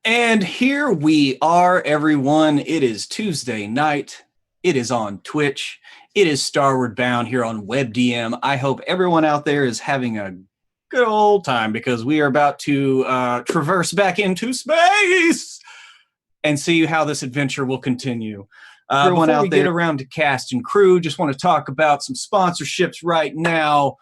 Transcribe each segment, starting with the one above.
And here we are, everyone. It is Tuesday night. It is on Twitch. It is Starward Bound here on WebDM. I hope everyone out there is having a good old time because we are about to traverse back into space and see how this adventure will continue. Before we get around to cast and crew, just want to talk about some sponsorships right now.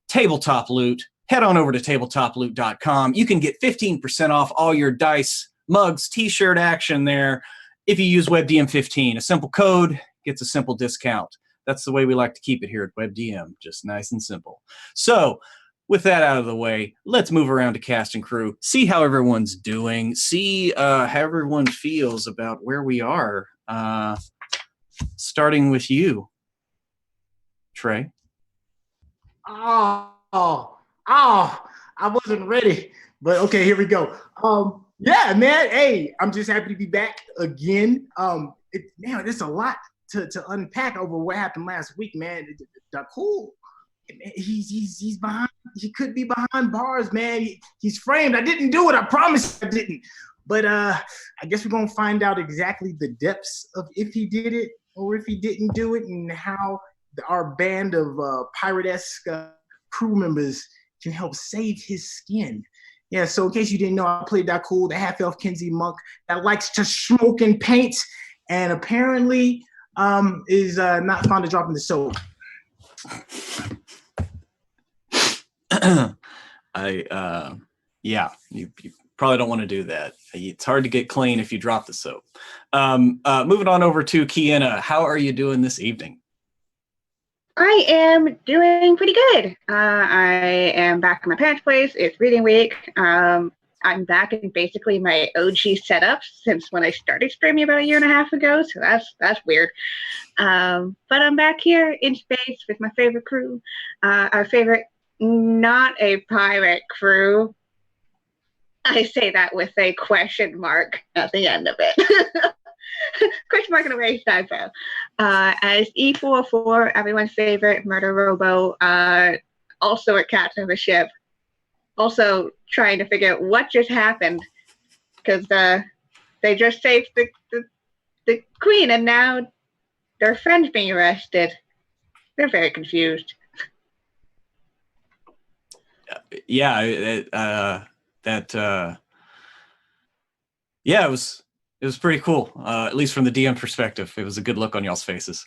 Tabletop Loot. Head on over to tabletoploot.com. You can get 15% off all your dice, mugs, t-shirt action there if you use WebDM15. A simple code gets a simple discount. That's the way we like to keep it here at WebDM, just nice and simple. So, with that out of the way, let's move around to cast and crew, see how everyone's doing, see how everyone feels about where we are. Starting with you, Trey. Oh, I wasn't ready, but okay, here we go. Yeah, man. Hey, I'm just happy to be back again. There's a lot to unpack over what happened last week, man. Dakul, he's behind. He could be behind bars, man. He's framed. I didn't do it. I promise I didn't. But I guess we're gonna find out exactly the depths of if he did it or if he didn't do it, and how our band of pirate-esque crew members can help save his skin. Yeah, so in case you didn't know, I played Dakul, the half-elf Kinsey monk that likes to smoke and paint, and apparently is not fond of dropping the soap. You probably don't want to do that. It's hard to get clean if you drop the soap. Moving on over to Kiana. How are you doing this evening? I am doing pretty good. I am back in my parents' place. It's reading week. I'm back in basically my OG setup since when I started streaming about a year and a half ago, so that's weird. But I'm back here in space with my favorite crew. Our favorite, not a pirate crew. I say that with a question mark at the end of it. Question mark and a raised eyebrow. As E404, everyone's favorite murder robo, also a captain of a ship, also trying to figure out what just happened, because they just saved the queen and now their friend's being arrested. They're very confused. It was pretty cool, at least from the DM perspective. It was a good look on y'all's faces.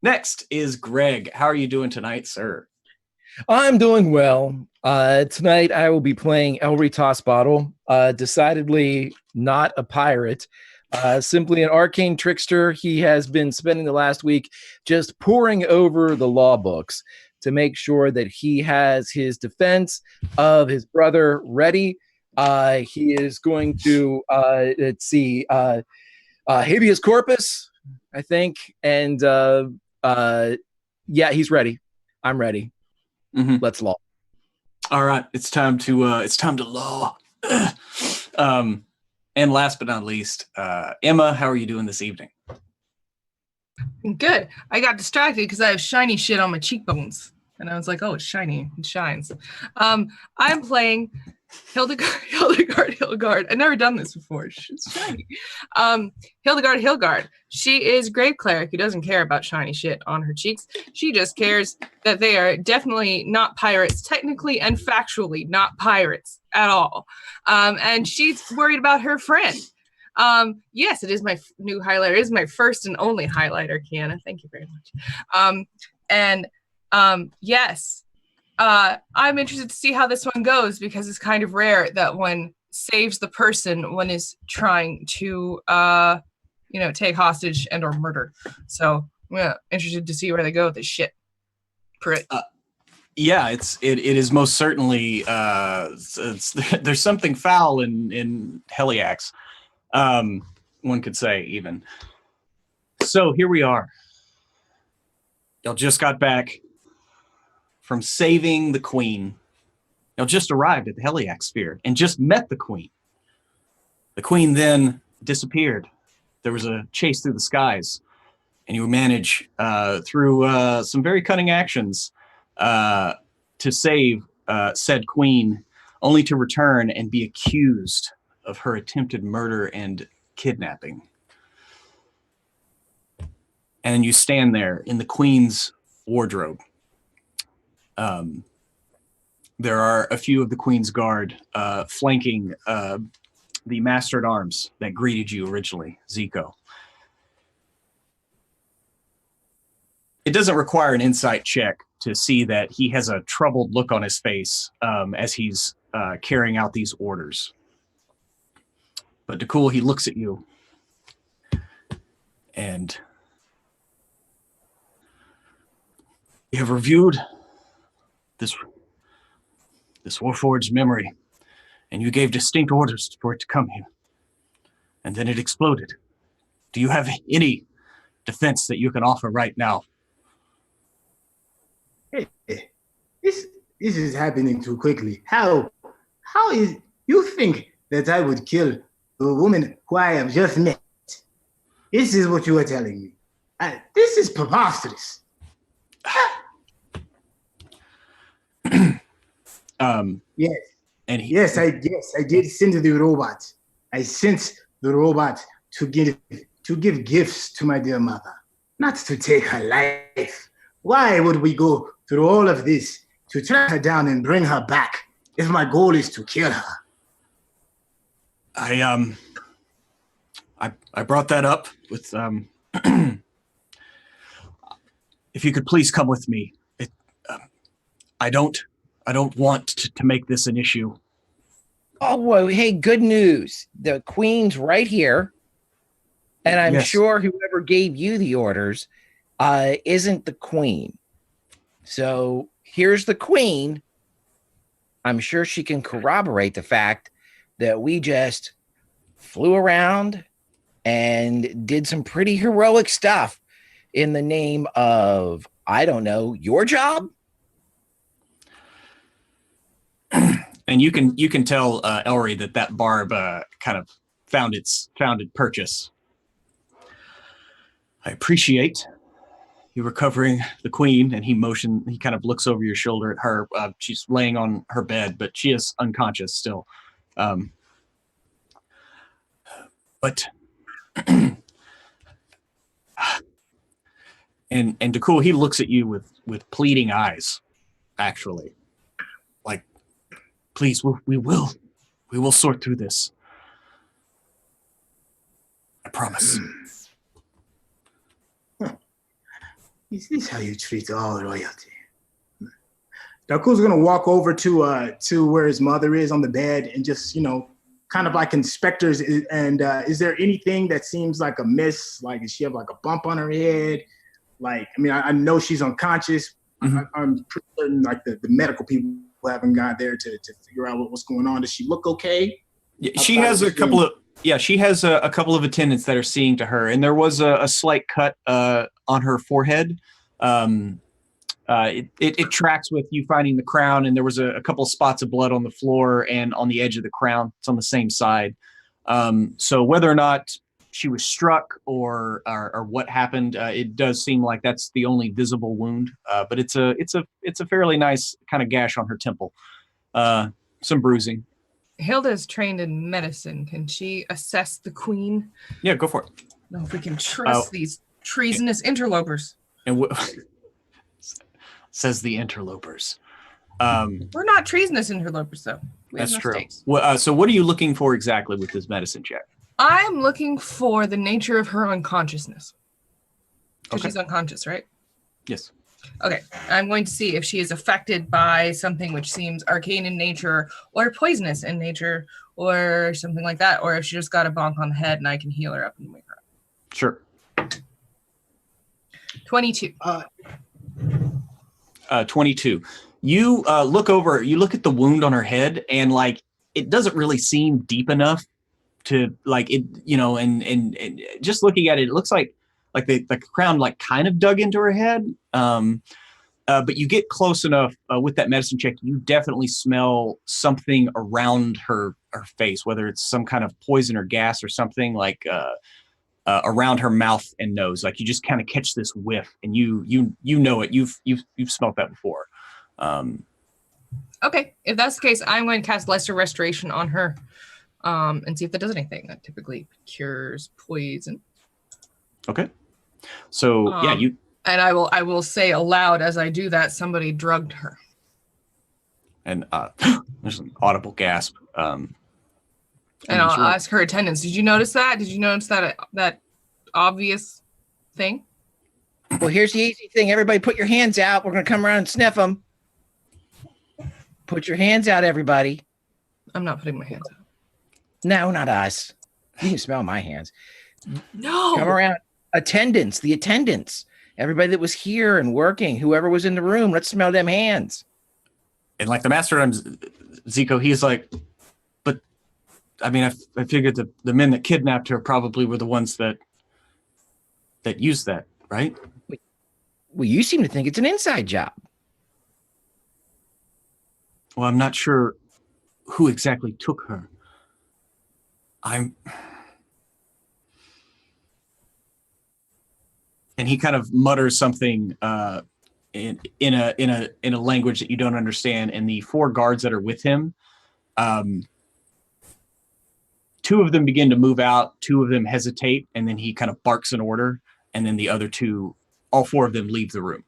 Next is Greg. How are you doing tonight, sir? I'm doing well. Tonight I will be playing Elry Tossbottle, decidedly not a pirate, simply an arcane trickster. He has been spending the last week just poring over the law books to make sure that he has his defense of his brother ready. He is going to, habeas corpus, I think. And he's ready. I'm ready. Mm-hmm. Let's law. All right. It's time to law. And last but not least, Emma, how are you doing this evening? Good. I got distracted because I have shiny shit on my cheekbones. And I was like, oh, it's shiny. It shines. I'm playing Hildegard. I've never done this before. It's shiny. Hildegard. She is Grave Cleric who doesn't care about shiny shit on her cheeks. She just cares that they are definitely not pirates, technically and factually not pirates at all. And she's worried about her friend. Yes, it is my new highlighter. It is my first and only highlighter, Kiana. Thank you very much. Yes. I'm interested to see how this one goes because it's kind of rare that one saves the person one is trying to, take hostage and or murder. So I'm interested to see where they go with this shit. Prit. It is most certainly there's something foul in Heliax. One could say even. So here we are. Y'all just got back from saving the queen. Y'all just arrived at the Heliax Sphere and just met the queen. The queen then disappeared. There was a chase through the skies, and you manage through some very cunning actions to save said queen only to return and be accused of her attempted murder and kidnapping. And you stand there in the Queen's wardrobe. There are a few of the Queen's Guard flanking the Master-at-Arms that greeted you originally, Zico. It doesn't require an insight check to see that he has a troubled look on his face as he's carrying out these orders. But Dakul, he looks at you and you have reviewed this Warforged memory, and you gave distinct orders for it to come here. And then it exploded. Do you have any defense that you can offer right now? Hey, this is happening too quickly. How is you think that I would kill the woman who I have just met? This is what you are telling me. This is preposterous. Yes. And yes, I did send the robot. I sent the robot to give gifts to my dear mother, not to take her life. Why would we go through all of this to track her down and bring her back if my goal is to kill her? I brought that up with if you could please come with me. I don't want to make this an issue. Oh, well, hey, good news. The Queen's right here. And I'm sure whoever gave you the orders isn't the Queen. So here's the Queen. I'm sure she can corroborate the fact that we just flew around and did some pretty heroic stuff in the name of, I don't know, your job? And you can tell Ellery that barb kind of found its purchase. I appreciate you recovering the Queen, and he kind of looks over your shoulder at her. She's laying on her bed, but she is unconscious still. But and Dakul, he looks at you with pleading eyes, actually. Like, please, we will sort through this. I promise. Is this how you treat all royalty? Dakul's gonna walk over to where his mother is on the bed and just, kind of like inspectors. And is there anything that seems like a miss? Like, does she have like a bump on her head? Like, I mean, I know she's unconscious. Mm-hmm. I'm pretty certain like the medical people haven't got there to figure out what's going on. Does she look okay? Yeah, she has a couple of attendants that are seeing to her, and there was a slight cut on her forehead. It tracks with you finding the crown, and there was a couple of spots of blood on the floor and on the edge of the crown. It's on the same side. So whether or not she was struck or what happened, it does seem like that's the only visible wound. But it's a fairly nice kind of gash on her temple. Some bruising. Hilda is trained in medicine. Can she assess the Queen? Yeah, go for it. Know if we can trust these treasonous interlopers. And says the interlopers. We're not treasonous interlopers, though. That's true. So what are you looking for exactly with this medicine check? I'm looking for the nature of her unconsciousness. Because Okay. she's unconscious, right? Yes. Okay. I'm going to see if she is affected by something which seems arcane in nature or poisonous in nature or something like that, or if she just got a bonk on the head and I can heal her up and wake her up. Sure. 22. 22. You look at the wound on her head, and like it doesn't really seem deep enough to like it, and just looking at it, it looks like the crown like kind of dug into her head. But you get close enough with that medicine check, you definitely smell something around her face, whether it's some kind of poison or gas or something like around her mouth and nose. Like you just kind of catch this whiff, and you know it. You've smelled that before. Okay, if that's the case, I'm going to cast Lesser Restoration on her, and see if that does anything. That typically cures poison. Okay. So yeah, you and I will say aloud as I do that, somebody drugged her. and there's an audible gasp. And I'll ask her attendants. Did you notice that? Did you notice that obvious thing? Well, here's the easy thing. Everybody put your hands out. We're going to come around and sniff them. Put your hands out, everybody. I'm not putting my hands out. No, not us. You can smell my hands. No. Come around. Attendants, the attendants. Everybody that was here and working, whoever was in the room, let's smell them hands. And like the master, Zico, he's like, but I mean, I figured the men that kidnapped her probably were the ones that used that, right? Well, you seem to think it's an inside job. Well, I'm not sure who exactly took her. And he kind of mutters something in a language that you don't understand. And the 4 guards that are with him, 2 of them begin to move out, 2 of them hesitate, and then he kind of barks an order, and then the other 2, all 4 of them leave the room.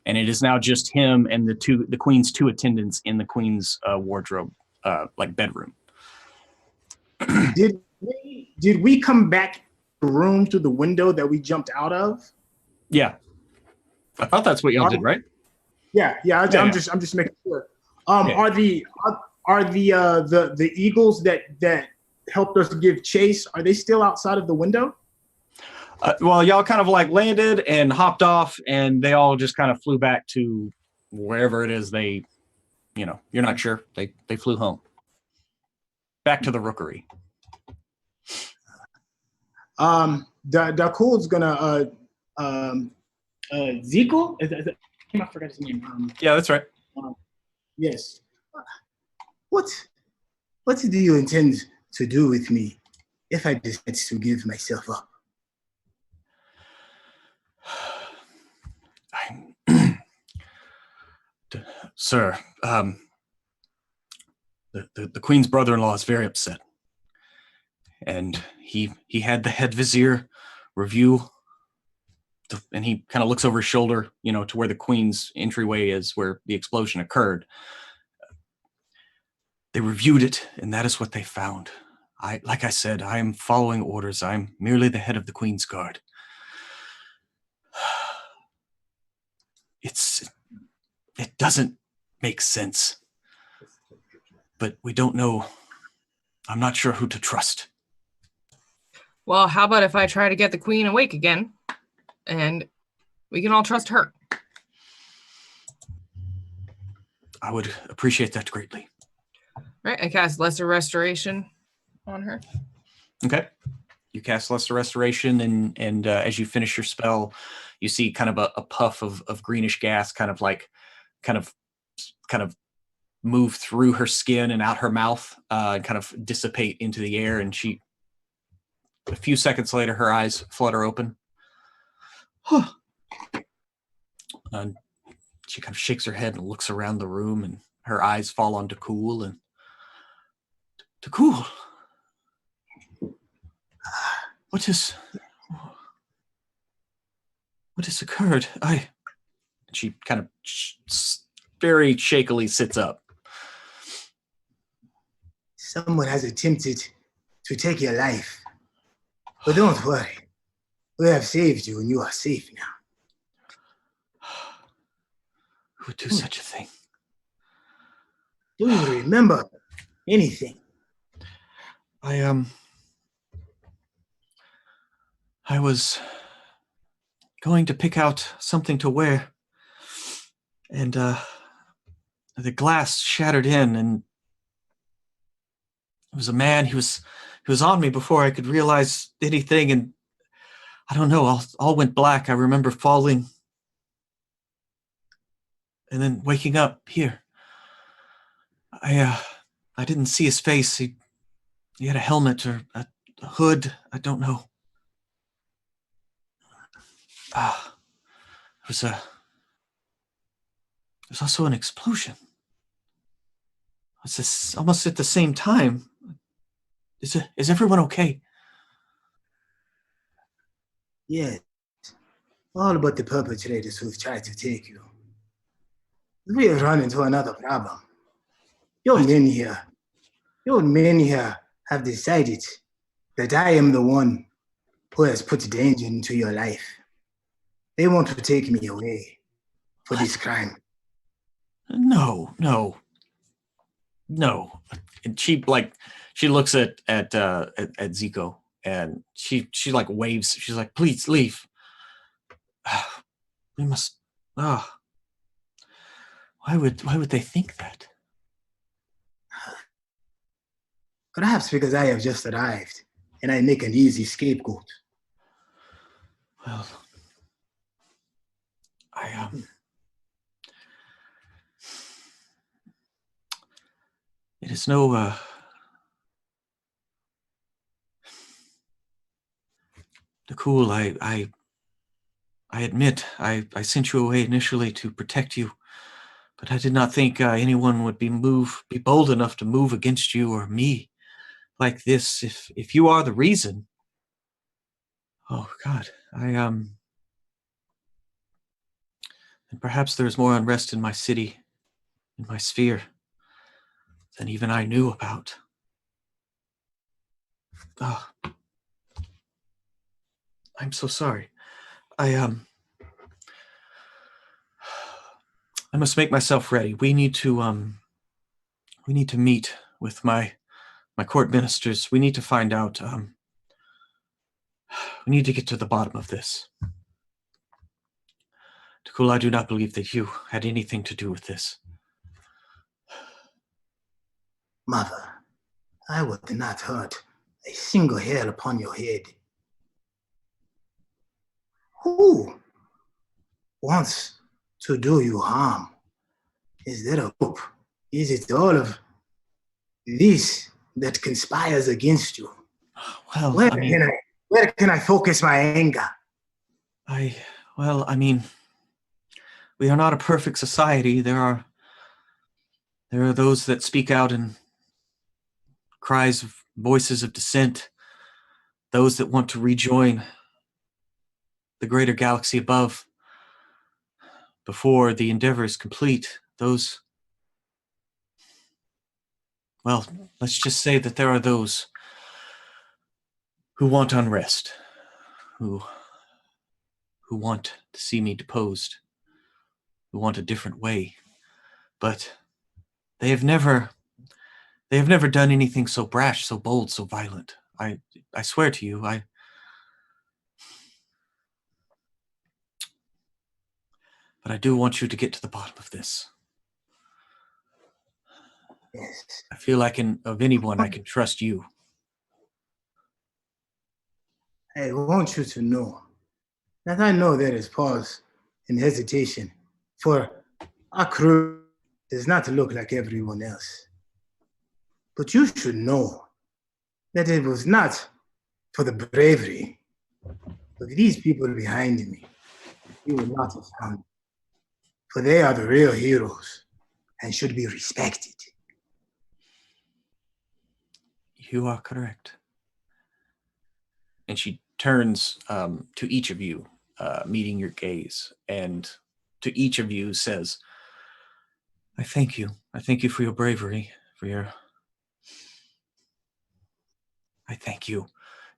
And it is now just him and the queen's 2 attendants in the queen's wardrobe, like bedroom. Did we come back to the room through the window that we jumped out of? Yeah, I thought that's what y'all did, right? Yeah. I'm just making sure. Are the eagles that helped us give chase? Are they still outside of the window? Well, y'all kind of like landed and hopped off, and they all just kind of flew back to wherever it is they, you're not sure. They flew home. Back to the rookery. Dakul's gonna Zico? I forgot his name. Yeah, that's right. Yes. What do you intend to do with me if I decide to give myself up? Sir, the queen's brother-in-law is very upset, and he had the head vizier review, and he kind of looks over his shoulder, to where the queen's entryway is, where the explosion occurred. They reviewed it, and that is what they found. Like I said, I am following orders. I'm merely the head of the Queen's Guard. It doesn't make sense. But we don't know. I'm not sure who to trust. Well, how about if I try to get the queen awake again, and we can all trust her? I would appreciate that greatly. Right, I cast Lesser Restoration on her. Okay. You cast Lesser Restoration, and as you finish your spell, you see kind of a puff of greenish gas kind of move through her skin and out her mouth, and kind of dissipate into the air, and a few seconds later, her eyes flutter open. And she kind of shakes her head and looks around the room, and her eyes fall on Dakul, and Dakul, what has occurred? She kind of very shakily sits up. Someone has attempted to take your life, but don't worry. We have saved you, and you are safe now. Who would do such a thing? Do you remember anything? I was going to pick out something to wear, and the glass shattered in, and it was a man. He was on me before I could realize anything, and I don't know, all went black. I remember falling and then waking up here. I didn't see his face. He had a helmet or a hood. I don't know. It was also an explosion. It's just almost at the same time. Is everyone okay? Yes. All but the perpetrators who've tried to take you. We have run into another problem. Your men here have decided that I am the one who has put danger into your life. They want to take me away for this crime. No. And she looks at Zico, and she like waves. She's like, please leave. We must. Why would they think that? Perhaps because I have just arrived and I make an easy scapegoat. Well, it is no. Dakul, I admit I sent you away initially to protect you, but I did not think anyone would be bold enough to move against you or me like this. If you are the reason. Oh God, and perhaps there is more unrest in my city, in my sphere, than even I knew about. Oh, I'm so sorry. I must make myself ready. We need to meet with my court ministers. We need to find out. We need to get to the bottom of this. Dakul, I do not believe that you had anything to do with this. Mother, I would not hurt a single hair upon your head. Who wants to do you harm? Is there a hope? Is it all of this that conspires against you? Well, where can I focus my anger? We are not a perfect society. There are those that speak out in cries of voices of dissent, those that want to rejoin the greater galaxy above before the endeavor is complete. Let's just say that there are those who want unrest, who want to see me deposed, who want a different way, but they have never done anything so brash, so bold, so violent. I swear to you, but I do want you to get to the bottom of this. Yes. I feel like of anyone I can trust you. I want you to know that I know there is pause and hesitation, for our crew does not look like everyone else. But you should know that it was not for the bravery of these people behind me. You would not have found me. For they are the real heroes and should be respected. You are correct. And she turns to each of you, meeting your gaze, and to each of you says, I thank you. I thank you for your bravery, I thank you.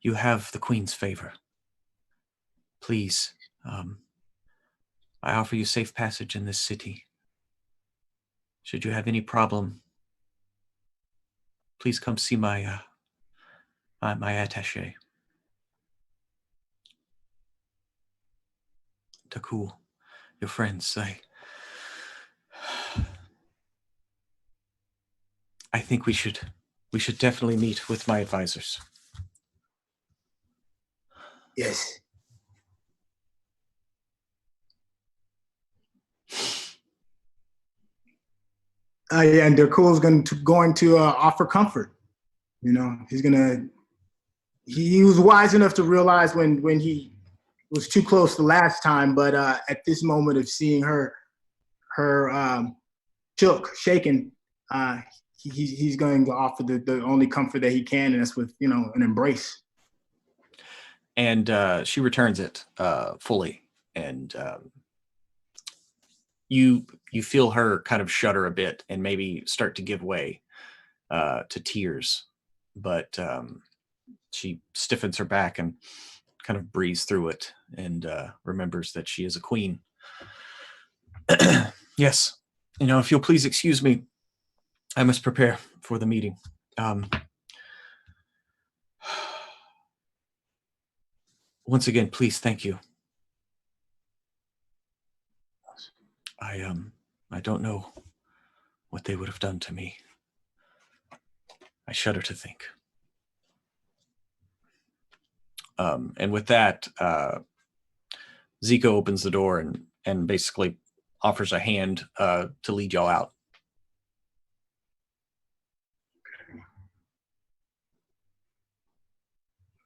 You have the Queen's favor. Please, I offer you safe passage in this city. Should you have any problem, please come see my attaché. Dakul, your friends, I think we should definitely meet with my advisors. Yes. And Dakul's going to offer comfort. You know, he was wise enough to realize when he was too close the last time, but at this moment of seeing her shaken, he's going to offer the only comfort that he can, and that's with an embrace. And she returns it fully, and you feel her kind of shudder a bit and maybe start to give way to tears, but she stiffens her back and kind of breathes through it and remembers that she is a queen. Yes, if you'll please excuse me, I must prepare for the meeting. Once again, please, thank you. I don't know what they would have done to me. I shudder to think. And with that, Zico opens the door and basically offers a hand to lead y'all out.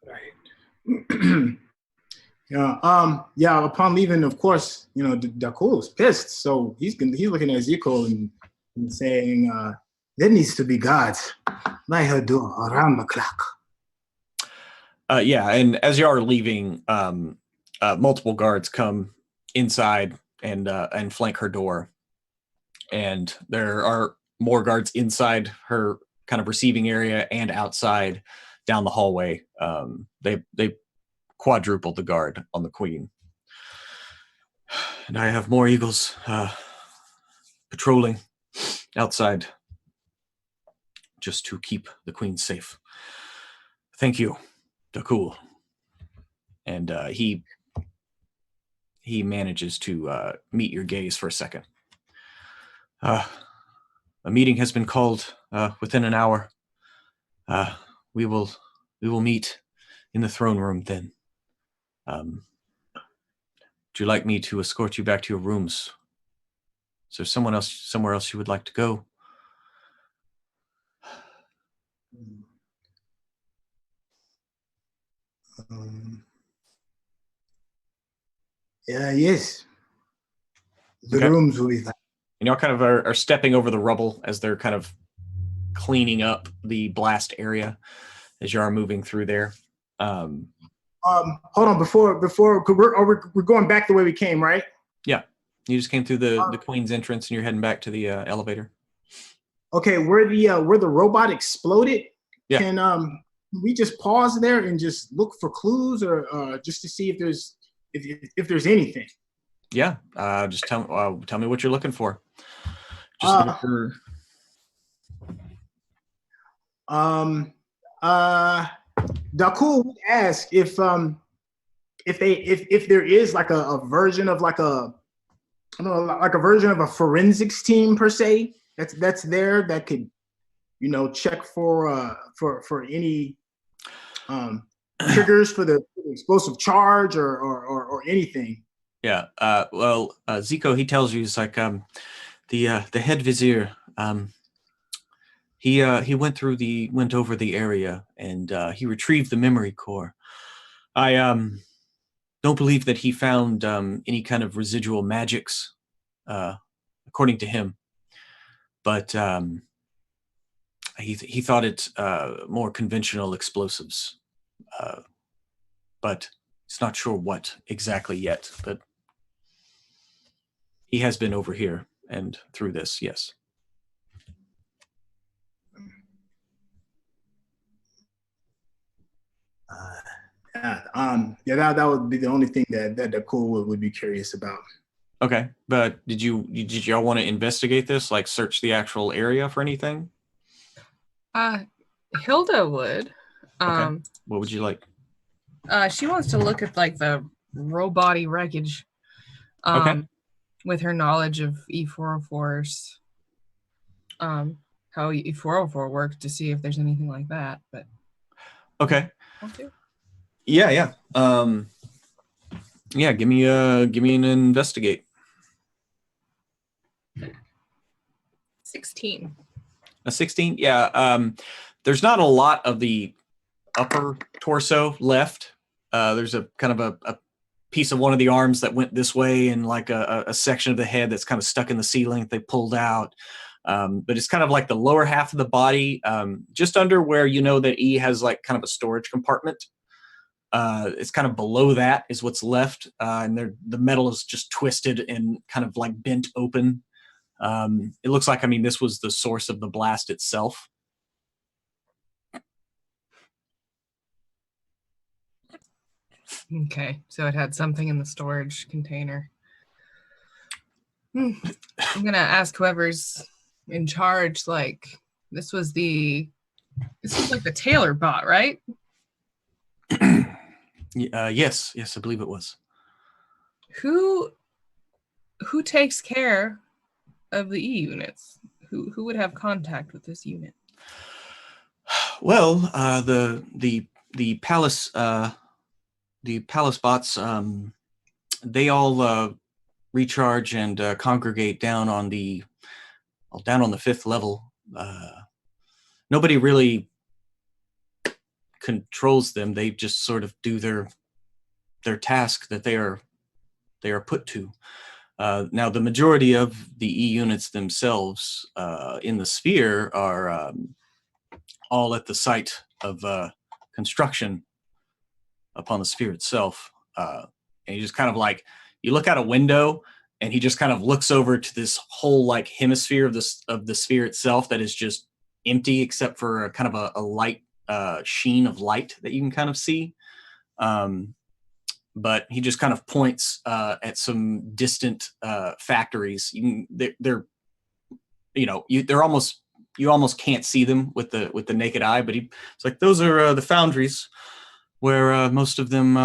Right. Yeah. Upon leaving, of course, Dakul is pissed. So he's looking at Zico and saying, "There needs to be guards by her door around the clock." Yeah, and as you are leaving, multiple guards come inside and flank her door, and there are more guards inside her kind of receiving area and outside down the hallway. They quadrupled the guard on the queen, and I have more eagles patrolling outside just to keep the queen safe. Thank you, Dakul. And he manages to meet your gaze for a second. A meeting has been called within an hour. We will meet in the throne room then. Would you like me to escort you back to your rooms? Is there somewhere else you would like to go? Yes. The Okay. rooms will be fine. And y'all kind of are stepping over the rubble as they're kind of cleaning up the blast area as you are moving through there. Hold on, before we're going back the way we came, right? Yeah, you just came through the queen's entrance and you're heading back to the elevator. Okay, where the robot exploded, yeah. Can we just pause there and just look for clues or just to see if there's anything? Yeah, just tell me what you're looking for. Just look for... Dakul would ask if there is like a version of like a version of a forensics team per se that's there that could check for any triggers for the explosive charge or anything. Yeah. Well, Zico, he tells you, it's like the head vizier. He went over the area and he retrieved the memory core. I don't believe that he found any kind of residual magics, according to him, but he thought it more conventional explosives, but he's not sure what exactly yet. But he has been over here and through this, yes. That would be the only thing that Dakul would be curious about. Okay, but did y'all want to investigate this, like search the actual area for anything? Hilda would. Okay. What would you like? She wants to look at like the robot-y wreckage. Okay. With her knowledge of E404s, how E404 works, to see if there's anything like that. But okay. Yeah. Yeah. Give me an investigate. 16. A 16? Yeah. There's not a lot of the upper torso left. There's a kind of a piece of one of the arms that went this way and like a section of the head that's kind of stuck in the ceiling that they pulled out. But it's kind of like the lower half of the body, just under where you know that E has like kind of a storage compartment. It's kind of below that is what's left, and the metal is just twisted and kind of like bent open. It looks like, I mean, this was the source of the blast itself. Okay, so it had something in the storage container. I'm gonna ask whoever's in charge. Like, this was like the Taylor bot, right? Yes, I believe it was. Who takes care of the E units? Who would have contact with this unit? Well, the palace bots, they all recharge and congregate down on the 5th level. Nobody really controls them. They just sort of do their task that they are put to. Now, the majority of the E units themselves in the sphere are all at the site of construction upon the sphere itself. And you just kind of like, you look out a window and he just kind of looks over to this whole like hemisphere of the sphere itself that is just empty except for a kind of a light sheen of light that you can kind of see. But he just kind of points at some distant factories. They're you almost can't see them with the naked eye, but it's like, those are the foundries where most of them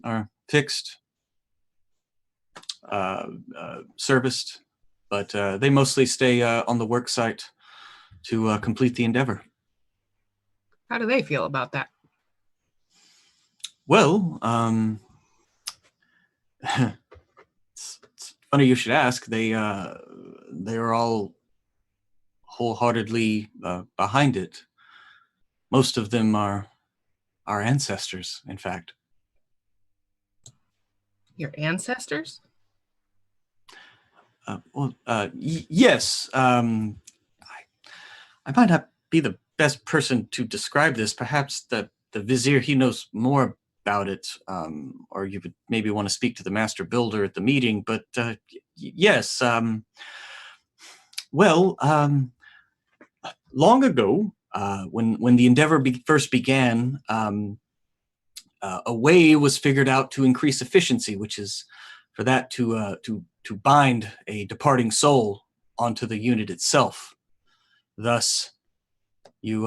are fixed, serviced, but they mostly stay on the work site to complete the endeavor. How do they feel about that? Well, it's funny you should ask. They are all wholeheartedly behind it. Most of them are our ancestors, in fact. Your ancestors? Yes. I might not be the best person to describe this. Perhaps the vizier, he knows more about it, or you would maybe want to speak to the master builder at the meeting. But yes. Long ago, when the endeavor first began, a way was figured out to increase efficiency, which is for that to bind a departing soul onto the unit itself. Thus, you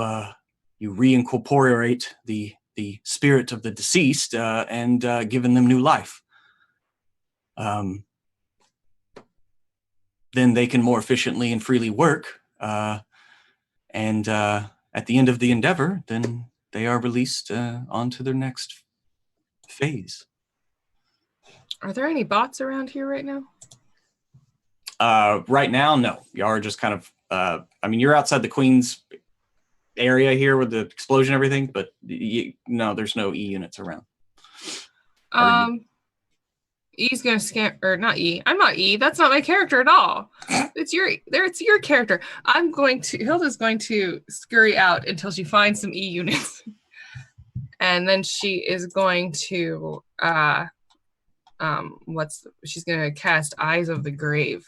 reincorporate the spirit of the deceased and given them new life. Then they can more efficiently and freely work. And at the end of the endeavor, then they are released onto their next phase. Are there any bots around here right now? Right now, no. You are just kind of, you're outside the Queen's area here with the explosion and everything, but no, there's no E units around. E's gonna scan, or not E. I'm not E. That's not my character at all. It's your character. Hilda's going to scurry out until she finds some E units. And then she is going to she's gonna cast Eyes of the Grave.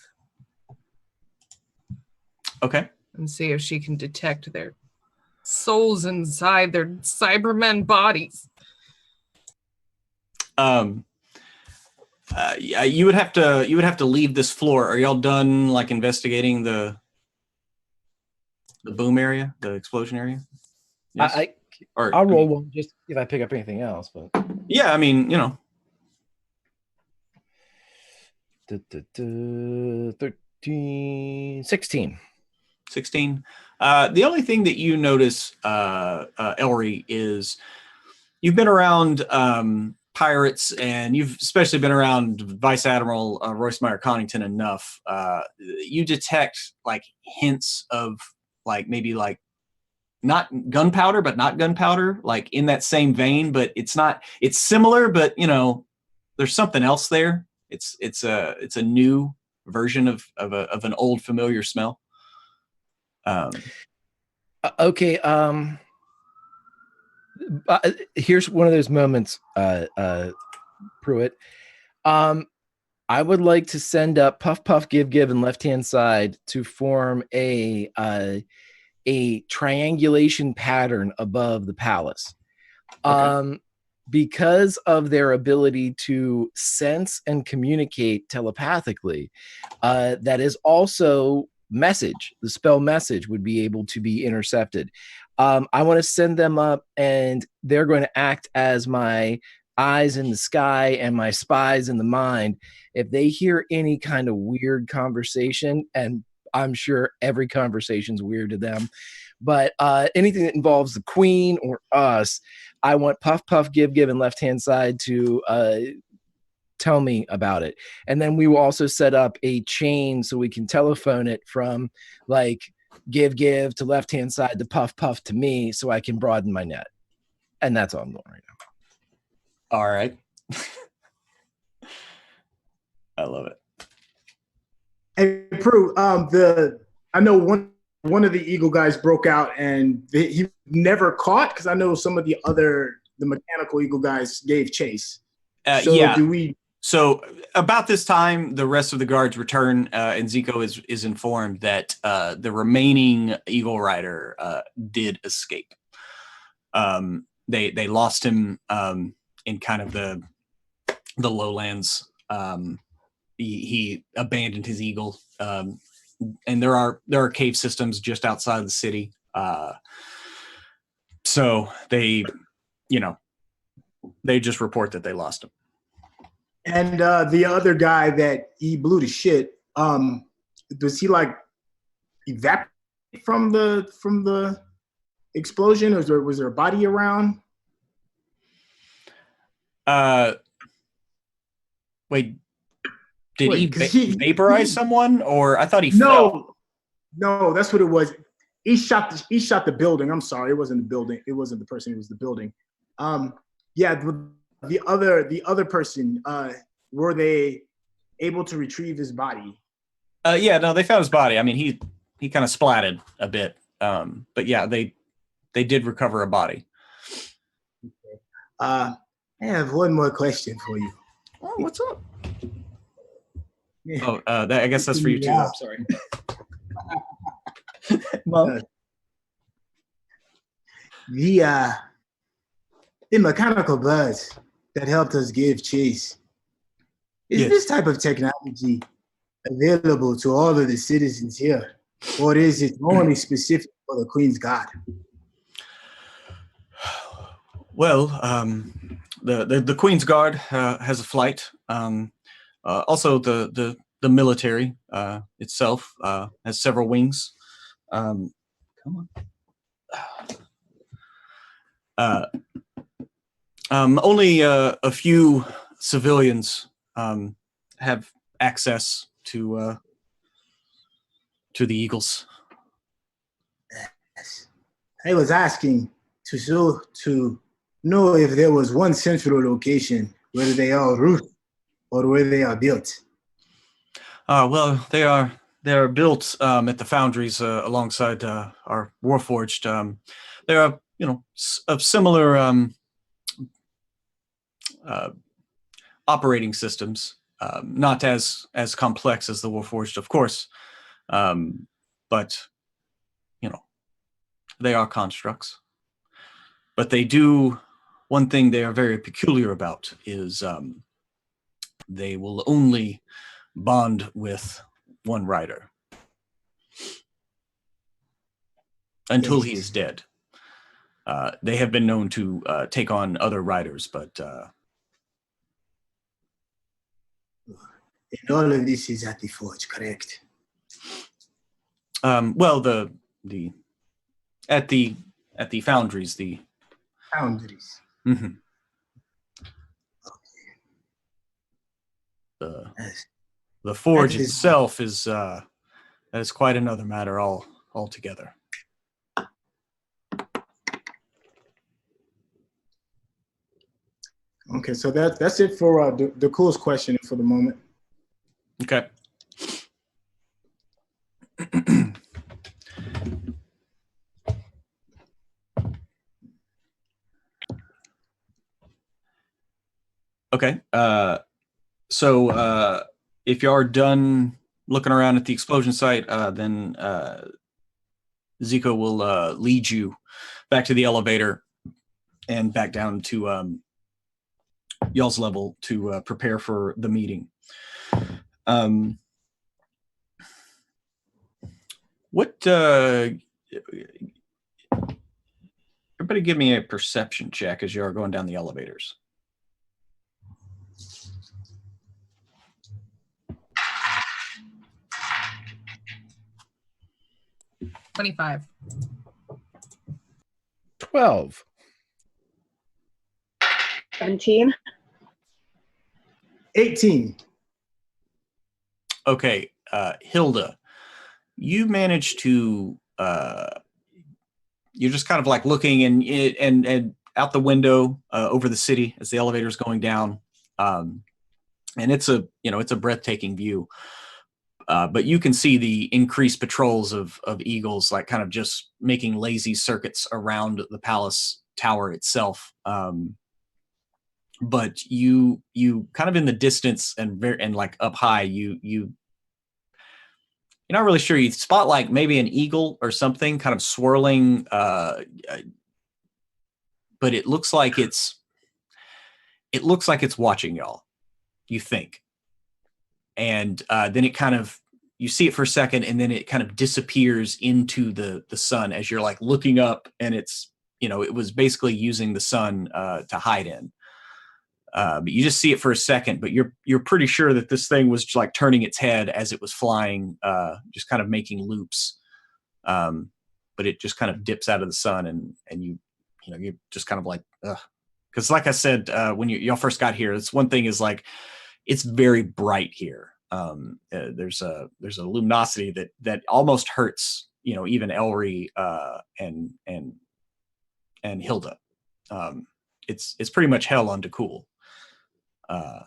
Okay. And see if she can detect their souls inside their Cybermen bodies. You would have to leave this floor. Are y'all done like investigating the boom area, the explosion area? Yes. I'll roll one just if I pick up anything else, but yeah, 13, 16. 16. The only thing that you notice, Elry, is you've been around pirates, and you've especially been around Vice Admiral Royce Meyer Connington enough. You detect like hints of like maybe like not gunpowder, but not gunpowder, like in that same vein, but it's not. It's similar, but there's something else there. It's a new version of an old familiar smell. Okay. Here's one of those moments, Pruitt. I would like to send up Puff Puff Give Give and Left Hand Side to form a triangulation pattern above the palace. Okay. Because of their ability to sense and communicate telepathically, that is also message. The spell message would be able to be intercepted. I want to send them up, and they're going to act as my eyes in the sky and my spies in the mind. If they hear any kind of weird conversation, and I'm sure every conversation's weird to them, but anything that involves the queen or us, I want Puff Puff Give Give and Left Hand Side to tell me about it. And then we will also set up a chain so we can telephone it from like Give Give to Left Hand Side to Puff Puff to me, so I can broaden my net. And that's all I'm doing right now. All right. I love it. Hey, Prue, I know one of the Eagle guys broke out, and he never caught, because I know some of the mechanical Eagle guys gave chase. Yeah. Do we? So about this time, the rest of the guards return, and Zico is informed that the remaining Eagle Rider did escape. They lost him in kind of the lowlands. He abandoned his eagle, and there are cave systems just outside the city. So they just report that they lost him. And the other guy that he blew to shit, does he like evaporate from the explosion, or was there a body around? Wait, did he vaporize someone, or I thought he fell? No, that's what it was. He shot the building. I'm sorry, it wasn't the building. It wasn't the person. It was the building. Yeah, the other person. Were they able to retrieve his body? Yeah, no, they found his body. I mean, he kind of splatted a bit, but yeah, they did recover a body. Okay. I have one more question for you. Oh, what's up? Yeah. Oh, I guess that's for you too. I'm sorry. Well, the mechanical birds that helped us give chase. Is this type of technology available to all of the citizens here, or is it only specific for the Queen's Guard? Well, the Queen's Guard has a flight. Also, the military itself has several wings. Come on. Only a few civilians have access to the Eagles. Yes. I was asking to know if there was one central location where they are rooted or where they are built. Well, they are built at the foundries alongside our Warforged. They are, of similar operating systems, not as complex as the Warforged, of course, but they are constructs. But they do, one thing they are very peculiar about is they will only bond with one rider until he is dead. They have been known to take on other riders, but and all of this is at the forge, correct? Well, at the foundries, the foundries. Mm-hmm. Okay. The forge itself is that is quite another matter altogether. Okay, so that's it for Dakul's question for the moment. Okay. Okay. So if you are done looking around at the explosion site, then Zico will lead you back to the elevator and back down to y'all's level to prepare for the meeting. What? Everybody, give me a perception check as you are going down the elevators. 25. 12. 17. 18. Okay, Hilda, you managed to. You're just kind of like looking and out the window over the city as the elevator is going down, and it's a breathtaking view. But you can see the increased patrols of eagles, like kind of just making lazy circuits around the palace tower itself. But you kind of in the distance and like up high, you're not really sure. You spot like maybe an eagle or something kind of swirling, but it looks like it's watching y'all, you think. And then it kind of, you see it for a second, and then it kind of disappears into the sun as you're like looking up, and it's, it was basically using the sun to hide in. But you just see it for a second, but you're pretty sure that this thing was like turning its head as it was flying, just kind of making loops. But it just kind of dips out of the sun, and you're just kind of like, ugh. Because like I said, when y'all first got here, it's one thing is like, it's very bright here. There's a luminosity that almost hurts, even Elry and Hilda. It's pretty much hell on Dakul. I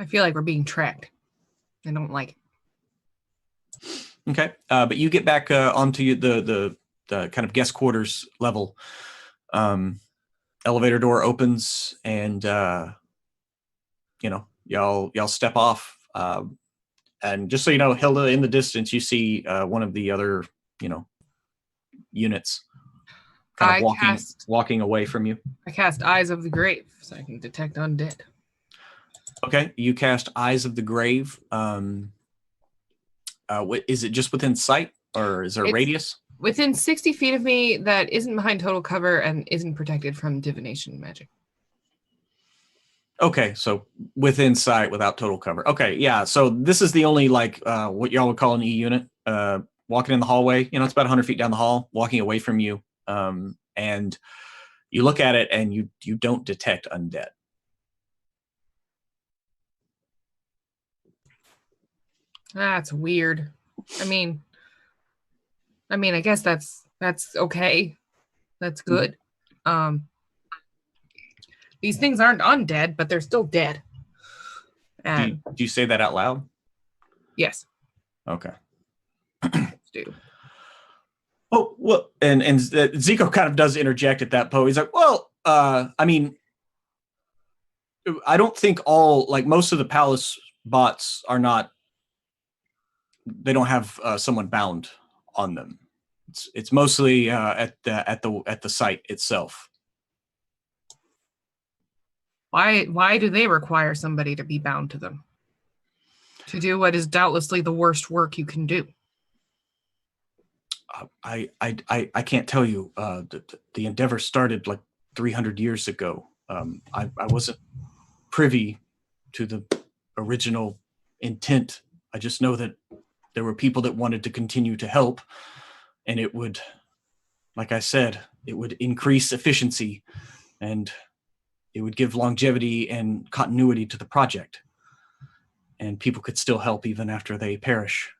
feel like we're being tracked. I don't like it. Okay, but you get back onto the kind of guest quarters level. Elevator door opens, and y'all step off. And just so you know, Hilda, in the distance, you see one of the other units kind of walking away from you. I cast Eyes of the Grave so I can detect undead. Okay, you cast Eyes of the Grave. What is it? Just within sight, or is there a radius? Within 60 feet of me that isn't behind total cover and isn't protected from divination magic. Okay, so within sight without total cover. Okay, yeah. So this is the only what y'all would call an E unit. Walking in the hallway, it's about 100 feet down the hall, walking away from you, and you look at it and you don't detect undead. That's weird. I mean, I guess that's okay. That's good. These things aren't undead, but they're still dead. Do you say that out loud? Yes. Okay. Do. Oh, well, and Zico kind of does interject at that point. He's like, well, I mean, I don't think most of the palace bots are not, they don't have someone bound on them. It's mostly at the site itself. Why do they require somebody to be bound to them? To do what is doubtlessly the worst work you can do. I can't tell you. The endeavor started like 300 years ago. I wasn't privy to the original intent. I just know that there were people that wanted to continue to help, and it would, like I said, it would increase efficiency, and it would give longevity and continuity to the project. And people could still help even after they perish.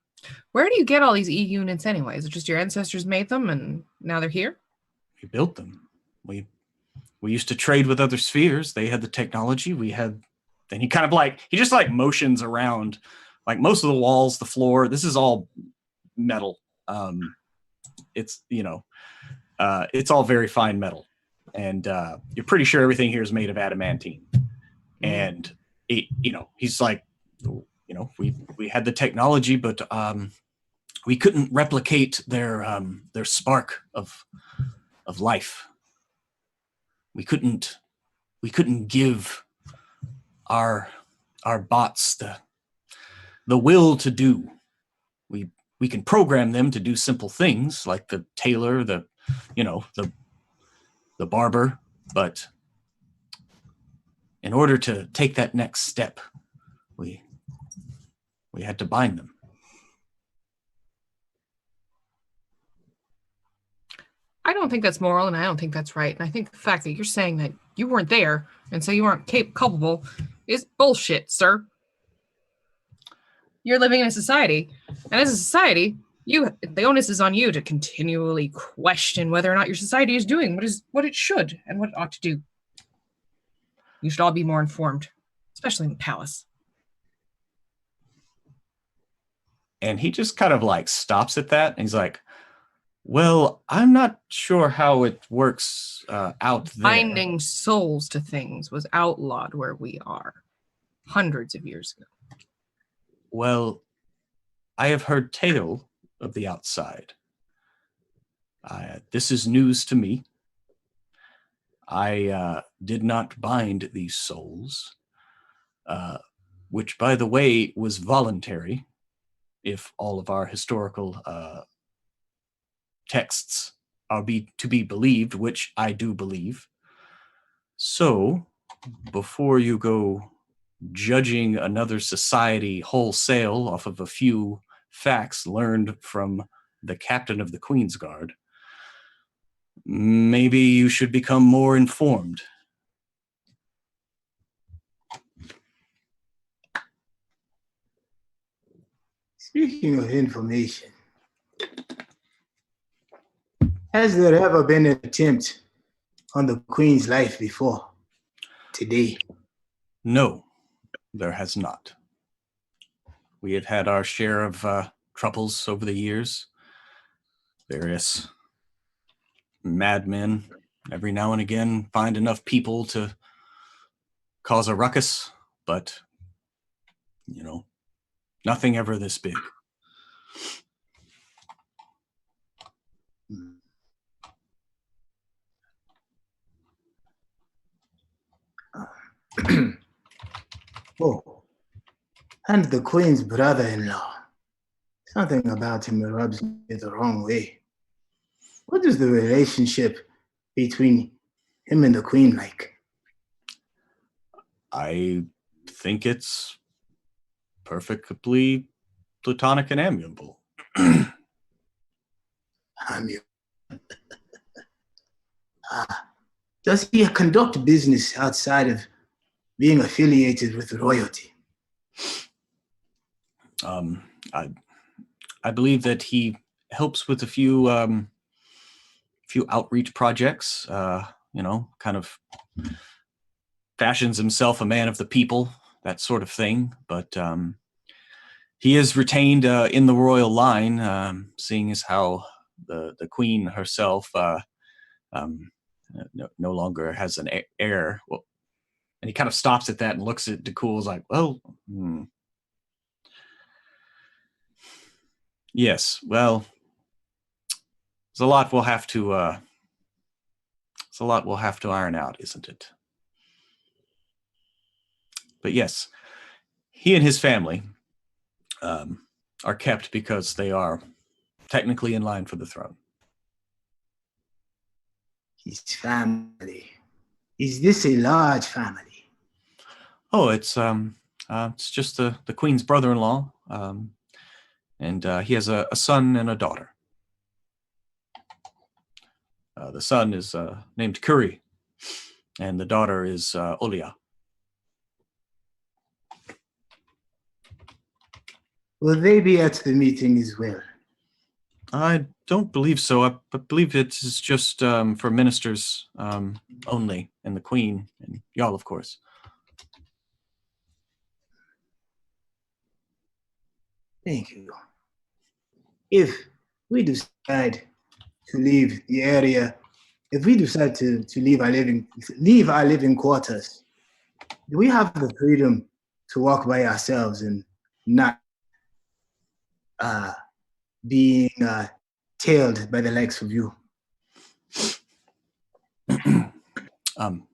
Where do you get all these E units anyway? Is it just your ancestors made them and now they're here? We built them. We used to trade with other spheres. They had the technology. We had. Then he kind of he just motions around, like most of the walls, the floor. This is all metal. It's it's all very fine metal, and you're pretty sure everything here is made of adamantine. And he's like, we had the technology, but we couldn't replicate their spark of life. We couldn't give our bots the will to do. We can program them to do simple things like the tailor, the barber, but in order to take that next step, we had to bind them. I don't think that's moral, and I don't think that's right. And I think the fact that you're saying that you weren't there and so you aren't culpable is bullshit, sir. You're living in a society, and as a society, the onus is on you to continually question whether or not your society is doing what it should and what it ought to do. You should all be more informed, especially in the palace. And he just kind of like stops at that, and he's like, well, I'm not sure how it works out there. Binding souls to things was outlawed where we are hundreds of years ago. Well, I have heard tale of the outside. This is news to me. I did not bind these souls, which, by the way, was voluntary, if all of our historical texts are to be believed, which I do believe. So, before you go judging another society wholesale off of a few facts learned from the captain of the Queen's Guard, maybe you should become more informed. Speaking of information, has there ever been an attempt on the Queen's life before today? No, there has not. We have had our share of troubles over the years. Various madmen every now and again find enough people to cause a ruckus, but, nothing ever this big. Oh, and the Queen's brother-in-law. Something about him rubs me the wrong way. What is the relationship between him and the Queen like? I think it's perfectly platonic and amiable. Does he conduct business outside of being affiliated with royalty? I believe that he helps with a few outreach projects. Kind of fashions himself a man of the people, that sort of thing. But he is retained in the royal line, seeing as how the Queen herself no longer has an heir. Well, and he kind of stops at that and looks at Dakul, like, well, yes, well, there's a lot we'll have to iron out, isn't it? But yes, he and his family are kept because they are technically in line for the throne. His family. Is this a large family? Oh, it's just the Queen's brother-in-law, and he has a son and a daughter. The son is named Curry, and the daughter is Olia. Will they be at the meeting as well? I don't believe so. I believe it is just for ministers only, and the Queen, and y'all, of course. Thank you. If we decide to leave the area, if we decide to leave our living quarters, do we have the freedom to walk by ourselves and not being tailed by the likes of you?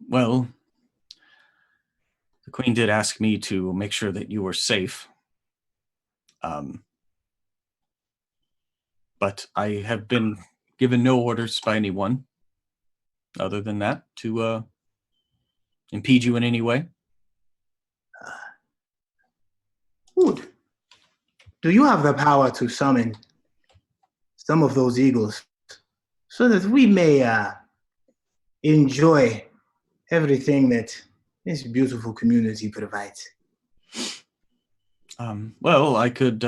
Well, the Queen did ask me to make sure that you were safe. But I have been given no orders by anyone other than that to impede you in any way. Good. Do you have the power to summon some of those eagles so that we may enjoy everything that this beautiful community provides? Well, I could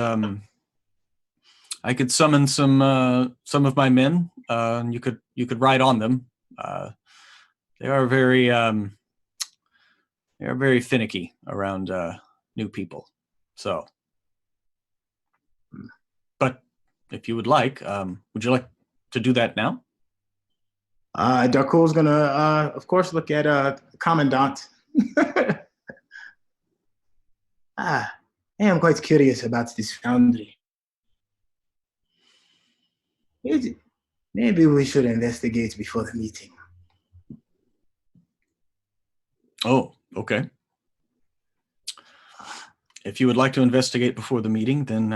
summon some of my men. And you could ride on them. They are very finicky around new people. So, but if you would like to do that now? Dakul's gonna, of course, look at Commandant. I am quite curious about this Foundry. Maybe we should investigate before the meeting. Oh, okay. If you would like to investigate before the meeting, then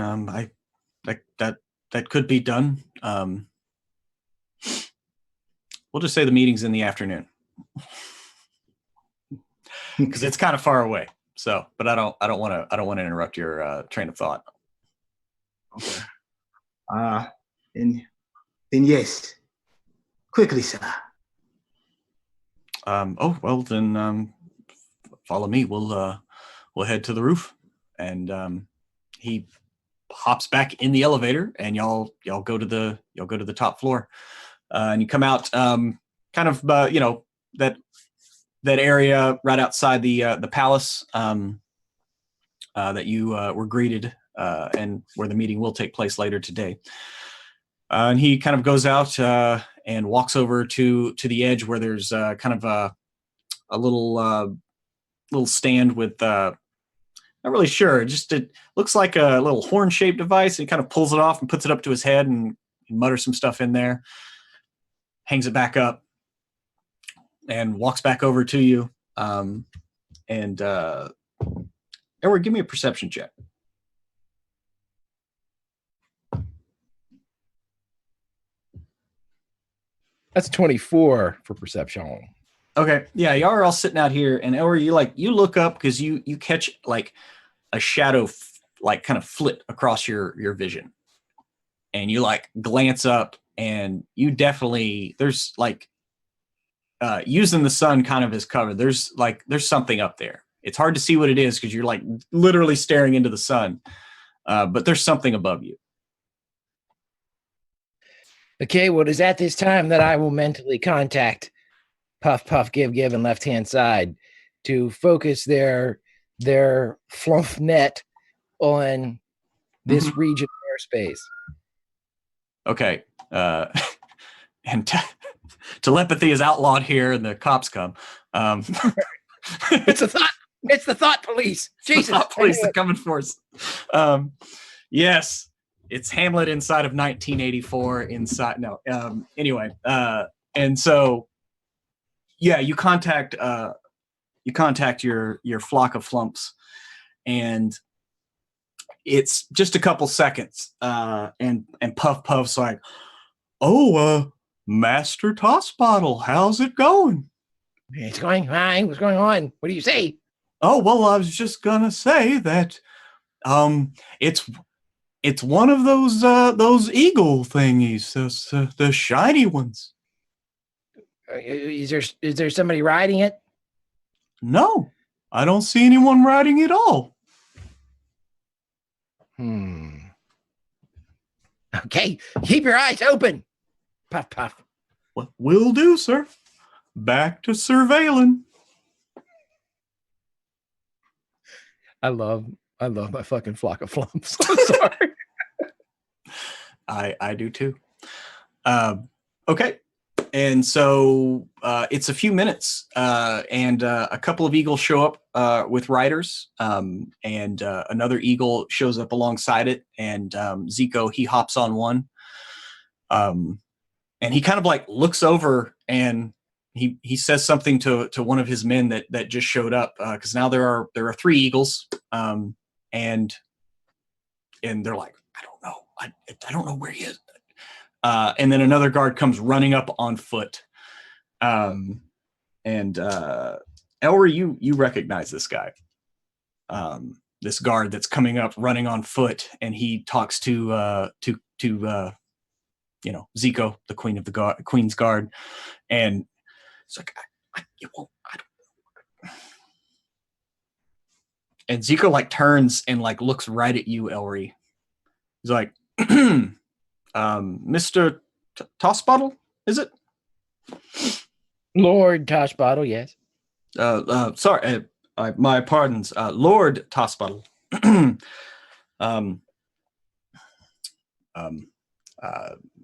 that could be done. We'll just say the meeting's in the afternoon because it's kind of far away. So, but I don't want to interrupt your train of thought. Okay. Then yes, quickly, sir. Oh well, then follow me. We'll head to the roof, and he hops back in the elevator, and y'all go to the top floor, and you come out, kind of that area right outside the palace that you were greeted, and where the meeting will take place later today. And he kind of goes out and walks over to the edge where there's kind of a little stand with not really sure. It looks like a little horn-shaped device. And he kind of pulls it off and puts it up to his head and mutters some stuff in there, hangs it back up, and walks back over to you. Edward, give me a perception check. That's 24 for perception. Okay, yeah, y'all are all sitting out here, and Edward, you look up because you catch like a shadow kind of flit across your vision, and you like glance up, and you definitely there's like using the sun kind of as cover. There's something up there. It's hard to see what it is because you're like literally staring into the sun, but there's something above you. Okay, well, it is at this time that I will mentally contact Puff, Puff, Give, Give, and left-hand side to focus their fluff net on this region of airspace. Okay. And telepathy is outlawed here, and the cops come. It's the thought police. Jesus, the thought police, the coming force. Yes. It's Hamlet inside of 1984 inside. No. Anyway. And so, yeah, you contact your flock of flumps, and it's just a couple seconds. And Puff Puff's like, "Oh, Master Toss Bottle, how's it going?" It's going fine. What's going on? What do you say? Oh, well, I was just gonna say that it's one of those eagle thingies, the shiny ones. Is there somebody riding it? No, I don't see anyone riding it at all. Okay, keep your eyes open. Puff, Puff. What will do, sir? Back to surveilling. I love my fucking flock of flumps. I'm sorry. I do too. Okay. And so it's a few minutes, and a couple of eagles show up with riders, and another eagle shows up alongside it, and Zico, he hops on one, and he kind of like looks over and he says something to one of his men that just showed up, because now there are three eagles, and they're like, I don't know, I don't know where he is, and then another guard comes running up on foot. And Elry, you recognize this guy, this guard that's coming up running on foot, and he talks to Zico, the Queen's Guard, and it's like, you won't, I don't. And Zico like turns and like looks right at you, Elry. He's like, Mr. Tossbottle, is it? Lord Toshbottle, yes. Sorry, my pardons, Lord Tossbottle.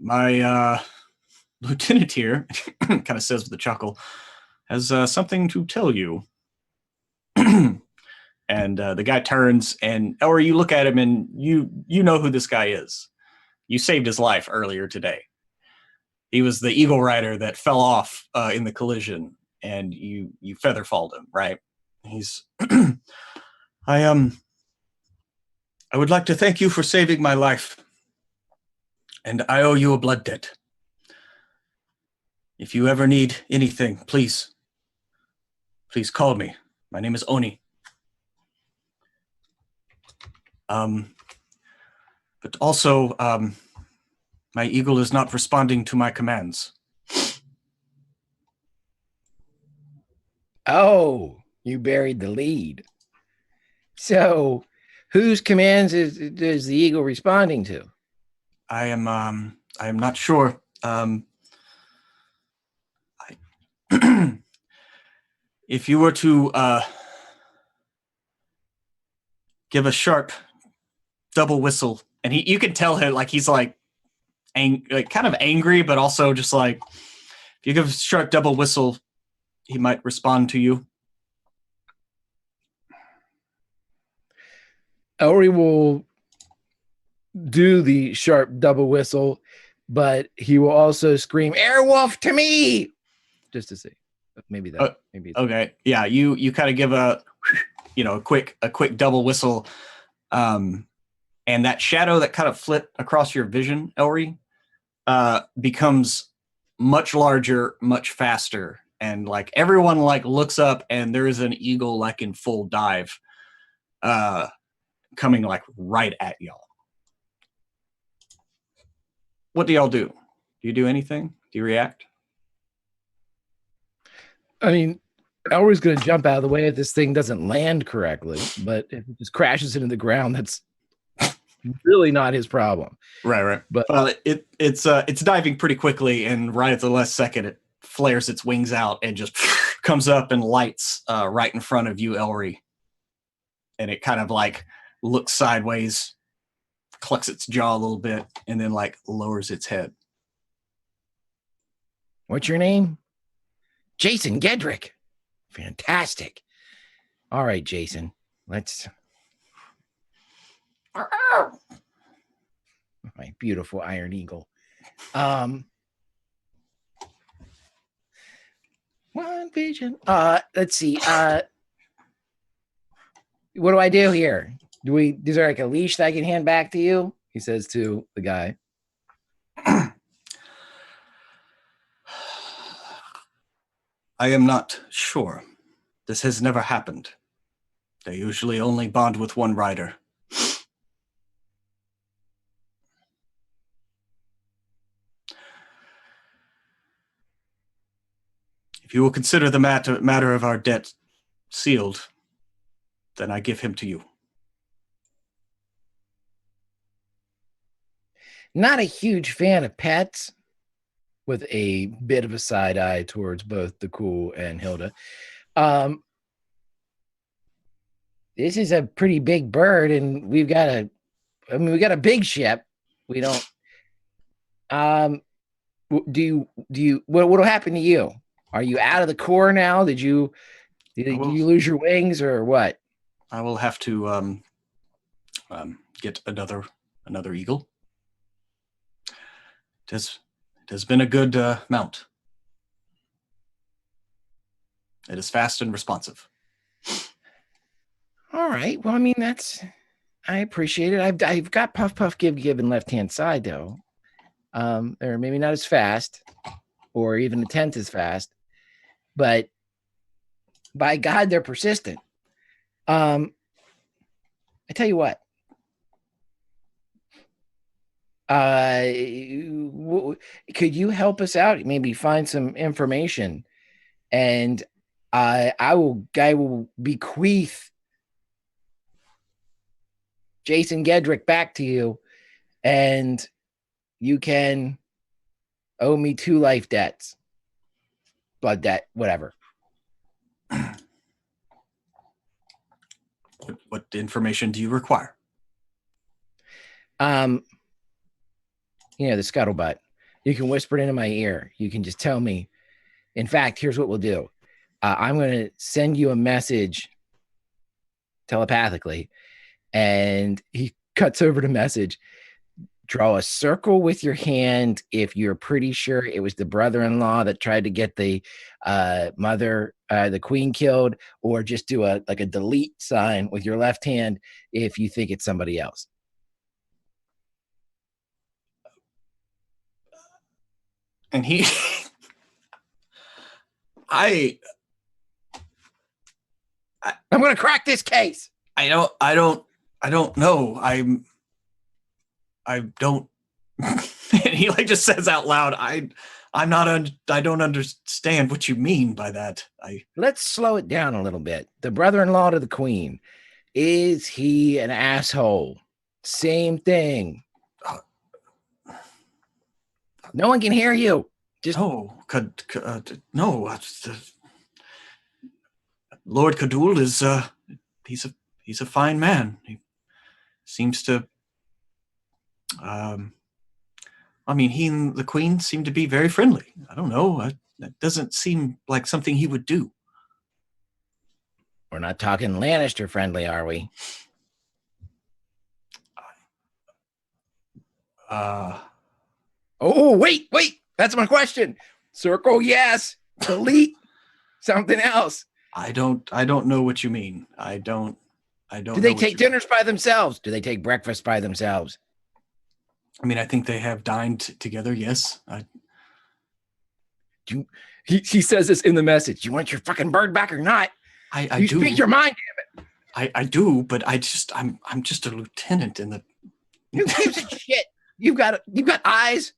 My lieutenant here, kind of says with a chuckle, has something to tell you. And the guy turns, and Elry, you look at him, and you know who this guy is. You saved his life earlier today. He was the eagle rider that fell off in the collision, and you featherfalled him, right? He's I would like to thank you for saving my life, and I owe you a blood debt. If you ever need anything, please call me. My name is Oni. But also, my eagle is not responding to my commands. Oh, you buried the lead. So, whose commands is the eagle responding to? I am not sure. If you were to give a sharp double whistle, and you can tell him like he's like kind of angry, but also just like, if you give a sharp double whistle, he might respond to you. Elry will do the sharp double whistle, but he will also scream, "Airwolf to me!" just to see. Maybe that. Maybe. Okay. Yeah. You kind of give a quick double whistle, and that shadow that kind of flit across your vision, Elry, becomes much larger, much faster, and like everyone like looks up, and there is an eagle like in full dive, coming like right at y'all. What do y'all do? Do you do anything? Do you react? I mean, Elry's going to jump out of the way if this thing doesn't land correctly, but if it just crashes into the ground, that's really not his problem. Right. But it's diving pretty quickly, and right at the last second, it flares its wings out and just comes up and lights right in front of you, Elry. And it kind of like looks sideways, clucks its jaw a little bit, and then like lowers its head. What's your name? Jason Gedrick. Fantastic. All right, Jason. Let's. My beautiful Iron Eagle. One vision. Let's see. What do I do here? Is there like a leash that I can hand back to you? He says to the guy. I am not sure. This has never happened. They usually only bond with one rider. If you will consider the matter of our debt sealed, then I give him to you. Not a huge fan of pets, with a bit of a side eye towards both Dakul and Hilda. This is a pretty big bird, and we got a big ship. We don't. what'll happen to you? Are you out of the core now? Did you lose your wings or what? I will have to get another eagle. It has been a good mount. It is fast and responsive. All right. Well, I mean, I appreciate it. I've got puff puff give give in left hand side though. Or maybe not as fast, or even a tenth as fast, but by God, they're persistent. I tell you what. Could you help us out? Maybe find some information, and I will bequeath Jason Gedrick back to you, and you can owe me 2 life debts, blood debt, whatever. What information do you require? The scuttlebutt. You can whisper it into my ear. You can just tell me. In fact, here's what we'll do. I'm going to send you a message telepathically, and he cuts over the message. Draw a circle with your hand if you're pretty sure it was the brother-in-law that tried to get the mother, the queen killed, or just do a delete sign with your left hand if you think it's somebody else. And he, I'm going to crack this case. I don't know. I don't. And he just says out loud, I don't understand what you mean by that. Let's slow it down a little bit. The brother-in-law to the queen, is he an asshole? Same thing. No one can hear you. Just no. Lord Kadul is he's a fine man. He seems to. He and the queen seem to be very friendly. I don't know. That doesn't seem like something he would do. We're not talking Lannister friendly, are we? Oh, wait. That's my question. Circle, yes. Delete, something else. I don't know what you mean. I don't. Do they take dinners by themselves? Do they take breakfast by themselves? I think they have dined together. Yes. He says this in the message. You want your fucking bird back or not? I do. Speak your mind, damn it. I do, but I'm just a lieutenant in the. Who gives a shit? You've got eyes.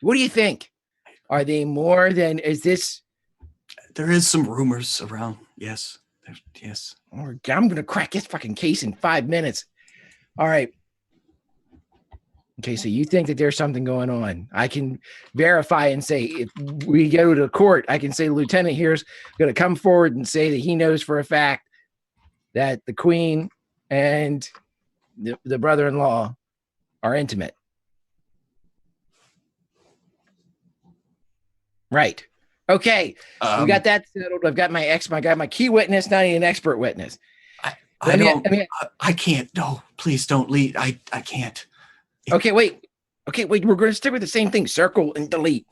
What do you think? Are they more than? Is this? There is some rumors around. Yes. Yes. I'm gonna crack this fucking case in 5 minutes. All right. Okay, so you think that there's something going on. I can verify and say, if we go to court, I can say the lieutenant here's going to come forward and say that he knows for a fact that the queen and the brother-in-law are intimate. Right. Okay. We got that settled. I've got my key witness, not even an expert witness. I can't. No, please don't leave. I can't. Okay, wait. We're going to stick with the same thing. Circle and delete.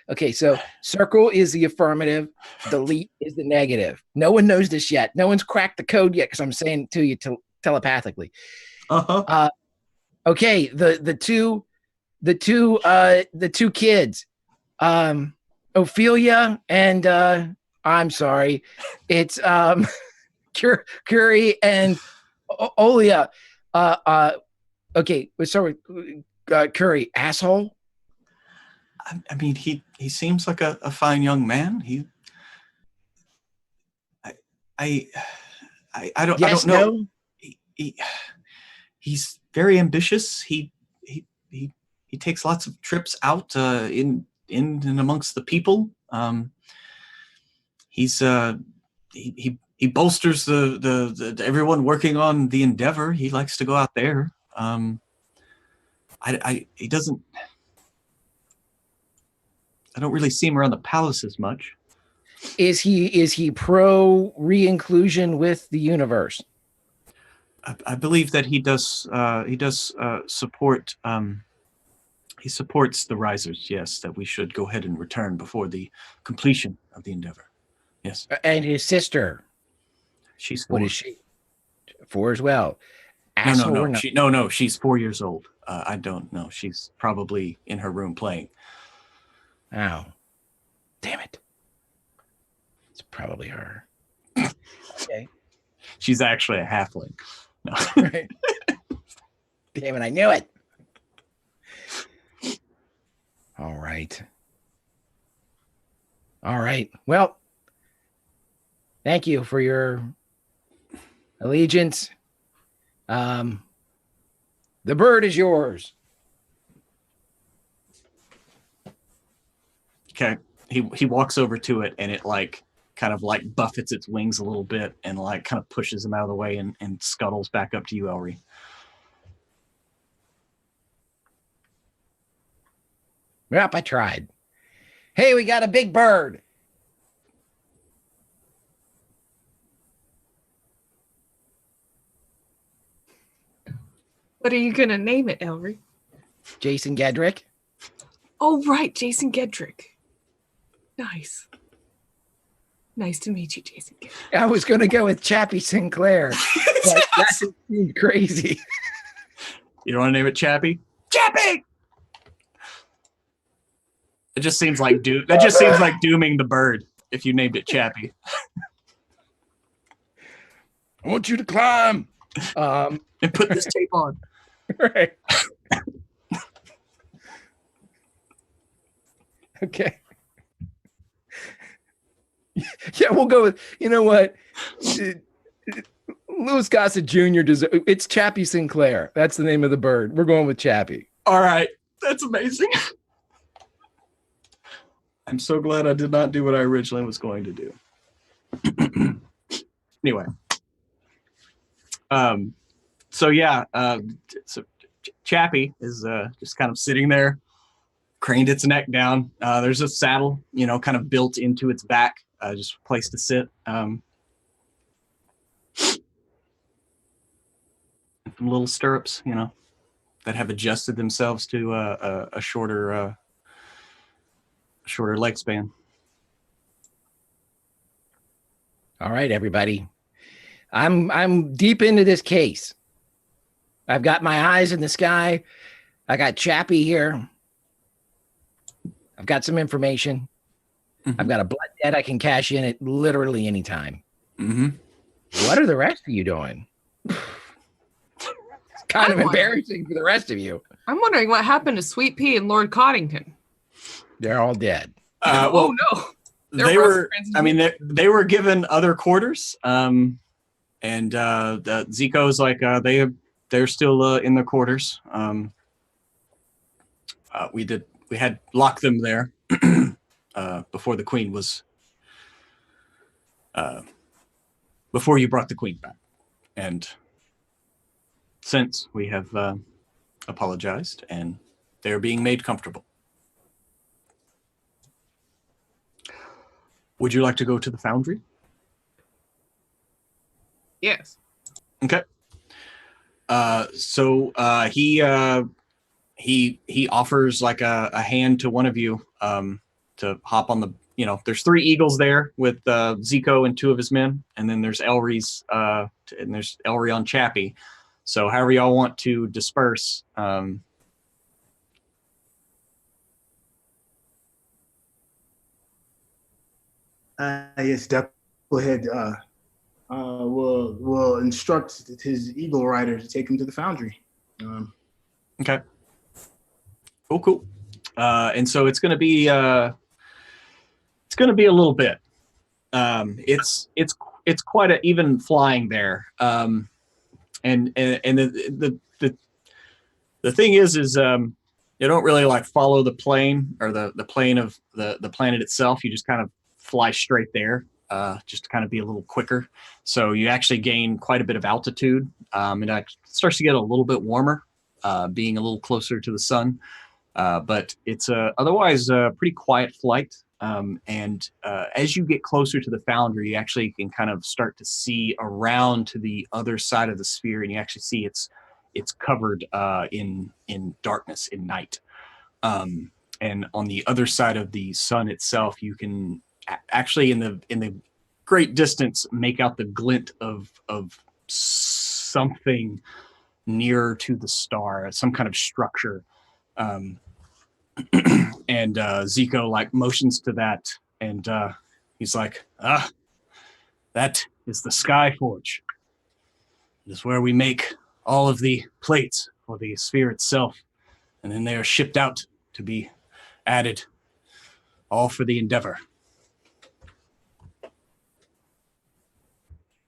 Okay, so circle is the affirmative. Delete is the negative. No one knows this yet. No one's cracked the code yet because I'm saying it to you telepathically. Okay, the two kids, Ophelia and I'm sorry, it's Curie and Olia. Okay, sorry, Curry, asshole. He seems like a fine young man. I don't know. No? He's very ambitious. He takes lots of trips out in and amongst the people. He bolsters the everyone working on the Endeavor. He likes to go out there. He doesn't. I don't really see him around the palace as much. Is he pro re-inclusion with the universe? I believe that he does support. He supports the risers. Yes, that we should go ahead and return before the completion of the endeavor. Yes. And his sister. She's 4. What is she? 4 as well. No, Asshole no, or no. not? No. She's 4 years old. I don't know. She's probably in her room playing. Oh, damn it! It's probably her. Okay. She's actually a halfling. No. Right. Damn it! I knew it. All right. All right. Well, thank you for your allegiance. The bird is yours. Okay. He walks over to it, and it like kind of like buffets its wings a little bit and like kind of pushes him out of the way and scuttles back up to you, Elry. Yep, I tried. Hey, we got a big bird. What are you gonna name it, Elry? Jason Gedrick. Oh, right, Jason Gedrick. Nice. Nice to meet you, Jason Gedrick. I was going to go with Chappie Sinclair. But that just seemed crazy. You don't want to name it Chappie? Chappie! It just seems like that just seems like dooming the bird if you named it Chappie. I want you to climb. And put this tape on. Right. Okay. Yeah, we'll go with, you know what? Louis Gossett Jr. It's Chappie Sinclair. That's the name of the bird. We're going with Chappie. All right. That's amazing. I'm so glad I did not do what I originally was going to do. Anyway. So yeah, so Chappie is just kind of sitting there, craned its neck down. There's a saddle, kind of built into its back, just a place to sit. Little stirrups, that have adjusted themselves to a shorter leg span. All right, everybody. I'm deep into this case. I've got my eyes in the sky. I got Chappie here. I've got some information. Mm-hmm. I've got a blood debt I can cash in at literally any time. Mm-hmm. What are the rest of you doing? It's kind of embarrassing for the rest of you. I'm wondering what happened to Sweet Pea and Lord Coddington. They're all dead. Oh no. They were. I mean, they were given other quarters. And the Zico's like they're still in their quarters. We had locked them there before the Queen was before you brought the Queen back, and since we have apologized and they're being made comfortable. Would you like to go to the Foundry? Yes. Okay. So he offers like a hand to one of you to hop on the. There's 3 eagles there with Zico and 2 of his men, and then there's Elry's and there's Elry on Chappie. So however y'all want to disperse. Yes, Dakul ahead. Will instruct his eagle rider to take him to the Foundry. Okay. Cool. And so it's going to be a little bit. It's quite a even flying there. And the thing is you don't really like follow the plane or the plane of the planet itself. You just kind of fly straight there. Just to kind of be a little quicker. So you actually gain quite a bit of altitude. It starts to get a little bit warmer, being a little closer to the sun. But it's otherwise a pretty quiet flight. And as you get closer to the Foundry, you actually can kind of start to see around to the other side of the sphere, and you actually see it's covered in darkness, in night. And on the other side of the sun itself, you can actually in the great distance make out the glint of something nearer to the star, some kind of structure. And Zico like motions to that, and he's like, that is the Sky Forge. It is where we make all of the plates for the sphere itself, and then they are shipped out to be added, all for the Endeavor.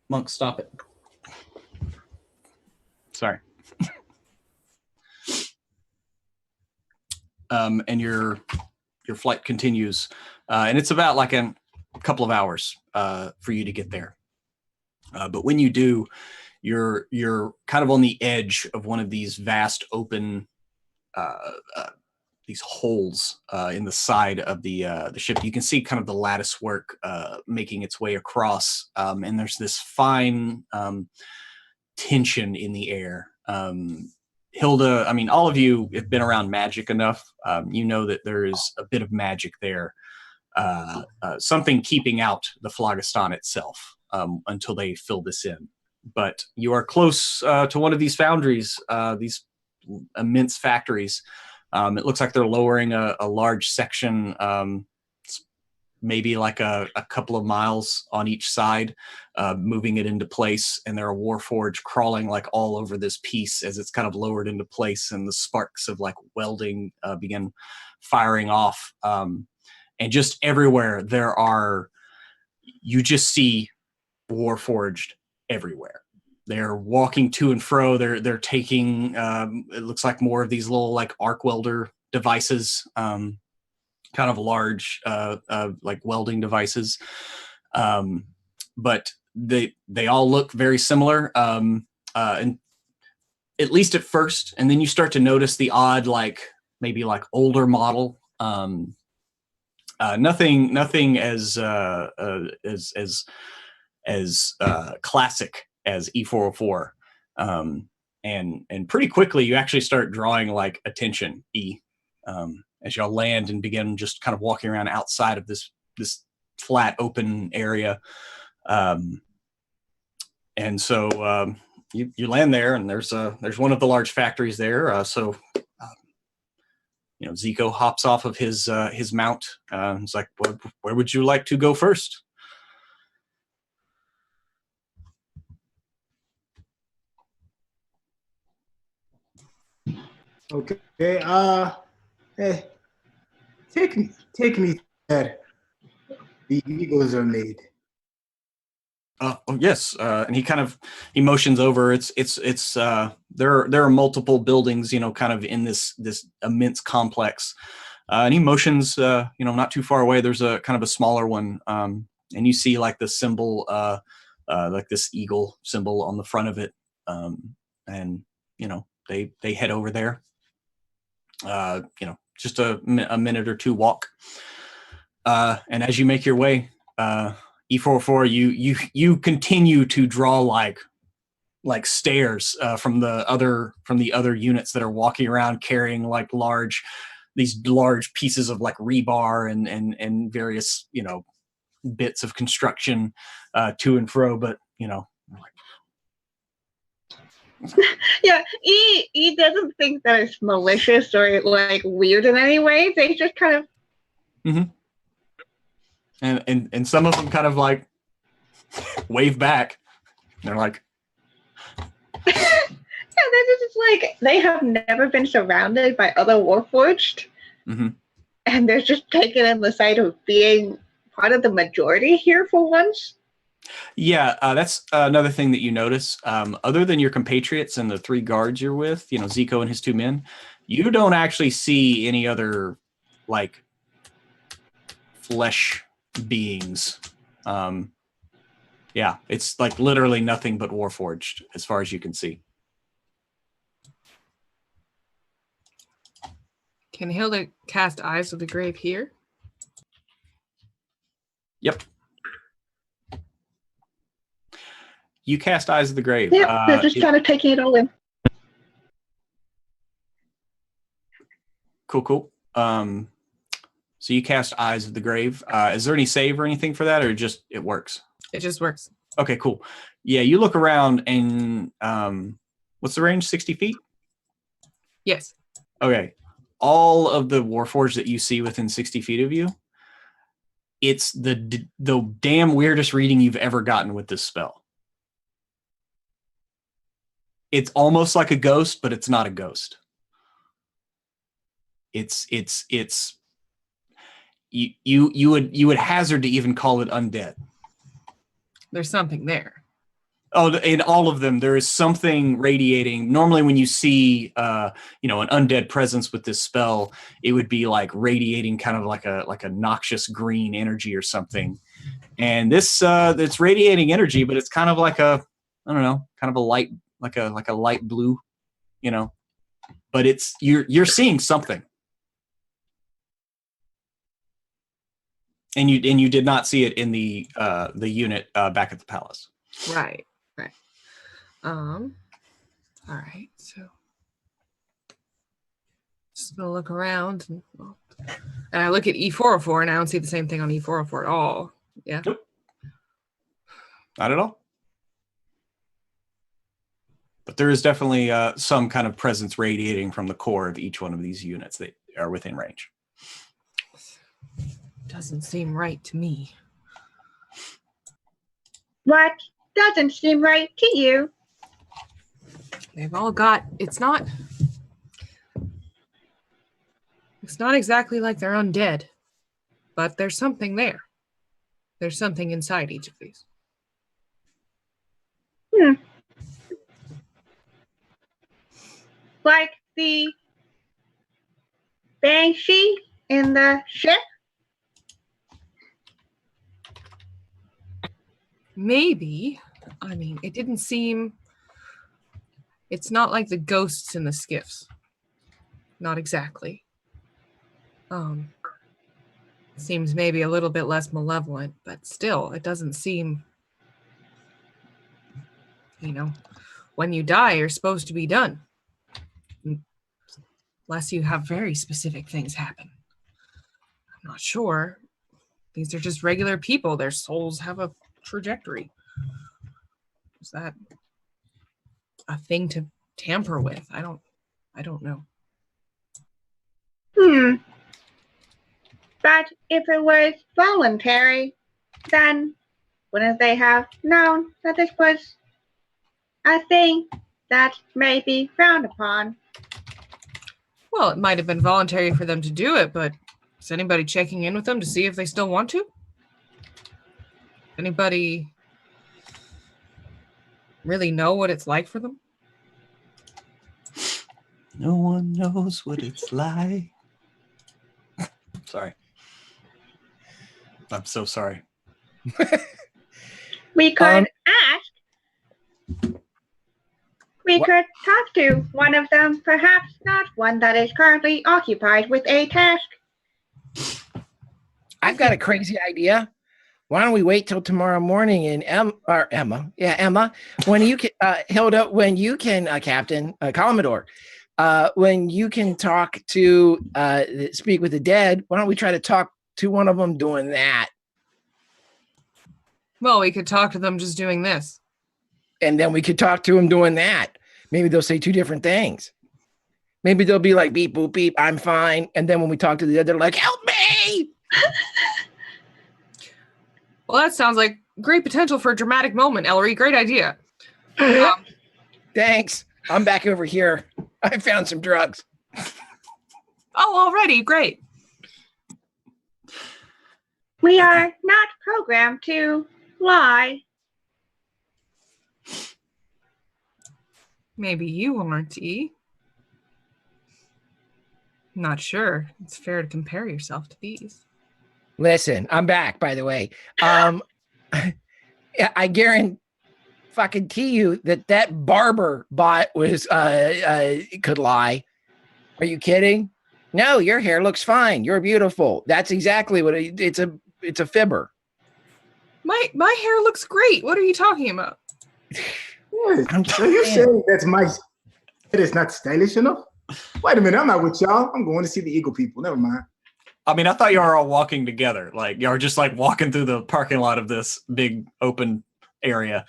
Monk, stop it. Sorry. And your flight continues, and it's about like a couple of hours for you to get there. But when you do, you're kind of on the edge of one of these vast open these holes in the side of the ship. You can see kind of the lattice work making its way across, and there's this fine tension in the air. Hilda, I mean, all of you have been around magic enough. You know that there is a bit of magic there. Something keeping out the phlogiston itself until they fill this in. But you are close to one of these foundries, these immense factories. It looks like they're lowering a large section, maybe like a couple of miles on each side, moving it into place. And there are warforged crawling like all over this piece as it's kind of lowered into place, and the sparks of like welding begin firing off. And just everywhere you just see warforged everywhere. They're walking to and fro. They're taking, it looks like more of these little like arc welder devices, kind of large like welding devices. But they all look very similar, and at least at first. And then you start to notice the odd, like maybe like older model. Nothing as classic as E404, and pretty quickly you actually start drawing like attention, as y'all land and begin just kind of walking around outside of this flat open area, and so you land there, and there's one of the large factories there. So Zico hops off of his mount. He's like, where would you like to go first? Okay. Hey, take me that the eagles are made. Oh yes, and he motions over. There are multiple buildings, kind of in this immense complex, and he motions, not too far away. There's a kind of a smaller one, and you see like the symbol, like this eagle symbol on the front of it, and they head over there. Just a minute or two walk, and as you make your way, E44, you continue to draw like stairs from the other units that are walking around carrying like these large pieces of like rebar and various bits of construction to and fro, but Yeah, he doesn't think that it's malicious or like weird in any way. They just kind of and some of them kind of like wave back. They're like yeah, they're just like they have never been surrounded by other warforged, and they're just taken in the sight of being part of the majority here for once. Yeah, that's another thing that you notice. Other than your compatriots and the 3 guards you're with, Zico and his 2 men, you don't actually see any other like flesh beings. Yeah, it's like literally nothing but warforged as far as you can see. Can Hilda cast Eyes of the Grave here? Yep. You cast Eyes of the Grave. Yep, they're just kind of taking it all in. Cool. So you cast Eyes of the Grave. Is there any save or anything for that, or just it works? It just works. Okay, cool. Yeah, you look around and what's the range? 60 feet? Yes. Okay. All of the Warforged that you see within 60 feet of you, it's the damn weirdest reading you've ever gotten with this spell. It's almost like a ghost, but it's not a ghost. It's you would hazard to even call it undead. There's something there. Oh, in all of them, there is something radiating. Normally, when you see, an undead presence with this spell, it would be like radiating, kind of like a noxious green energy or something. And this, it's radiating energy, but it's kind of like kind of a light, like a light blue, But it's you're seeing something, and you did not see it in the unit back at the palace. Right. All right, so just gonna look around and I look at E404 and I don't see the same thing on E404 at all. Yeah. Nope. Not at all. But there is definitely some kind of presence radiating from the core of each one of these units that are within range. Doesn't seem right to me. What doesn't seem right to you? They've all got, it's not exactly like they're undead, but there's something there. There's something inside each of these. Like the banshee in the ship? Maybe. I mean, it didn't seem, it's not like the ghosts in the skiffs. Not exactly. Seems maybe a little bit less malevolent, but still, it doesn't seem, when you die, you're supposed to be done. Unless you have very specific things happen. I'm not sure. These are just regular people. Their souls have a trajectory. Is that a thing to tamper with? I don't know. But if it was voluntary, then wouldn't they have known that this was a thing that may be frowned upon? Well, it might have been voluntary for them to do it, but is anybody checking in with them to see if they still want to? Anybody really know what it's like for them? No one knows what it's like. Sorry. I'm so sorry. We could ask. We could talk to one of them, perhaps not one that is currently occupied with a task. I've got a crazy idea. Why don't we wait till tomorrow morning and Emma, when you can, Hilda, when you can, Captain, Commodore, when you can talk to, speak with the dead, why don't we try to talk to one of them doing that? Well, we could talk to them just doing this. And then we could talk to them doing that. Maybe they'll say two different things. Maybe they'll be like, beep, boop, beep, I'm fine. And then when we talk to the dead, they're like, help me. Well, that sounds like great potential for a dramatic moment, Ellery. Great idea. Thanks. I'm back over here. I found some drugs. Oh, already? Great. We are not programmed to lie. Maybe you aren't, E. Not sure. It's fair to compare yourself to these. Listen, I'm back, by the way. I guarantee you that barber bot was could lie. Are you kidding? No, your hair looks fine. You're beautiful. That's exactly what it's a fibber. My hair looks great. What are you talking about? Yeah. So you saying that is not stylish enough? Wait a minute, I'm not with y'all. I'm going to see the Eagle people. Never mind. I mean, I thought you were all walking together. Like, you were just like walking through the parking lot of this big open area.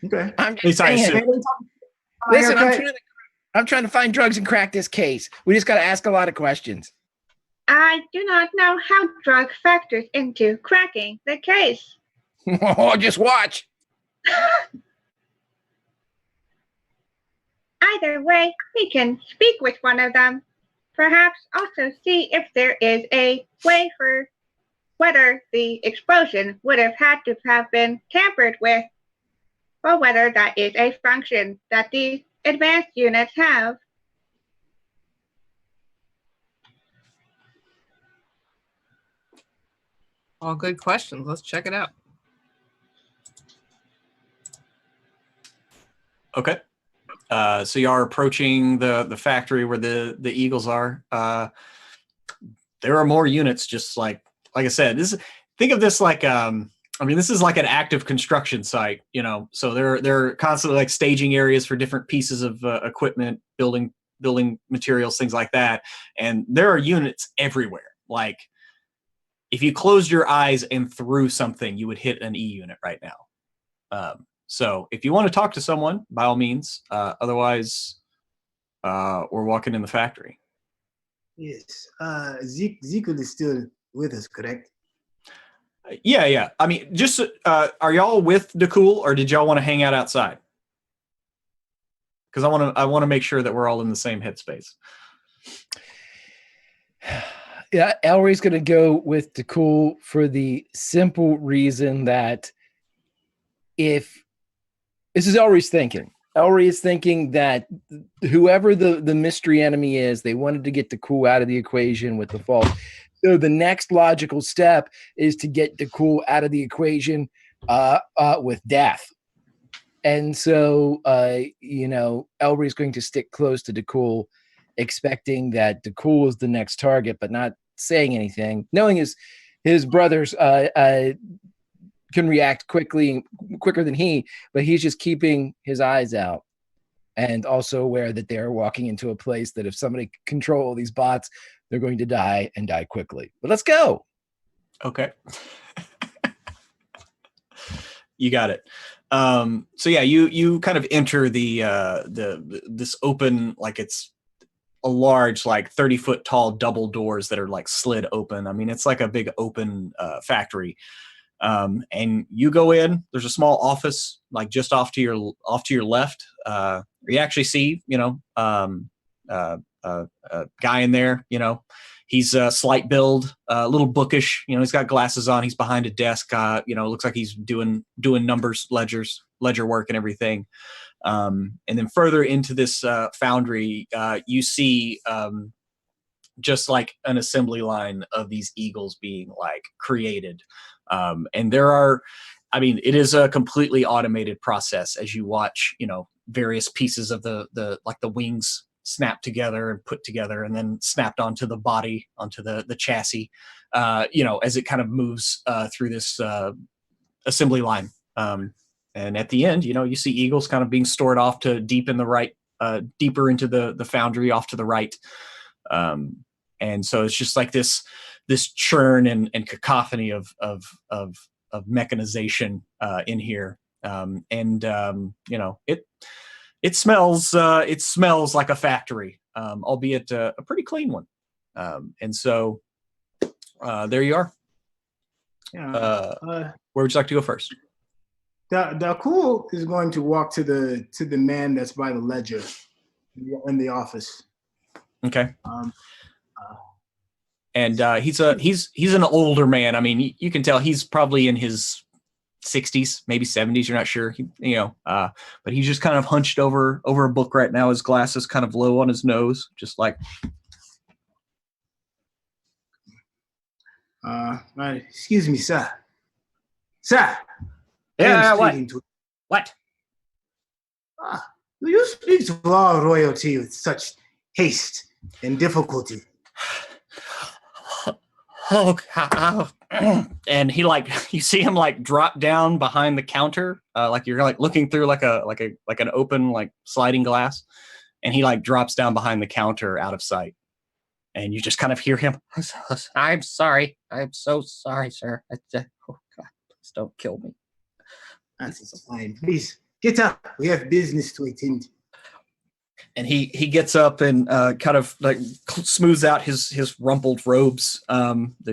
Okay. I'm just saying. Listen, I'm trying to find drugs and crack this case. We just got to ask a lot of questions. I do not know how drug factors into cracking the case. Oh, just watch. Either way, we can speak with one of them. Perhaps also see if there is a way for whether the explosion would have had to have been tampered with, or whether that is a function that these advanced units have. All good questions. Let's check it out. Okay. So you are approaching the factory where the Eagles are. There are more units, just like I said. Think of this like this is like an active construction site, So they're constantly like staging areas for different pieces of equipment, building materials, things like that. And there are units everywhere. Like, if you closed your eyes and threw something, you would hit an E unit right now. So if you want to talk to someone, by all means. Otherwise, we're walking in the factory. Yes. Zeke is still with us, correct? Yeah. I mean, just are y'all with Dakul, or did y'all want to hang out outside? Because I want to make sure that we're all in the same headspace. Yeah, Elry's going to go with Dakul for the simple reason that if this is Elry's thinking. Elry is thinking that whoever the mystery enemy is, they wanted to get Dakul out of the equation with the fault. So the next logical step is to get Dakul out of the equation with death. And so, Elry's going to stick close to Dakul, expecting that Dakul is the next target, but not saying anything, knowing his brothers can react quicker than he, but he's just keeping his eyes out, and also aware that they're walking into a place that if somebody control these bots, they're going to die and die quickly. But let's go. Okay. You got it. So yeah, you kind of enter this open, like it's a large, like 30-foot tall double doors that are like slid open. I mean, it's like a big open factory. And you go in. There's a small office, like just off to your left. You actually see, a guy in there. He's a slight build, a little bookish. He's got glasses on. He's behind a desk. Looks like he's doing numbers, ledger work, and everything. And then further into this foundry, you see just like an assembly line of these eagles being like created. And there are, it is a completely automated process as you watch, various pieces of the wings snap together and put together and then snapped onto the body, onto the chassis, as it kind of moves through this assembly line. And at the end, you see eagles kind of being stored off to deeper into the foundry off to the right. And so it's just like this churn and cacophony of mechanization in here. It smells like a factory, albeit a pretty clean one. And so there you are. Yeah. Where would you like to go first? Dakul is going to walk to the man that's by the ledger in the office. Okay. And he's an older man. I mean, you can tell he's probably in his 60s, maybe 70s. You're not sure, but he's just kind of hunched over a book right now. His glasses kind of low on his nose, just like. Excuse me, sir. Sir. Yeah. What? Do you speak to our royalty with such haste and difficulty. Oh, God. And he you see him drop down behind the counter, like you're looking through an open sliding glass, and he drops down behind the counter out of sight, and you just kind of hear him. I'm sorry. I'm so sorry, sir. Oh God, please don't kill me. That's fine. Please get up. We have business to attend. And he gets up and kind of smooths out his rumpled robes,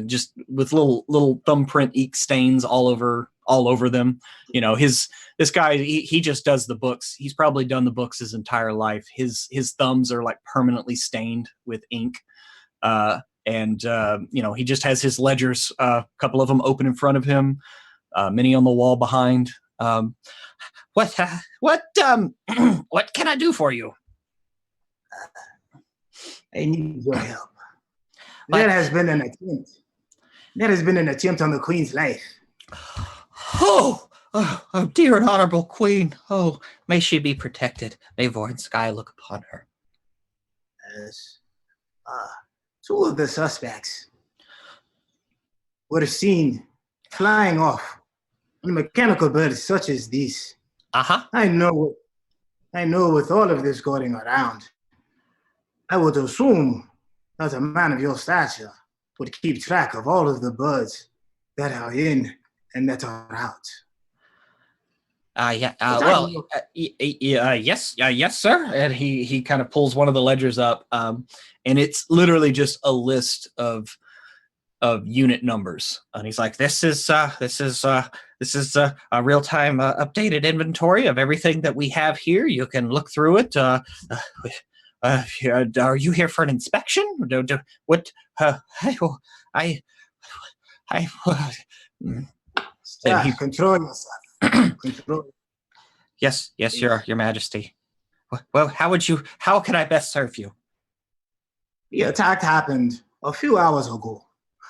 just with little thumbprint ink stains all over them. You know, this guy he just does the books. He's probably done the books his entire life. His thumbs are permanently stained with ink, and he just has his ledgers, a couple of them open in front of him, many on the wall behind. What can I do for you? I need your help. There has been an attempt. There has been an attempt on the Queen's life. Oh, dear and honorable Queen. Oh, may she be protected. May Vorn Sky look upon her. Yes. Two of the suspects were seen flying off on mechanical birds such as these. Uh-huh. I know with all of this going around, I would assume that a man of your stature would keep track of all of the birds that are in and that are out. Yes, sir. And he kind of pulls one of the ledgers up, and it's literally just a list of unit numbers. And he's like, this is a real-time updated inventory of everything that we have here. You can look through it. Are you here for an inspection? Control yourself. Control. Yes, Your Majesty. Well, how can I best serve you? The attack happened a few hours ago.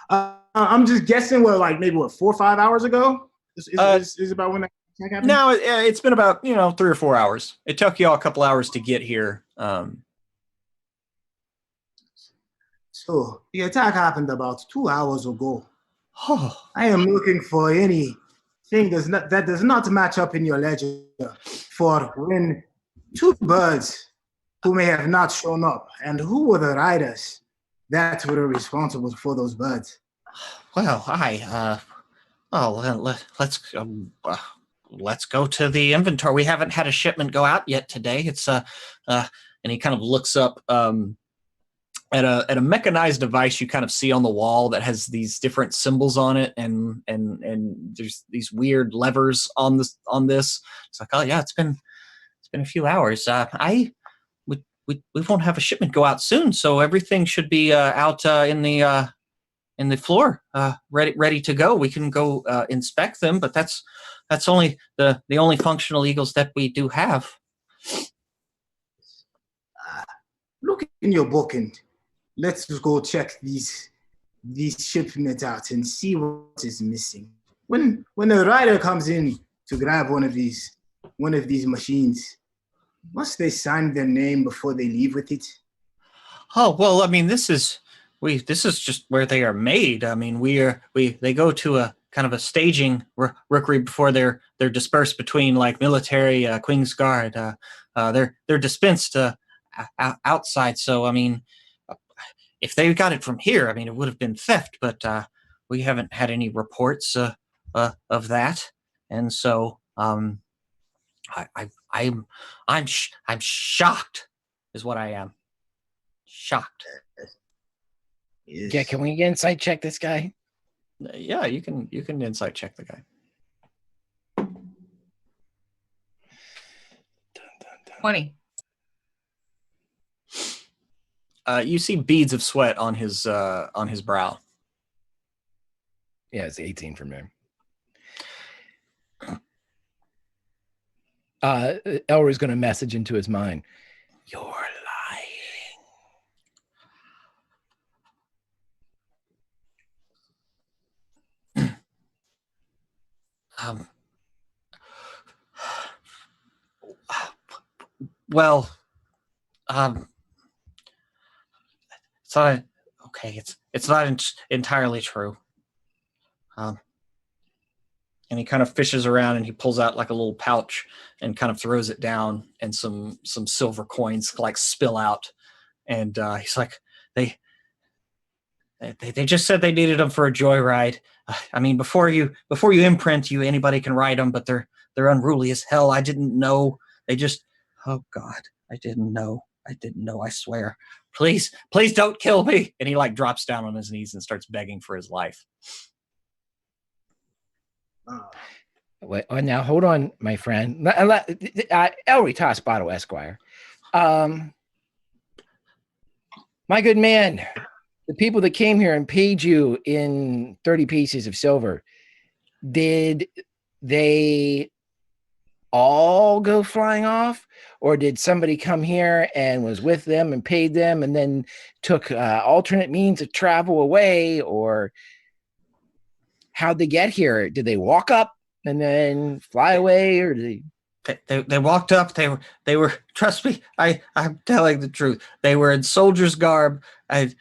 I'm just guessing, maybe 4 or 5 hours ago? Is about when that attack happened? No, it's been about 3 or 4 hours. It took you all a couple hours to get here. So the attack happened about 2 hours ago. Oh. I am looking for anything that does not match up in your ledger for when two birds who may have not shown up, and who were the riders that were responsible for those birds. Well, let's go to the inventory. We haven't had a shipment go out yet today. It's and he kind of looks up at a mechanized device you kind of see on the wall that has these different symbols on it, and there's these weird levers on this. It's like, oh yeah, it's been a few hours. We won't have a shipment go out soon, so everything should be out in the floor, ready to go. We can go inspect them, but that's only the only functional eagles that we do have. Look in your book and let's just go check these shipments out and see what is missing. When a rider comes in to grab one of these machines, must they sign their name before they leave with it? Oh well, I mean, this is just where they are made. I mean, they go to a kind of a staging rookery before they're dispersed between military, Queen's Guard. They're dispensed outside. So I mean, if they got it from here, I mean, it would have been theft. But we haven't had any reports of that, and so I'm shocked, is what I am. Shocked. Yeah, can we insight check this guy? Yeah, you can insight check the guy. 20. You see beads of sweat on his brow. Yeah, it's 18 from there. Elroy's going to message into his mind. You're lying. Well, not okay. It's not entirely true. And he kind of fishes around and he pulls out like a little pouch and kind of throws it down, and some silver coins like spill out. And he's like, they just said they needed them for a joyride. I mean, before you imprint, anybody can ride them, but they're unruly as hell. I didn't know. They just, oh God, I didn't know. I swear. Please don't kill me. And he like drops down on his knees and starts begging for his life. Wait, now hold on, my friend. Elry Tosbottle, Esquire. My good man, the people that came here and paid you in 30 pieces of silver, did they all go flying off, or did somebody come here and was with them and paid them and then took alternate means of travel away, or how'd they get here? Did they walk up and then fly away, or did they walked up? They were trust me, I'm telling the truth. They were in soldier's garb, and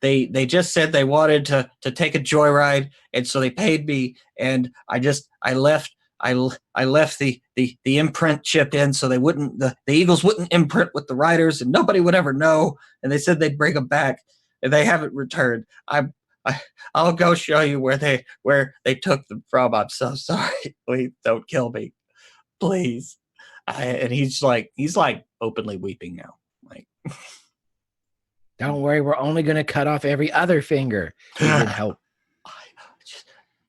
they just said they wanted to take a joyride, and so they paid me, and I left the imprint chip in so they wouldn't the eagles wouldn't imprint with the riders and nobody would ever know, and they said they'd bring them back, and they haven't returned. I'll go show you where they took them from. I'm so sorry. Please don't kill me, please. And he's like openly weeping now. Like, don't worry, we're only going to cut off every other finger. Even help.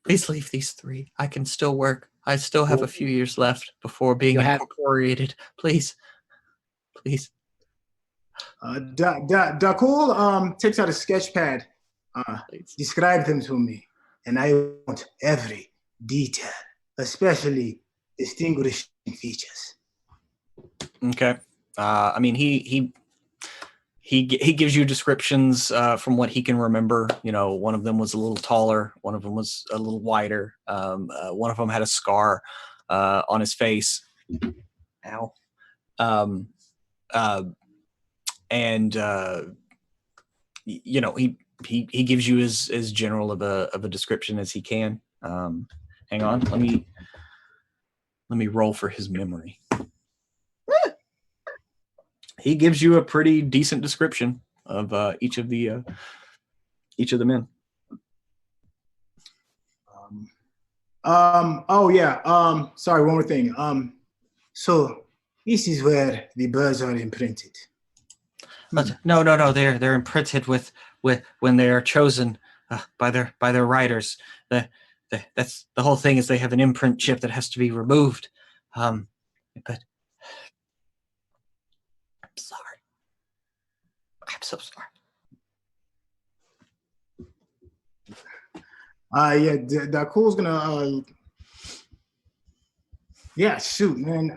Please leave these 3. I can still work. I still have a few years left before being incorporated. Please. Dakul takes out a sketch pad. Describe them to me, and I want every detail, especially distinguishing features. Okay. I mean, he gives you descriptions from what he can remember. You know, one of them was a little taller, one of them was a little wider, one of them had a scar on his face. Ow. And you know, he gives you as general of a description as he can. Hang on, let me roll for his memory. He gives you a pretty decent description of each of the men. Sorry, one more thing. So this is where the birds are imprinted. No. They're imprinted with when they are chosen by their riders. That's the whole thing. Is they have an imprint chip that has to be removed. But I'm sorry. I'm so sorry. Dakul's gonna shoot, man.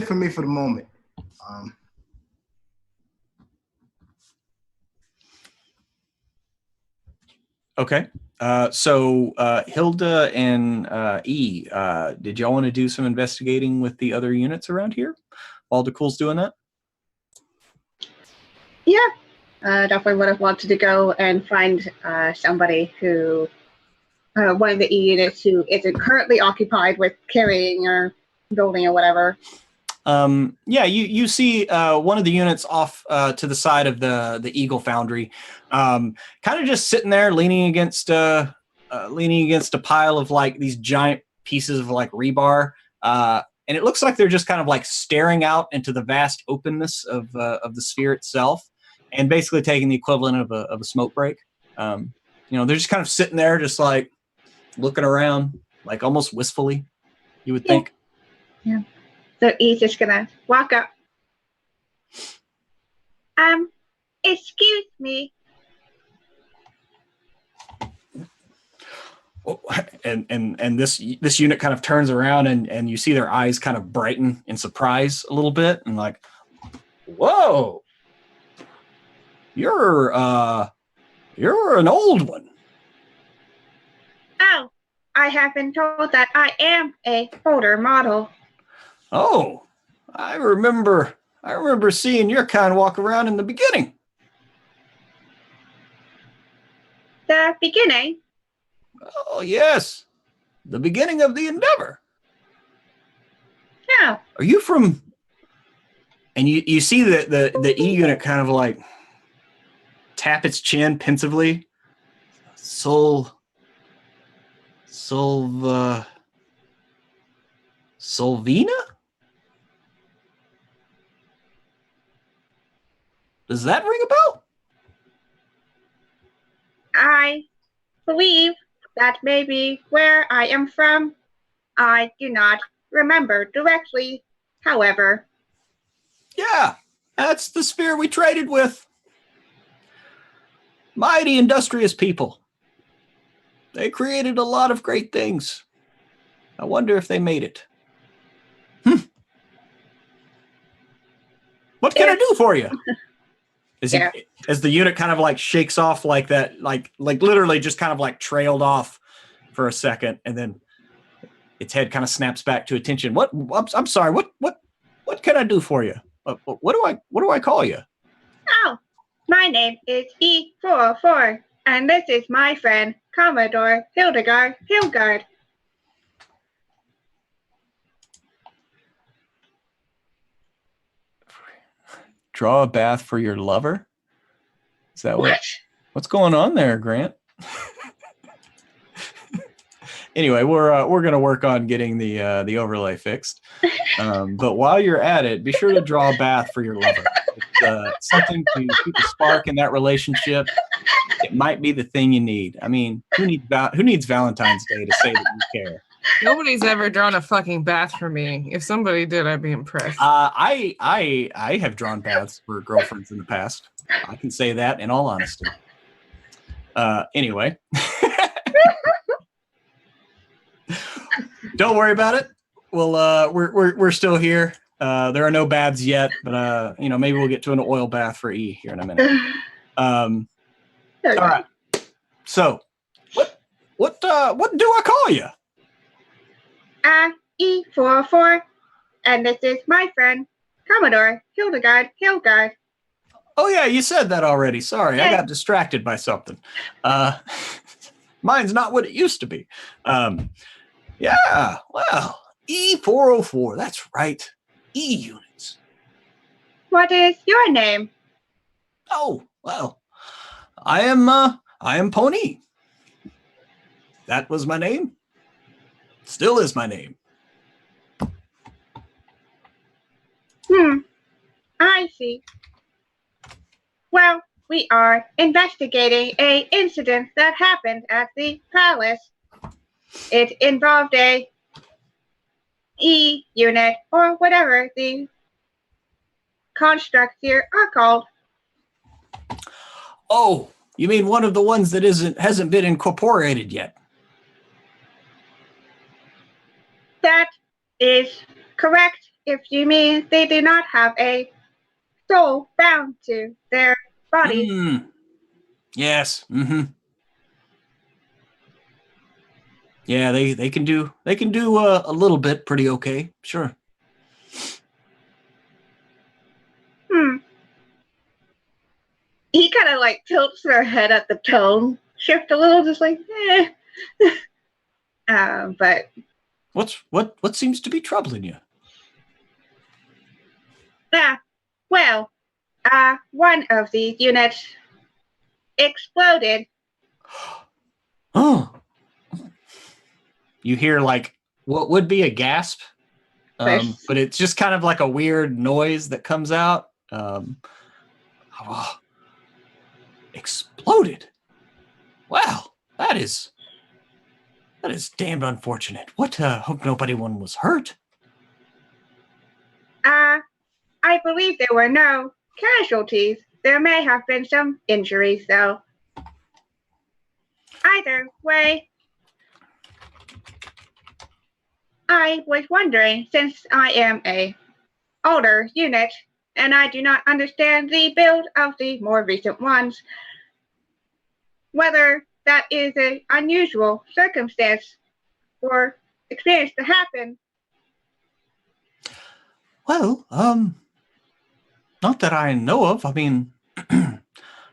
For me for the moment. Okay. So Hilda and E, did y'all want to do some investigating with the other units around here while Dakul's doing that? Yeah, definitely would have wanted to go and find somebody who, one of the E units who isn't currently occupied with carrying or building or whatever. You see one of the units off to the side of the Eagle Foundry, kind of just sitting there leaning against a pile of like these giant pieces of like rebar, and it looks like they're just kind of like staring out into the vast openness of the sphere itself, and basically taking the equivalent of a smoke break. They're just kind of sitting there, just like looking around, like almost wistfully, you would think. Yeah. So he's just gonna walk up. Excuse me. And this unit kind of turns around and you see their eyes kind of brighten in surprise a little bit, and like, whoa, you're an old one. Oh, I have been told that I am a older model. Oh, I remember seeing your kind walk around in the beginning. The beginning? Oh, yes. The beginning of the Endeavor. No. Are you from... And you see the E unit kind of like tap its chin pensively. Solvina? Does that ring a bell? I believe that may be where I am from. I do not remember directly, however. Yeah, that's the sphere we traded with. Mighty industrious people. They created a lot of great things. I wonder if they made it. What can I do for you? As the unit kind of like shakes off like that, like literally just kind of like trailed off for a second, and then its head kind of snaps back to attention. What? I'm sorry. What can I do for you? What do I call you? Oh, my name is E404, and this is my friend Commodore Hildegard Hilgard. Draw a bath for your lover? Is that what's going on there, Grant? Anyway, we're gonna work on getting the overlay fixed. But while you're at it, be sure to draw a bath for your lover. It's something to keep a spark in that relationship. It might be the thing you need. I mean, who needs Valentine's Day to say that you care? Nobody's ever drawn a fucking bath for me. If somebody did, I'd be impressed. I have drawn baths for girlfriends in the past. I can say that in all honesty. Anyway. Don't worry about it. Well, we're still here. There are no baths yet, but maybe we'll get to an oil bath for E here in a minute. All right. So, what do I call you? E404, and this is my friend Commodore Hildegard Hilgard. Oh yeah, you said that already. Sorry, Yes. I got distracted by something. Mine's not what it used to be. Yeah, well, E404, that's right. E units. What is your name? Oh, well, I am Pony. That was my name. Still is my name. I see. Well, we are investigating an incident that happened at the palace. It involved a E unit, or whatever the constructs here are called. Oh, you mean one of the ones that hasn't been incorporated yet? That is correct if you mean they do not have a soul bound to their bodies. Yes. Mm-hmm. Yeah, they can do a little bit pretty okay. Sure. He kind of like tilts their head at the tone shift a little, just like, but what seems to be troubling you? Well, one of these units exploded. Oh. You hear like what would be a gasp, but it's just kind of like a weird noise that comes out. Exploded. Wow, that is damned unfortunate. What? Hope nobody was hurt. I believe there were no casualties. There may have been some injuries, though. Either way, I was wondering, since I am a older unit and I do not understand the build of the more recent ones, whether that is an unusual circumstance or experience to happen. Well, not that I know of. I mean,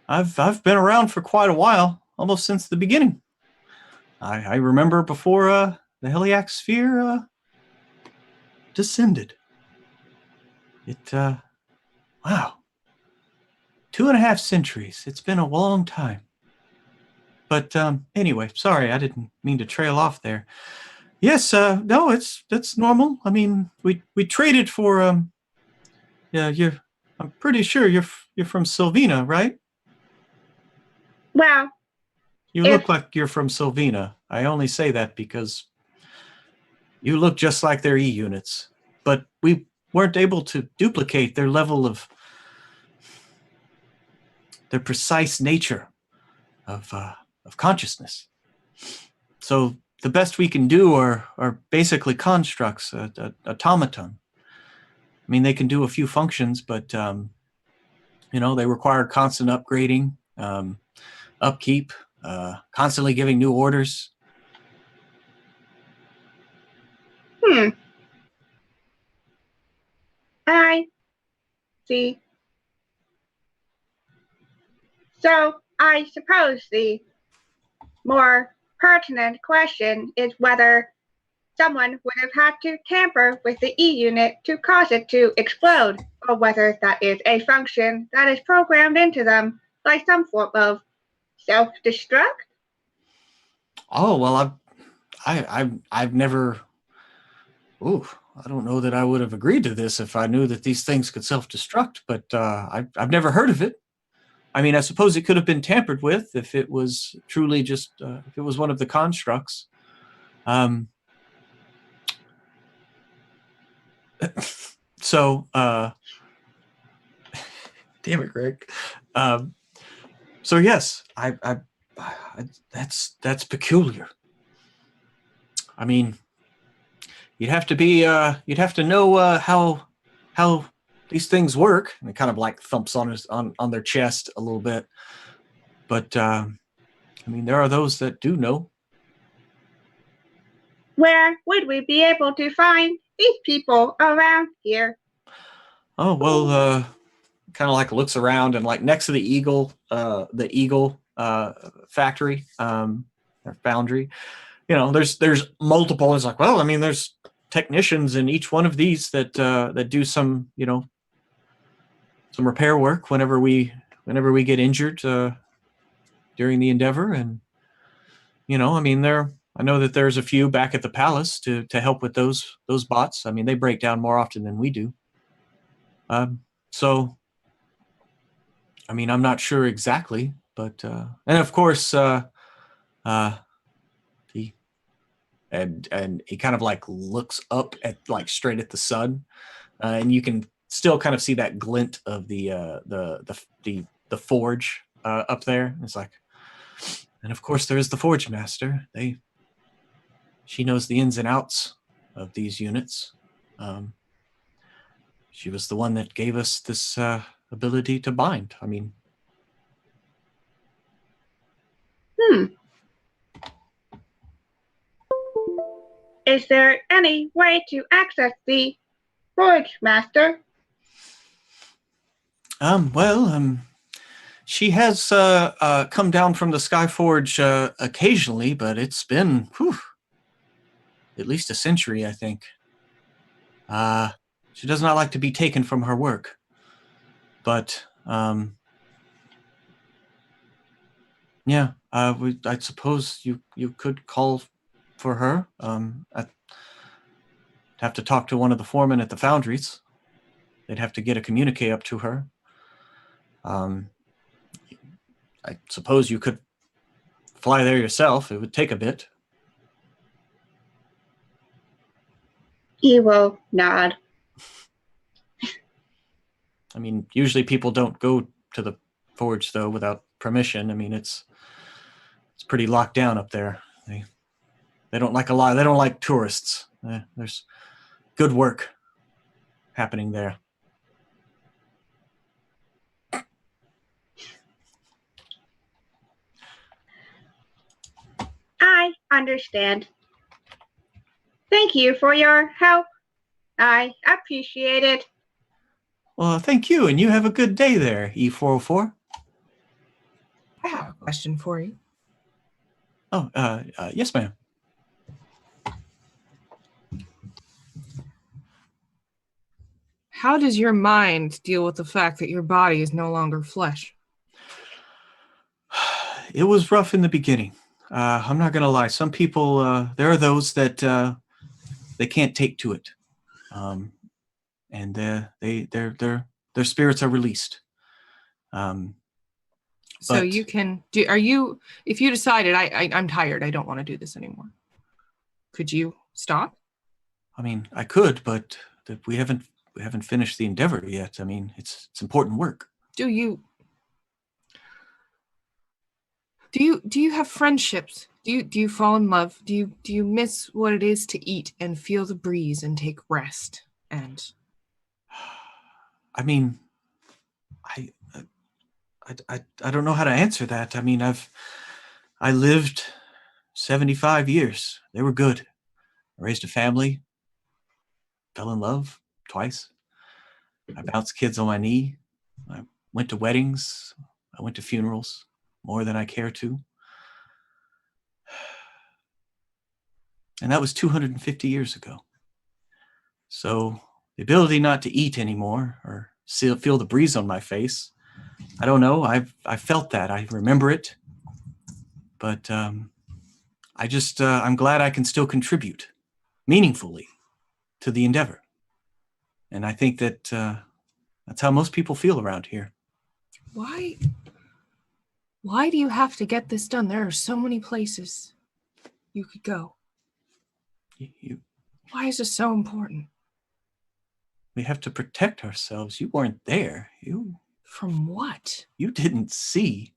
I've been around for quite a while, almost since the beginning. I remember before the Heliac sphere descended. It wow, 2.5 centuries. It's been a long time. But anyway, sorry, I didn't mean to trail off there. Yes, no, that's normal. I mean, we traded for yeah, I'm pretty sure you're from Sylvina, right? Well, You if look like you're from Sylvina. I only say that because you look just like their E units, but we weren't able to duplicate their level of their precise nature of consciousness. So the best we can do are basically constructs, automaton. I mean, they can do a few functions, but they require constant upgrading, upkeep, constantly giving new orders. hmm, I see. So I suppose the more pertinent question is whether someone would have had to tamper with the E unit to cause it to explode, or whether that is a function that is programmed into them by some form of self-destruct. Oh well, I've never. Ooh, I don't know that I would have agreed to this if I knew that these things could self-destruct. But I've never heard of it. I mean, I suppose it could have been tampered with if it was truly just if it was one of the constructs. Um, so, damn it, Greg. Um, so yes, that's peculiar. I mean, you'd have to know how these things work. And it kind of like thumps on their chest a little bit. But I mean, there are those that do know. Where would we be able to find these people around here? Oh well, kind of like looks around and like next to the eagle factory, or foundry. There's multiple. It's like, well, I mean, there's technicians in each one of these that do some some repair work whenever we get injured during the endeavor. And I mean, I know that there's a few back at the palace to help with those bots. I mean, they break down more often than we do. So I mean, I'm not sure exactly, but and of course he and he kind of like looks up at like straight at the sun, and you can still kind of see that glint of the forge up there. It's like, and of course there is the forge master. She knows the ins and outs of these units. She was the one that gave us this ability to bind. I mean, Is there any way to access the Forge Master? She has come down from the Skyforge occasionally, but it's been at least a century, I think. She does not like to be taken from her work, but yeah, I suppose you could call for her. I'd have to talk to one of the foremen at the foundries. They'd have to get a communique up to her. I suppose you could fly there yourself. It would take a bit. He will nod. I mean, usually people don't go to the forge though without permission. I mean, it's pretty locked down up there. They don't like a lot. They don't like tourists. There's good work happening there. I understand. Thank you for your help. I appreciate it. Well, thank you, and you have a good day there, E404. I have a question for you. Oh, yes, ma'am. How does your mind deal with the fact that your body is no longer flesh? It was rough in the beginning. I'm not gonna lie. Some people, there are those that they can't take to it, and their spirits are released. So But- you can do. Are you? If you decided I'm tired, I don't want to do this anymore. Could you stop? I mean, I could, but we haven't finished the endeavor yet. I mean, it's important work. Do you have friendships? Do you fall in love? Do you miss what it is to eat and feel the breeze and take rest? And I mean, I don't know how to answer that. I mean, I lived 75 years. They were good. I raised a family. Fell in love twice. I bounced kids on my knee. I went to weddings. I went to funerals more than I care to. And that was 250 years ago. So the ability not to eat anymore or feel the breeze on my face, I don't know. I felt that. I remember it. But I'm glad I can still contribute meaningfully to the endeavor. And I think that that's how most people feel around here. why do you have to get this done? There are so many places you could go. Why is this so important? We have to protect ourselves. You weren't there. From what? You didn't see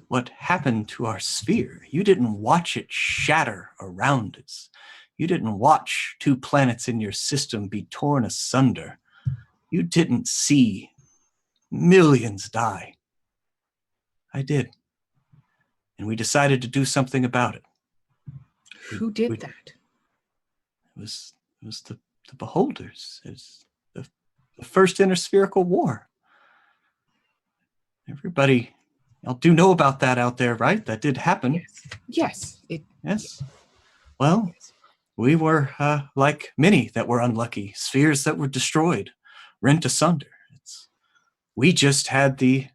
what happened to our sphere. You didn't watch it shatter around us. You didn't watch 2 planets in your system be torn asunder. You didn't see millions die. I did. And we decided to do something about it. Who did that? It was the Beholders. It was the first interspherical war. Everybody, y'all do know about that out there, right? That did happen. Yes. Yes. Well, we were like many that were unlucky, spheres that were destroyed, rent asunder. We just had the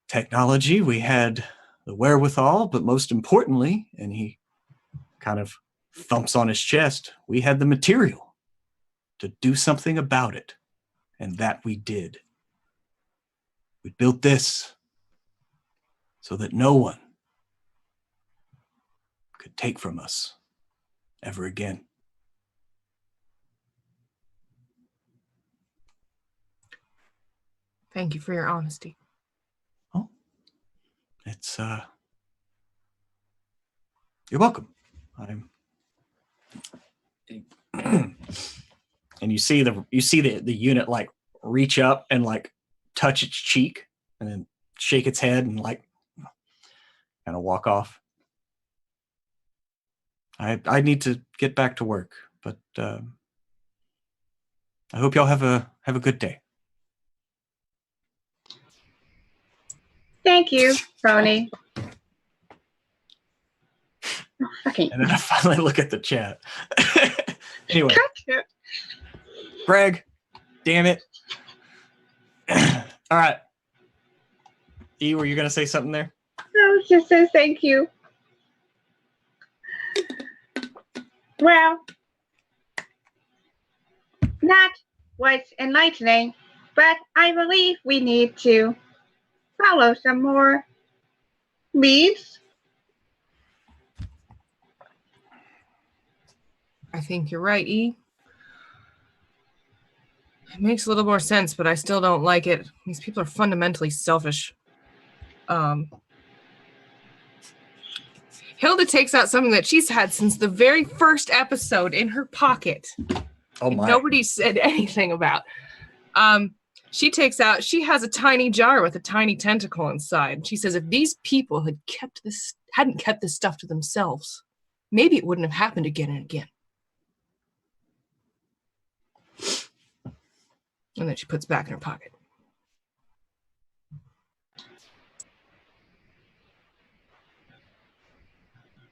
technology, we had the wherewithal, but most importantly, and he kind of thumps on his chest, we had the material to do something about it. And that we did. We built this so that no one could take from us ever again. Thank you for your honesty. Oh, it's you're welcome. And you see the unit like reach up and like touch its cheek and then shake its head and like kind of walk off. I need to get back to work, but I hope y'all have a good day. Thank you, Tony. Oh, fucking. And then I finally look at the chat. Anyway, Gotcha. Greg, damn it. All right. E, were you going to say something there? I was just saying thank you. Well, that was enlightening, but I believe we need to follow some more leads. I think you're right, E. It makes a little more sense, but I still don't like it. These people are fundamentally selfish. Hilda takes out something that she's had since the very first episode in her pocket. Oh my. Nobody said anything about. She has a tiny jar with a tiny tentacle inside. She says if these people hadn't kept this stuff to themselves, maybe it wouldn't have happened again and again. And then she puts it back in her pocket.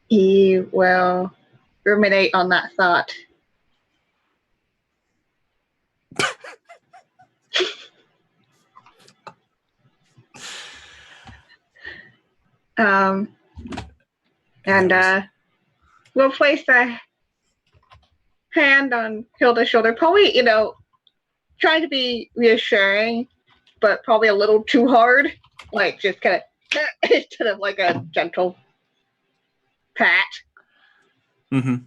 He will ruminate on that thought. And we'll place a hand on Hilda's shoulder, probably, trying to be reassuring, but probably a little too hard, like just kind of instead of like a gentle pat. Mm-hmm.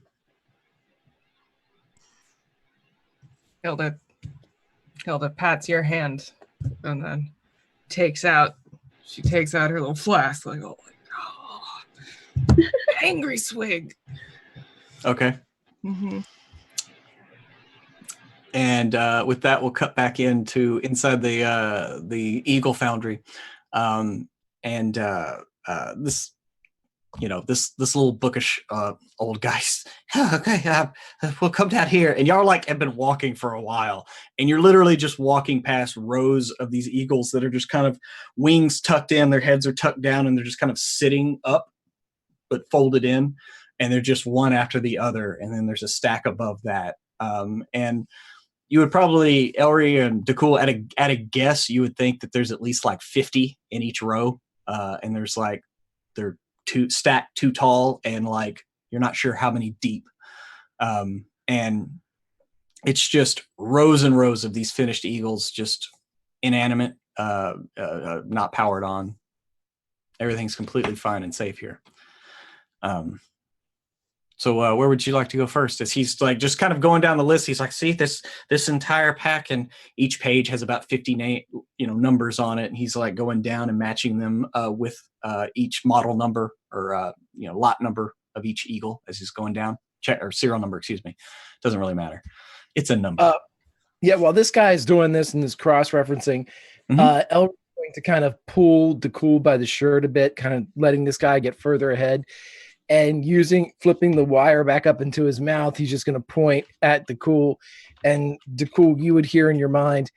Hilda pats your hand and then takes out her little flask, like, oh my god. Angry swig. Okay. Mm-hmm. And with that, we'll cut back into inside the Eagle Foundry, and this little bookish old guy. Okay, we'll come down here, and y'all have been walking for a while, and you're literally just walking past rows of these eagles that are just kind of wings tucked in, their heads are tucked down, and they're just kind of sitting up, but folded in, and they're just one after the other, and then there's a stack above that, and you would probably, Elry and Dakul, at a guess, you would think that there's at least 50 in each row, and there's they're stacked too tall, and you're not sure how many deep, and it's just rows and rows of these finished eagles, just inanimate, not powered on. Everything's completely fine and safe here. So where would you like to go first? As he's just kind of going down the list, he's like, see, this entire pack, and each page has about 50 numbers on it, and he's going down and matching them with each model number or lot number of each eagle as he's going down. Or serial number, excuse me. Doesn't really matter. It's a number. Yeah, while this guy's doing this and this cross-referencing, Elry's going to kind of pull Dakul by the shirt a bit, kind of letting this guy get further ahead. And flipping the wire back up into his mouth, he's just going to point at Dakul. And Dakul, you would hear in your mind,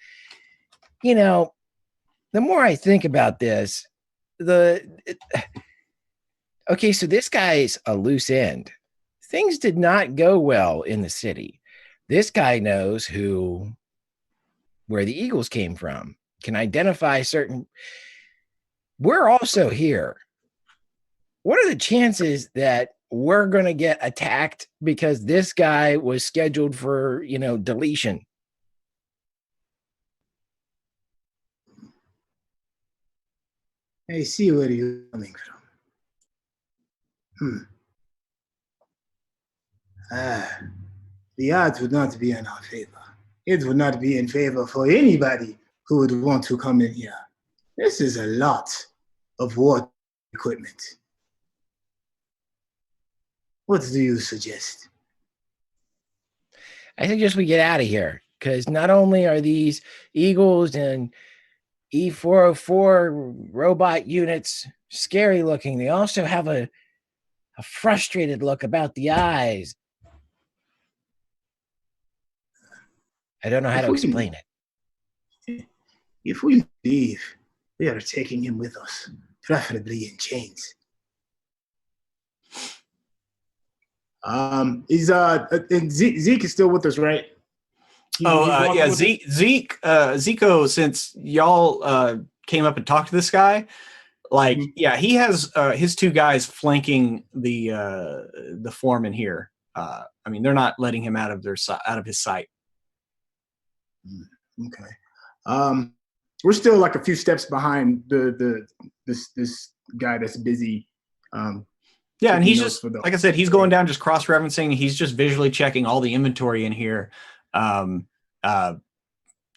the more I think about this, okay, so this guy's a loose end. Things did not go well in the city. This guy knows where the eagles came from, can identify certain. We're also here. What are the chances that we're going to get attacked because this guy was scheduled for, deletion? I see where you're coming from. The odds would not be in our favor. It would not be in favor for anybody who would want to come in here. This is a lot of war equipment. What do you suggest? I suggest we get out of here, because not only are these Eagles and E404 robot units scary looking, they also have a frustrated look about the eyes. I don't know how to explain it. If we leave, we are taking him with us, preferably in chains. Zeke is still with us, right? Zico, since y'all came up and talked to this guy, he has his two guys flanking the foreman here. They're not letting him out of his sight. Okay. We're still a few steps behind this guy that's busy. Yeah, and he's just, like I said, he's going down just cross-referencing. He's just visually checking all the inventory in here,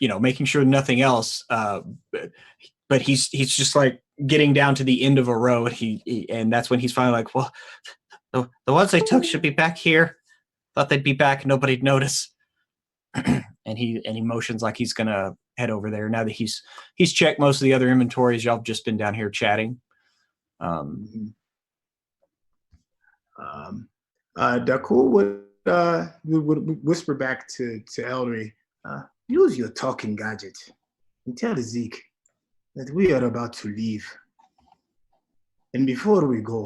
making sure nothing else. But he's just getting down to the end of a row, and that's when he's finally like, well, the ones they took should be back here. Thought they'd be back, nobody'd notice. and he motions like he's gonna head over there. Now that he's checked most of the other inventories, y'all have just been down here chatting. Dakul would whisper back to Elry, use your talking gadget and tell Zeke that we are about to leave. And before we go,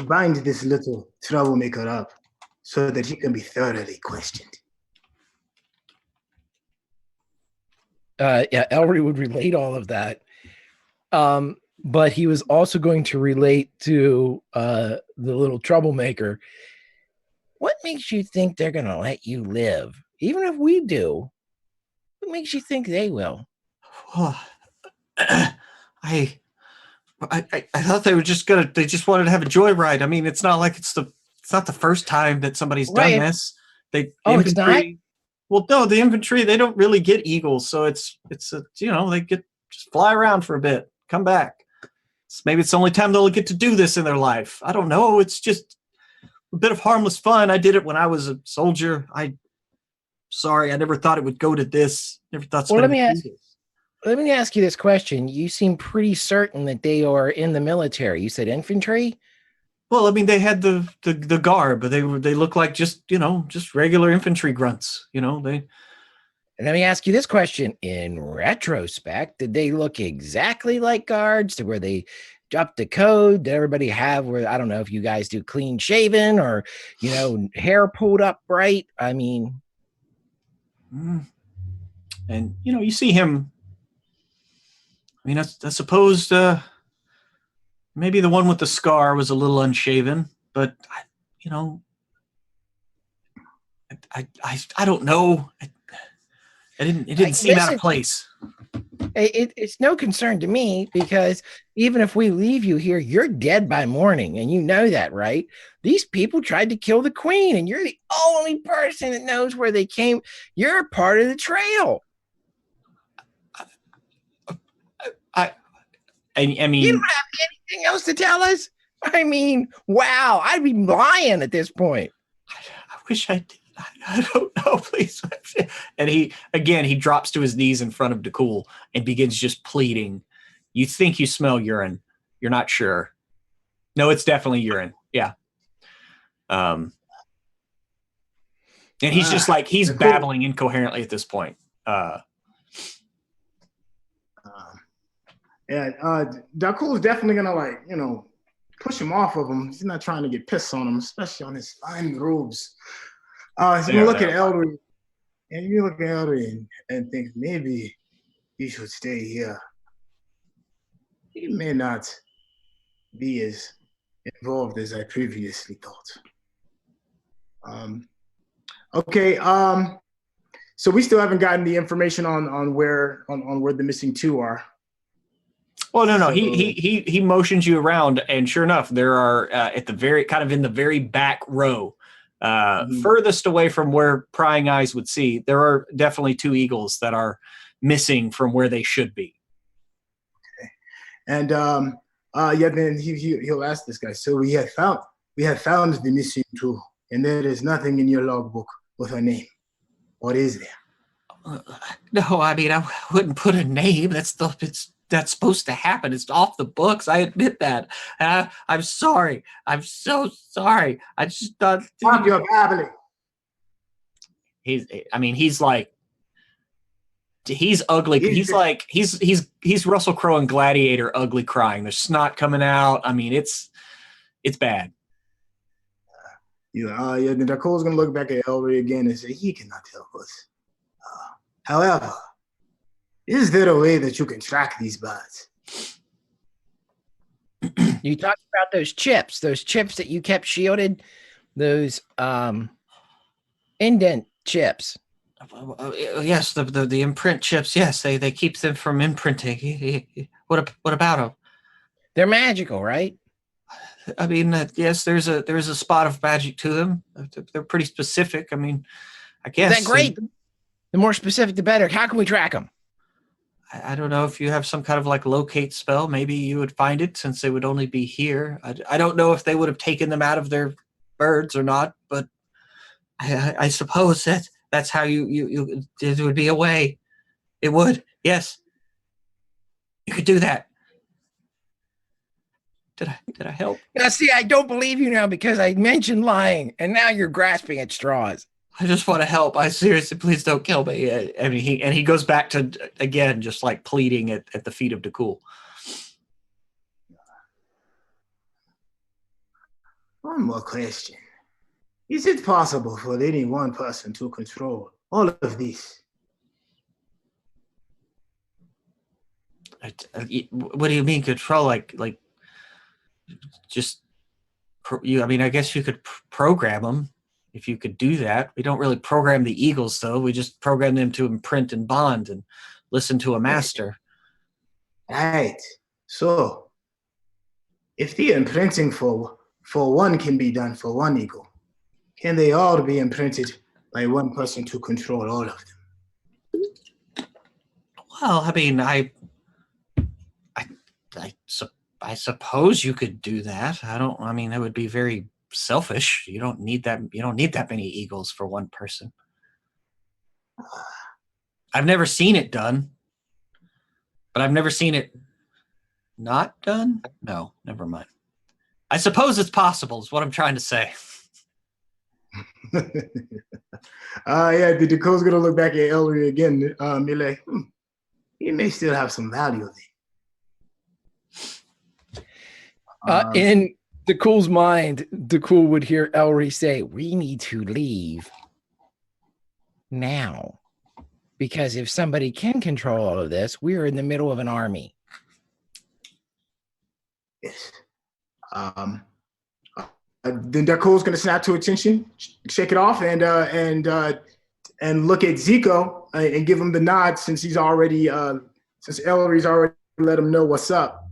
bind this little troublemaker up so that he can be thoroughly questioned. Yeah, Ellery would relate all of that. But he was also going to relate to the little troublemaker. What makes you think they're going to let you live? Even if we do, what makes you think they will? I thought they were just they just wanted to have a joyride. I mean, it's not like it's not the first time that somebody's done this. It's not? Well, no, the infantry, they don't really get eagles. So it's they get just fly around for a bit, come back. Maybe it's the only time they'll get to do this in their life. I don't know. It's just a bit of harmless fun. I did it when I was a soldier. Sorry, I never thought it would go to this. Never thought. Well, let me ask you this question. You seem pretty certain that they are in the military. You said infantry? Well, I mean, they had the garb, but they look like just regular infantry grunts. They. And let me ask you this question. In retrospect, did they look exactly like guards to where they dropped the code? Did everybody have where, I don't know if you guys do clean shaven or, hair pulled up right? I mean. And, you see him. I mean, I suppose maybe the one with the scar was a little unshaven, but, I don't know. It didn't seem out of place. It's no concern to me because even if we leave you here, you're dead by morning, and you know that, right? These people tried to kill the queen, and you're the only person that knows where they came. You're a part of the trail. I mean, you don't have anything else to tell us? I mean, wow, I'd be lying at this point. I wish I did. I don't know, please. And he drops to his knees in front of Dakul and begins just pleading. You think you smell urine. You're not sure. No, it's definitely urine. Yeah. And he's just like, he's babbling incoherently at this point. Dakul's definitely gonna push him off of him. He's not trying to get pissed on him, especially on his fine robes. So you look at Ellery, and think maybe he should stay here. He may not be as involved as I previously thought. Okay. So we still haven't gotten the information on where the missing two are. Well, no. So, he motions you around, and sure enough, there are at the very in the very back row. Furthest away from where prying eyes would see, there are definitely two eagles that are missing from where they should be. Okay. And then he'll ask this guy. So we have found the missing two, and there is nothing in your logbook with a name. What is there? No, I mean, I wouldn't put a name. That's supposed to happen. It's off the books. I admit that. I'm sorry. I'm so sorry. I just thought you're babbling. He's ugly. He's Russell Crowe in Gladiator, ugly crying. There's snot coming out. I mean, it's bad. Dakul's gonna look back at Ellery again and say he cannot help us. However, is there a way that you can track these birds? You talked about those chips that you kept shielded, those indent chips. Yes, the imprint chips. Yes, they keep them from imprinting. What about them? They're magical, right? I mean, yes, there's a spot of magic to them. They're pretty specific. I mean, I guess. Is that great? The more specific, the better. How can we track them? I don't know if you have some kind of locate spell. Maybe you would find it since they would only be here. I don't know if they would have taken them out of their birds or not, but I suppose that's how you it would be a way. It would. Yes. You could do that. Did I help? Now, see, I don't believe you now because I mentioned lying, and now you're grasping at straws. I just want to help. I seriously, please don't kill me. I mean, he goes back to again, just like pleading at the feet of Dakul. One more question. Is it possible for any one person to control all of this? What do you mean control? Like just you? I mean, I guess you could program them if you could do that. We don't really program the eagles, though. We just program them to imprint and bond and listen to a master. Right. So, if the imprinting for one can be done for one eagle, can they all be imprinted by one person to control all of them? Well, I mean, I suppose you could do that. I mean, that would be very selfish. You don't need that. You don't need that many eagles for one person. I've never seen it done, but I've never seen it not done. No, never mind. I suppose it's possible. Is what I'm trying to say. Yeah, the Dakota's gonna look back at Ellery again. Be like, he may still have some value there. In Dakul's mind, Dakul would hear Ellery say, "We need to leave now. Because if somebody can control all of this, we're in the middle of an army." Yes. Then Dakul's gonna snap to attention, shake it off, and look at Zico and give him the nod since he's already since Ellery's already let him know what's up.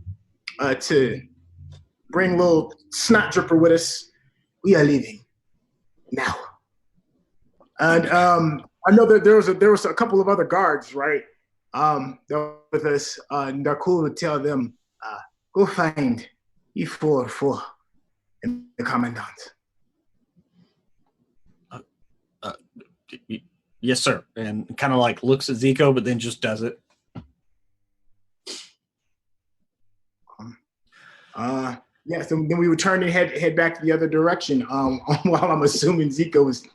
To bring little snot dripper with us. We are leaving now. And I know that there was a couple of other guards, right? That were with us. Dakul would tell them, go find E4 and the commandant. Yes, sir. And kind of like looks at Zico, but then just does it. Yeah, so then we would turn and head back to the other direction. While I'm assuming Zico was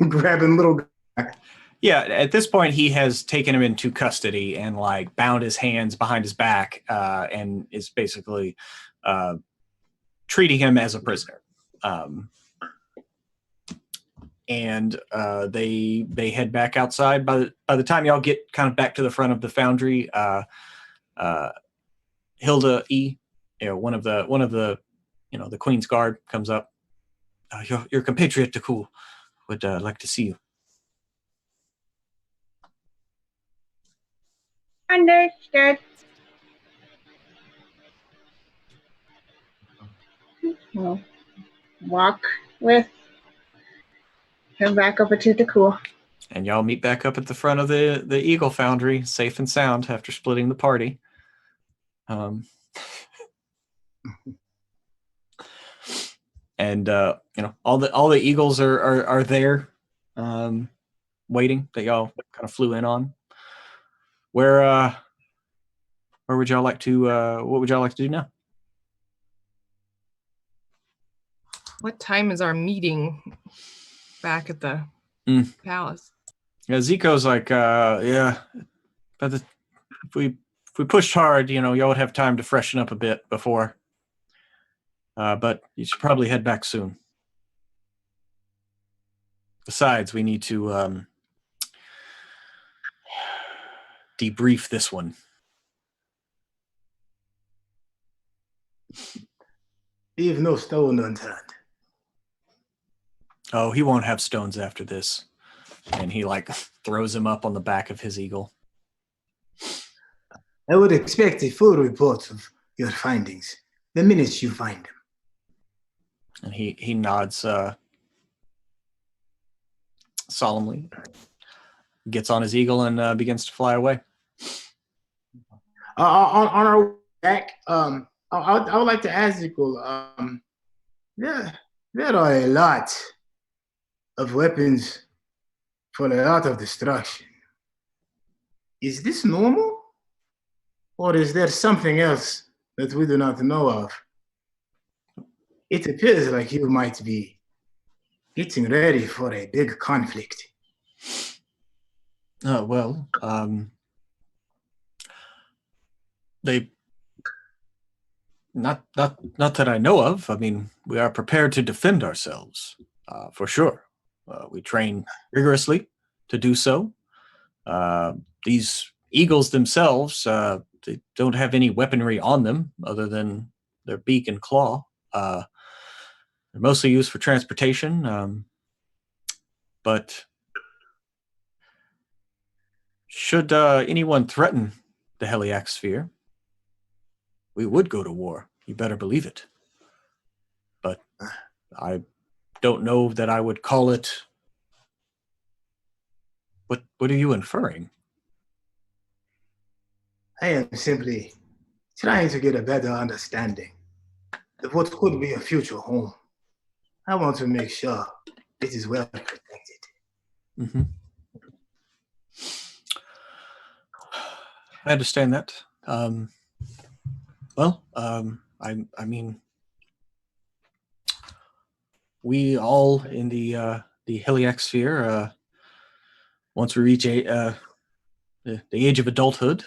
grabbing little guy. Yeah, at this point he has taken him into custody and like bound his hands behind his back and is basically treating him as a prisoner. And they head back outside. By the time y'all get kind of back to the front of the foundry, Hilda E, one of the the Queen's Guard comes up. Your compatriot Dakul would like to see you. Understood. We'll walk with him back over to Dakul. And y'all meet back up at the front of the Eagle Foundry, safe and sound after splitting the party. And all the Eagles are there, waiting that y'all kind of flew in on. Where would y'all like to? What would y'all like to do now? What time is our meeting back at the palace? Yeah, Zico's like, but if we pushed hard, y'all would have time to freshen up a bit before. But you should probably head back soon. Besides, we need to debrief this one. Leave no stone unturned. Oh, he won't have stones after this. And he like throws him up on the back of his eagle. I would expect a full report of your findings the minute you find them. And he nods solemnly, gets on his eagle, and begins to fly away. On our way back, I would like to ask Dakul, there are a lot of weapons for a lot of destruction. Is this normal? Or is there something else that we do not know of? It appears like you might be getting ready for a big conflict. Well, they not that I know of. I mean, we are prepared to defend ourselves, for sure. We train rigorously to do so. These eagles themselves, they don't have any weaponry on them other than their beak and claw. They're mostly used for transportation, but should anyone threaten the Heliac sphere, we would go to war. You better believe it. But I don't know that I would call it. What are you inferring? I am simply trying to get a better understanding of what could be a future home. I want to make sure it is well protected. Mm-hmm. I understand that. I mean, we all in the Heliac sphere, once we reach the age of adulthood,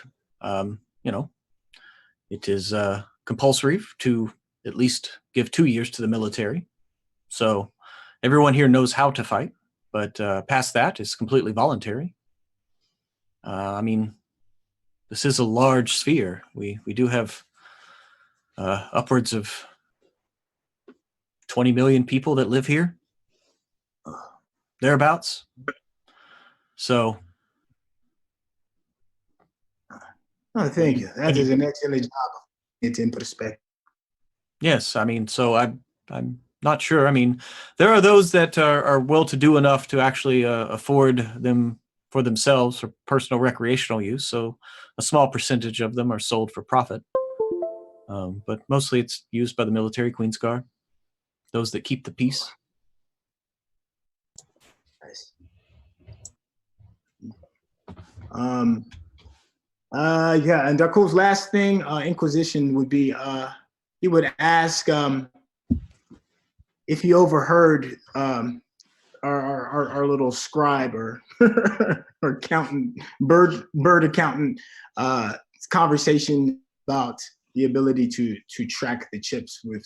it is compulsory to at least give 2 years to the military. So everyone here knows how to fight, but past that, it's completely voluntary. I mean, this is a large sphere. We do have upwards of 20 million people that live here, thereabouts. So, thank you. That is an excellent job. It's in perspective. Yes, I mean, so I'm not sure. I mean, there are those that are well-to-do enough to actually afford them for themselves for personal recreational use. So a small percentage of them are sold for profit. But mostly it's used by the military, Queen's Guard, those that keep the peace. Nice. Yeah, and Dakul's last thing, Inquisition, would be he would ask if he overheard our little scribe or or accountant, bird accountant, conversation about the ability to track the chips with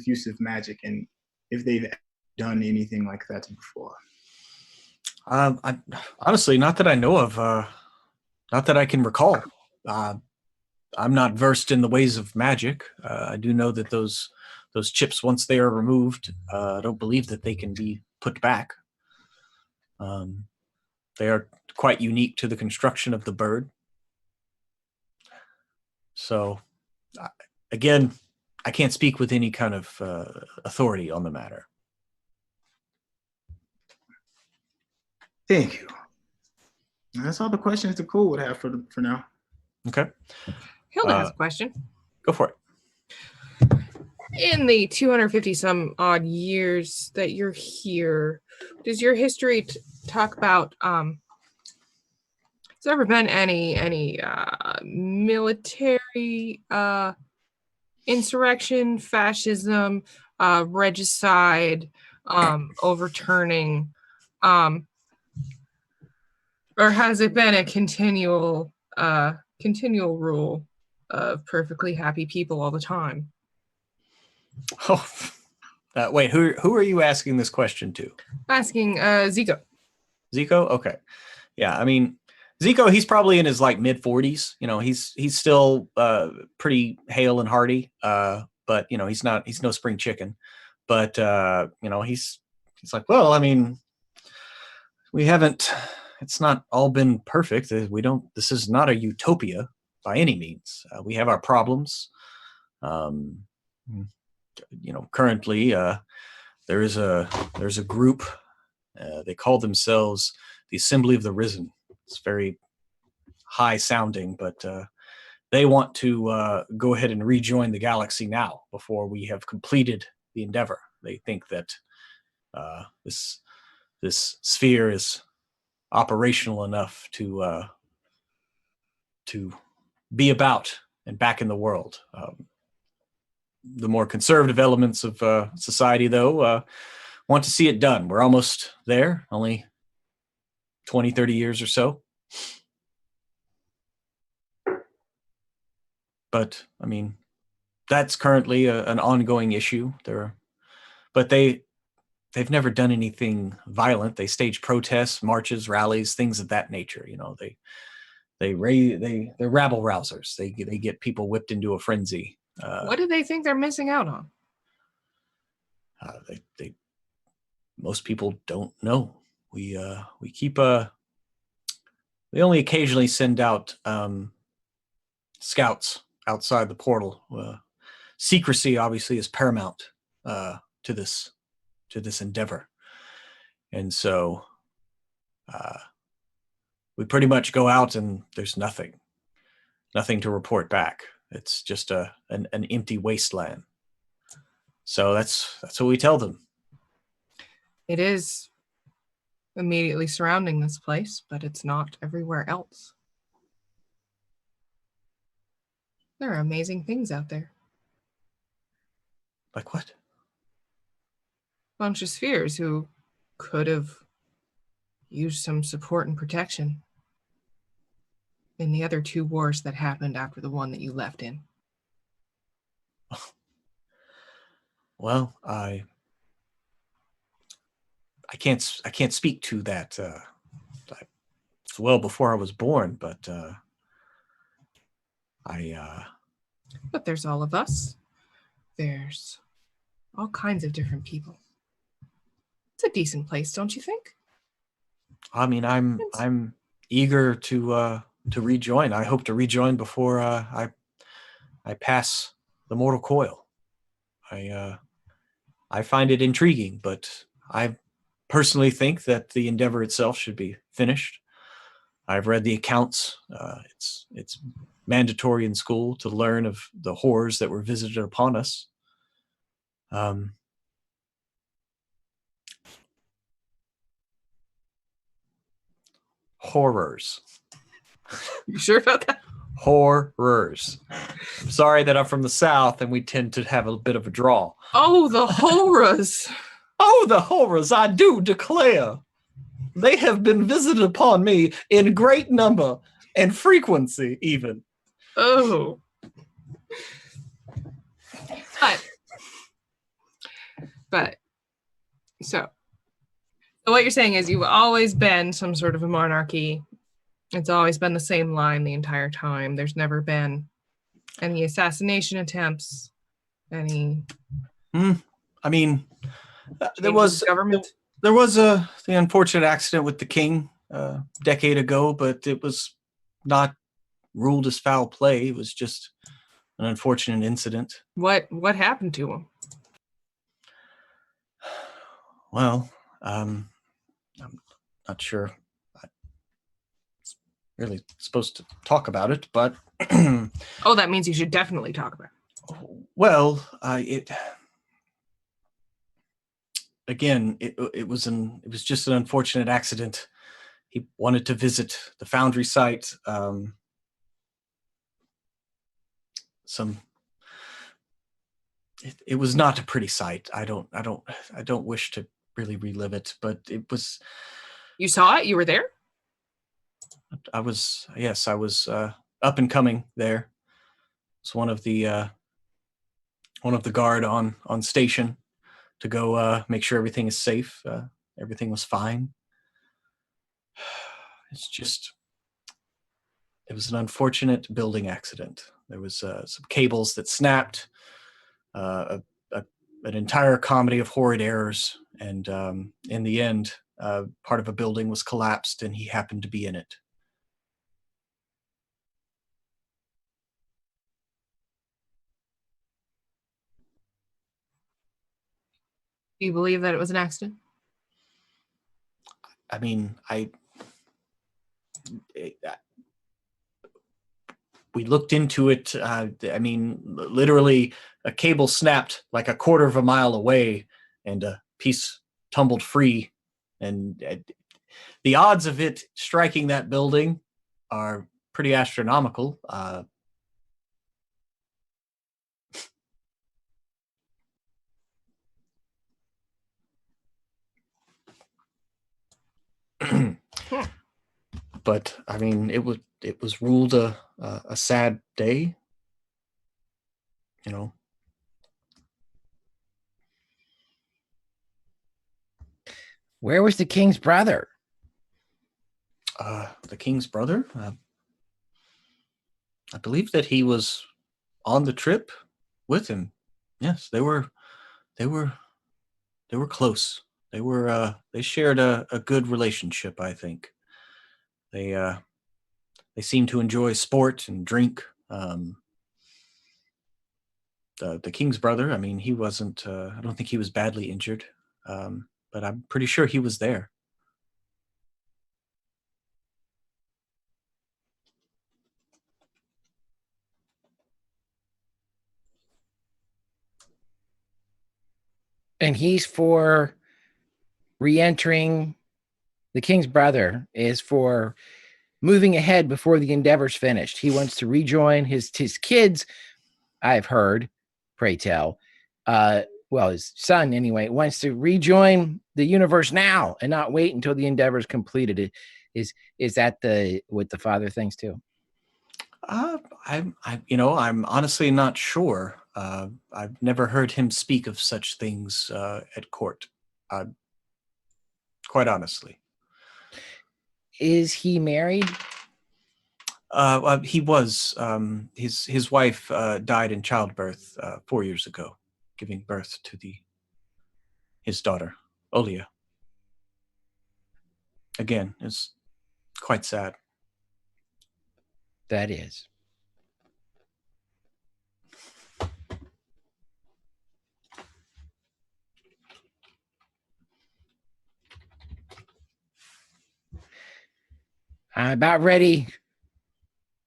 use of magic, and if they've done anything like that before. I, honestly, not that I know of, not that I can recall. I'm not versed in the ways of magic. I do know that those chips, once they are removed, I don't believe that they can be put back. They are quite unique to the construction of the bird. So, again, I can't speak with any kind of authority on the matter. Thank you. That's all the questions Dakul would have for now. Okay. Hilda has a question. Go for it. In the 250 some odd years that you're here, does your history talk about has there ever been any military insurrection, fascism, regicide, overturning, or has it been a continual rule of perfectly happy people all the time? Oh, wait, who are you asking this question to? Asking Zico. Zico? Okay. Yeah, I mean, Zico, he's probably in his like mid 40s. You know, he's still pretty hale and hearty. But you know, he's no spring chicken. But you know, he's like, well, I mean, it's not all been perfect. This is not a utopia by any means. We have our problems. You know, currently there's a group. They call themselves the Assembly of the Risen. It's very high sounding, but they want to go ahead and rejoin the galaxy now before we have completed the endeavor. They think that this sphere is operational enough to be about and back in the world. The more conservative elements of society, though, want to see it done. We're almost there, only 20, 30 years or so. But I mean, that's currently an ongoing issue. But they've never done anything violent. They stage protests, marches, rallies, things of that nature. You know, they're rabble rousers. They get people whipped into a frenzy. What do they think they're missing out on? They most people don't know. We keep we only occasionally send out scouts outside the portal. Secrecy obviously is paramount to this endeavor, and so we pretty much go out and there's nothing to report back. It's just an empty wasteland. So that's what we tell them. It is immediately surrounding this place, but it's not everywhere else. There are amazing things out there. Like what? Bunch of spheres who could have used some support and protection in the other 2 wars that happened after the one that you left in. Well, I can't speak to that. It's well before I was born, but But there's all of us. There's all kinds of different people. It's a decent place, don't you think? I mean, I'm eager to rejoin. I hope to rejoin before I pass the mortal coil. I find it intriguing, but I personally think that the endeavor itself should be finished. I've read the accounts. It's mandatory in school to learn of the horrors that were visited upon us. Horrors. You sure about that? Horrors. I'm sorry that I'm from the South and we tend to have a bit of a drawl. Oh, the horrors. Oh, the horrors, I do declare. They have been visited upon me in great number and frequency, even. Oh. But, so what you're saying is you've always been some sort of a monarchy. It's always been the same line the entire time. There's never been any assassination attempts, any... I mean, there was the unfortunate accident with the king a decade ago, but it was not ruled as foul play. It was just an unfortunate incident. What happened to him? Well, I'm not sure I'm really supposed to talk about it, but Oh, that means you should definitely talk about it. Well, it was just an unfortunate accident. He wanted to visit the Foundry site. It was not a pretty sight. I don't wish to really relive it, but it was. You saw it? You were there? I was up and coming there. It's one of the guard on station to go make sure everything is safe. Everything was fine. It was an unfortunate building accident. There was some cables that snapped, an entire comedy of horrid errors, and in the end, part of a building was collapsed, and he happened to be in it. Do you believe that it was an accident? I mean, we looked into it. I mean, literally, a cable snapped like a quarter of a mile away, and a piece tumbled free. And the odds of it striking that building are pretty astronomical. But I mean, it was ruled a sad day, you know. Where was the king's brother? The king's brother. I believe that he was on the trip with him. Yes, they were close. They shared a good relationship, I think. They seemed to enjoy sport and drink. The king's brother, I mean, he wasn't. I don't think he was badly injured, but I'm pretty sure he was there. And he's for re-entering. The king's brother is for moving ahead before the endeavor's finished. He wants to rejoin his kids. I've heard, pray tell. Well, his son anyway wants to rejoin the universe now and not wait until the endeavor's completed. Is that what the father thinks too? I'm honestly not sure. I've never heard him speak of such things at court. Quite honestly. Is he married? He was. His wife died in childbirth 4 years ago, giving birth to his daughter, Olia. Again, it's quite sad. That is. I'm about ready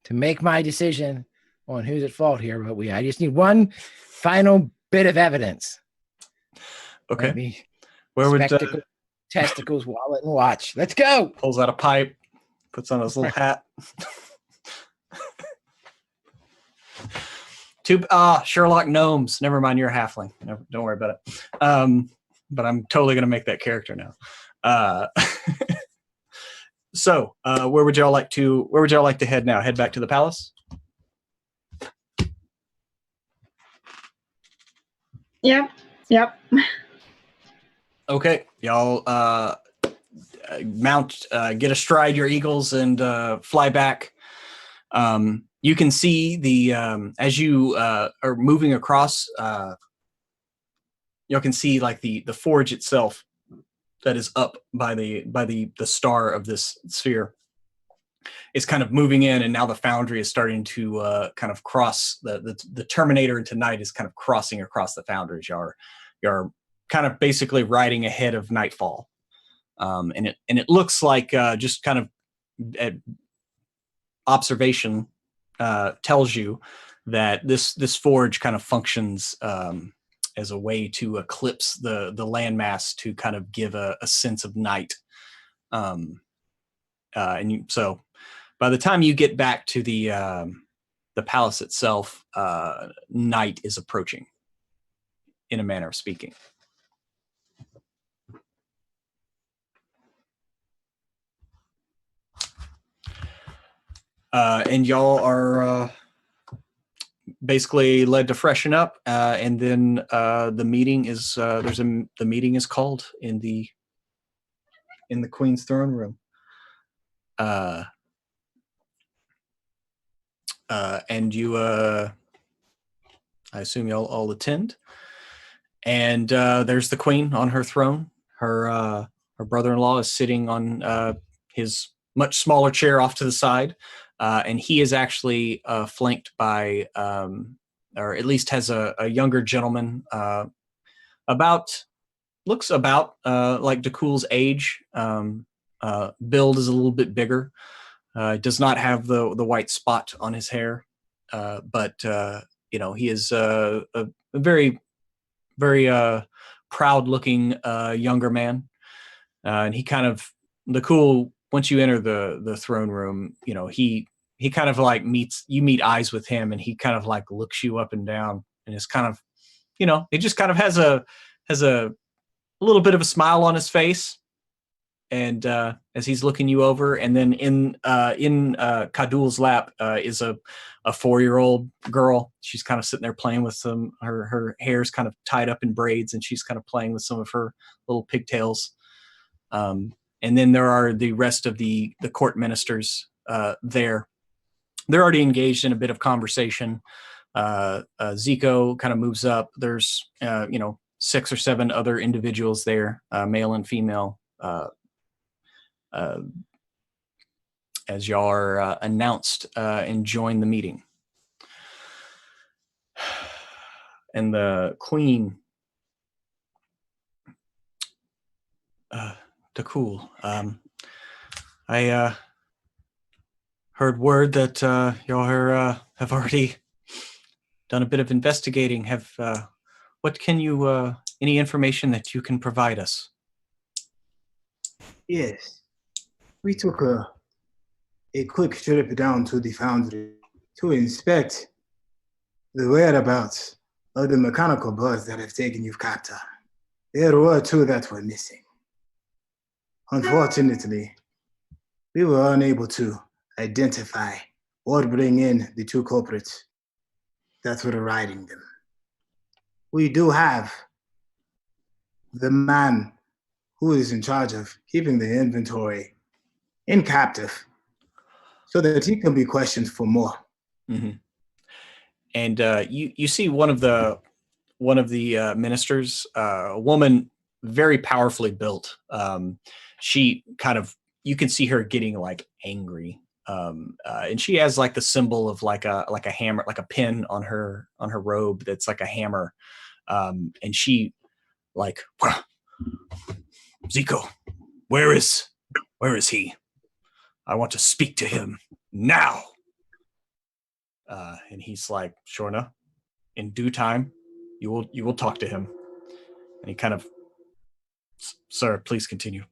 to make my decision on who's at fault here, but I just need one final bit of evidence. Okay. Where would testicles, wallet, and watch? Let's go. Pulls out a pipe, puts on his little hat. Sherlock Gnomes. Never mind, you're a halfling. Don't worry about it. But I'm totally gonna make that character now. So, where would y'all like to head now? Head back to the palace? Yep. Okay, y'all mount, get astride your eagles and fly back. You can see as you are moving across, you can see like the forge itself that is up by the star of this sphere is kind of moving in, and now the Foundry is starting to kind of cross the Terminator into night is kind of crossing across the Foundry. You're kind of basically riding ahead of nightfall, and it looks like just kind of observation tells you that this forge kind of functions as a way to eclipse the landmass to kind of give a sense of night. So by the time you get back to the palace itself, night is approaching, in a manner of speaking. And y'all are basically led to freshen up, and then the meeting is the meeting is called in the Queen's throne room. And you, I assume y'all all attend. And there's the Queen on her throne. Her brother-in-law is sitting on his much smaller chair off to the side. And he is actually flanked by, or at least has a younger gentleman, looks about like Dakul's age. Build is a little bit bigger. Does not have the white spot on his hair, but he is a very, very proud-looking younger man, and he kind of Dakul. Once you enter the throne room, he kind of like meet eyes with him, and he kind of like looks you up and down, and is kind of, he just kind of has a little bit of a smile on his face, and as he's looking you over, and then in Kadul's lap is a 4-year-old girl. She's kind of sitting there playing with her hair's kind of tied up in braids, and she's kind of playing with some of her little pigtails. And then there are the rest of the court ministers there. They're already engaged in a bit of conversation. Zico kind of moves up. There's 6 or 7 other individuals there, male and female, as y'all are announced and join the meeting. And the queen, Dakul, I heard word that y'all have already done a bit of investigating. What can you, any information that you can provide us? Yes. We took a quick trip down to the Foundry to inspect the whereabouts of the mechanical birds that have taken you captive. There were 2 that were missing. Unfortunately, we were unable to identify or bring in the 2 culprits that were riding them. We do have the man who is in charge of keeping the inventory in captive so that he can be questioned for more. Mm-hmm. And you see one of the ministers, a woman very powerfully built. She kind of, you can see her getting like angry, and she has like the symbol of like a hammer, like a pin on her robe that's like a hammer, and she like, Zico, where is he? I want to speak to him now. And he's like, sure enough, in due time, you will talk to him. And he kind of, sir, please continue.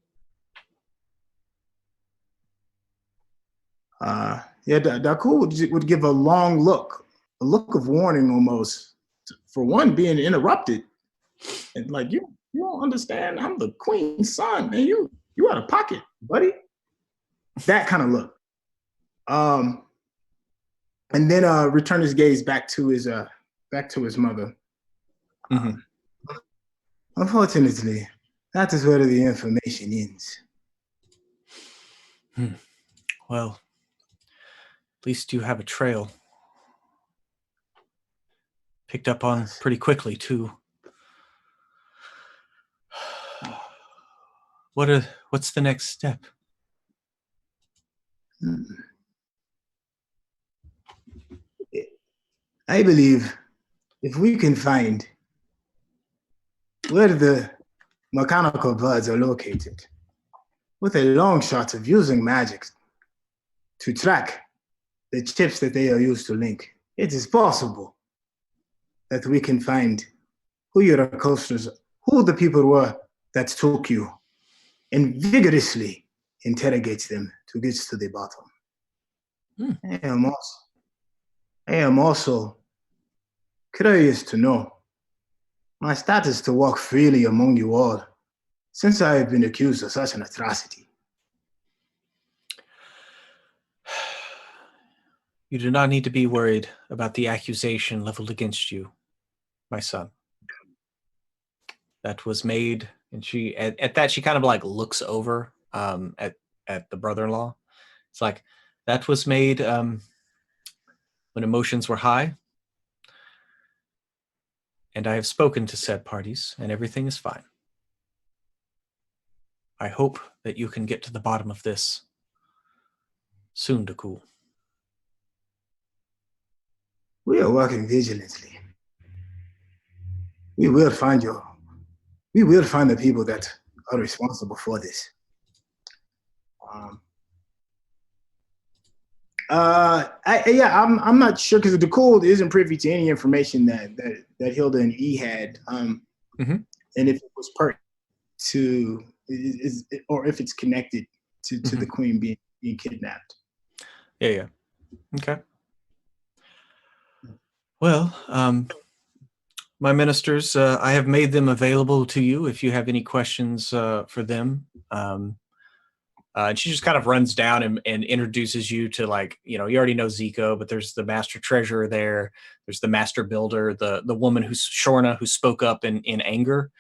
Dakul would give a long look, a look of warning almost, for one being interrupted. And like, you don't understand, I'm the queen's son, man. You out of pocket, buddy. That kind of look. And then return his gaze back to his mother. Mm-hmm. Unfortunately, that is where the information ends. Well, at least you have a trail. Picked up on pretty quickly, too. What's the next step? I believe if we can find where the mechanical birds are located, with a long shot of using magic to track the chips that they are used to link, it is possible that we can find who your coasters, who the people were that took you, and vigorously interrogate them to get to the bottom. I am also curious to know my status to walk freely among you all, since I have been accused of such an atrocity. You do not need to be worried about the accusation leveled against you, my son. That was made, and she at that she kind of like looks over at the brother-in-law. It's like that was made when emotions were high, and I have spoken to said parties, and everything is fine. I hope that you can get to the bottom of this soon, Dakul. We are working vigilantly. We will find the people that are responsible for this. I'm not sure because Dakul isn't privy to any information that Hilda and E had, and if it was part to or if it's connected to the queen being kidnapped. Yeah. Okay. Well, my ministers, I have made them available to you if you have any questions for them. And she just kind of runs down and introduces you to, like, you already know Zico, but there's the master treasurer there. There's the master builder, the woman who's Shorna, who spoke up in anger.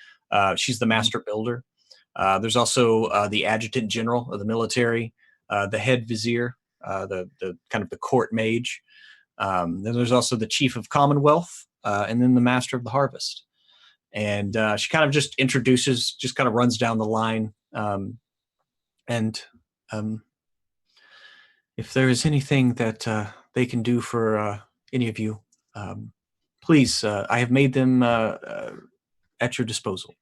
She's the master builder. There's also the adjutant general of the military, the head vizier, the kind of the court mage. Then there's also the chief of Commonwealth, and then the master of the harvest. And she kind of just introduces, just kind of runs down the line. And if there is anything that they can do for any of you, please, I have made them at your disposal.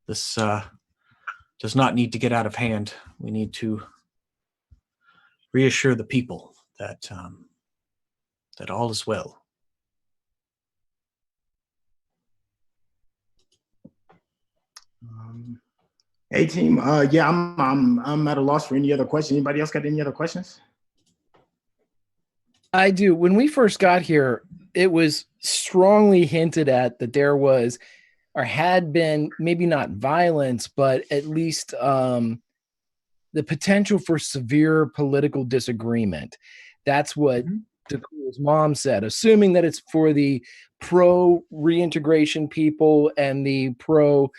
This does not need to get out of hand. We need to reassure the people that that all is well. Hey team, yeah, I'm at a loss for any other questions. Anybody else got any other questions? I do. When we first got here, it was strongly hinted at that there was or had been, maybe not violence, but at least the potential for severe political disagreement. That's what Dakul's mom said, assuming that it's for the pro reintegration people and the pro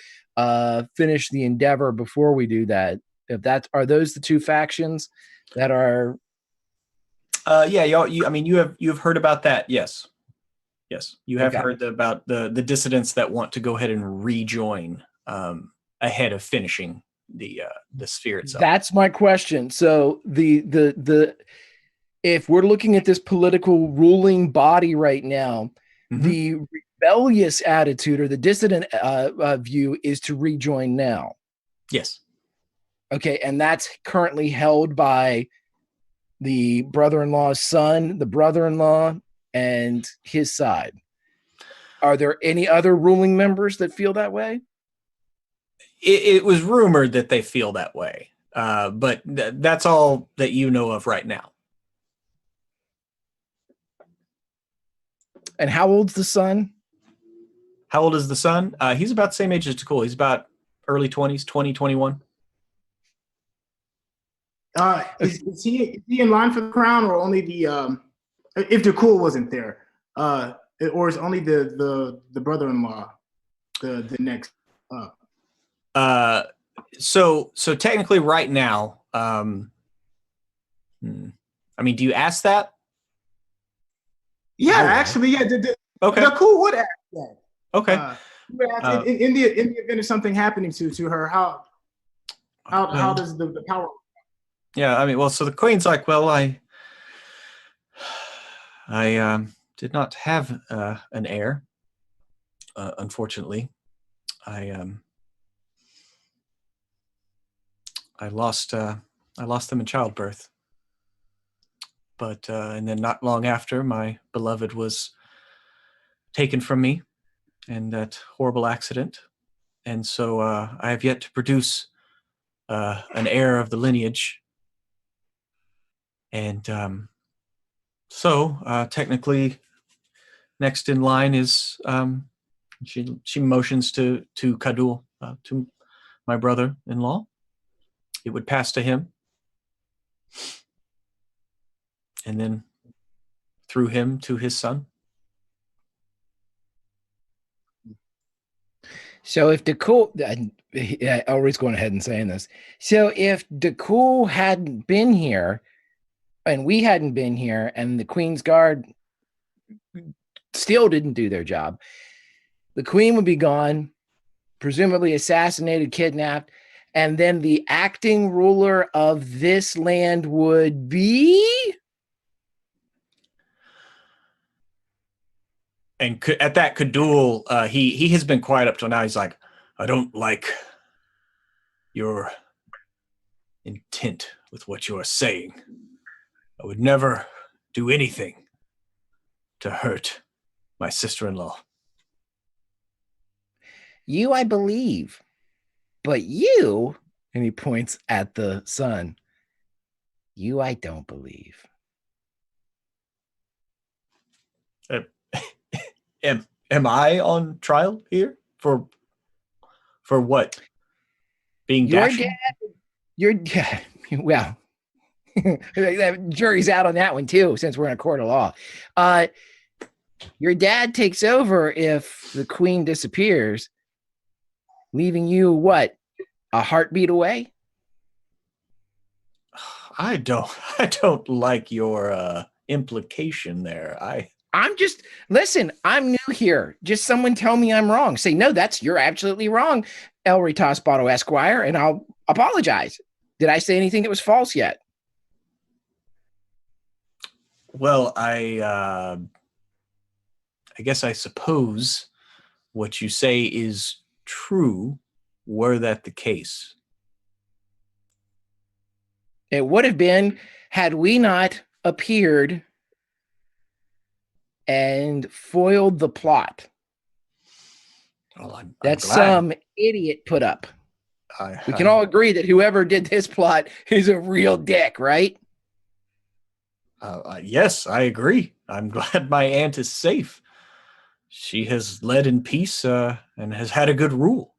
finish the endeavor before we do that. If that are those the two factions that are yeah, I mean, you have heard about that. Yes, you have heard about the dissidents that want to go ahead and rejoin ahead of finishing the sphere itself. That's my question. So the if we're looking at this political ruling body right now, the rebellious attitude or the dissident view is to rejoin now. Yes. Okay, and that's currently held by the brother-in-law's son, the brother-in-law, and his side. Are there any other ruling members that feel that way? It was rumored that they feel that way, but that's all that you know of right now. And how old's the son? How old is the son? He's about the same age as Dakul. He's about early 20s, 20, 21. Is he in line for the crown, or only the if Dakul wasn't there, or is only the brother-in-law the next? So technically, right now, I mean, do you ask that? Yeah, actually, yeah. Okay. Dakul would ask that. Okay. In the event of something happening to her, how does the power? Yeah, I mean, well, so the queen's like, well, I did not have an heir, unfortunately. I lost them in childbirth, but and then not long after, my beloved was taken from me in that horrible accident, and so I have yet to produce an heir of the lineage. And so technically, next in line is she motions to Kadul, to my brother-in-law. It would pass to him, and then through him to his son. So if Dakul, Elry's going ahead and saying this. So if Dakul hadn't been here, and we hadn't been here, and the Queen's Guard still didn't do their job, the Queen would be gone, presumably assassinated, kidnapped, and then the acting ruler of this land would be? And at that, Kadul, he has been quiet up till now. He's like, I don't like your intent with what you are saying. I would never do anything to hurt my sister-in-law. You, I believe. But you, and he points at the son, you, I don't believe. Am I on trial here for what? Being Your dashing? dad, your dad, well, the jury's out on that one too, since we're in a court of law. Your dad takes over if the queen disappears, leaving you what, a heartbeat away? I don't like your implication there. I'm just listen. I'm new here. Just someone tell me I'm wrong. Say no. You're absolutely wrong, Elry Tosbottle Esquire, and I'll apologize. Did I say anything that was false yet? Well, I guess I suppose what you say is true, were that the case. It would have been had we not appeared and foiled the plot Well, I'm that glad. some idiot put up. We can all agree that whoever did this plot is a real dick, right? Yes, I agree. I'm glad my aunt is safe. She has led in peace and has had a good rule.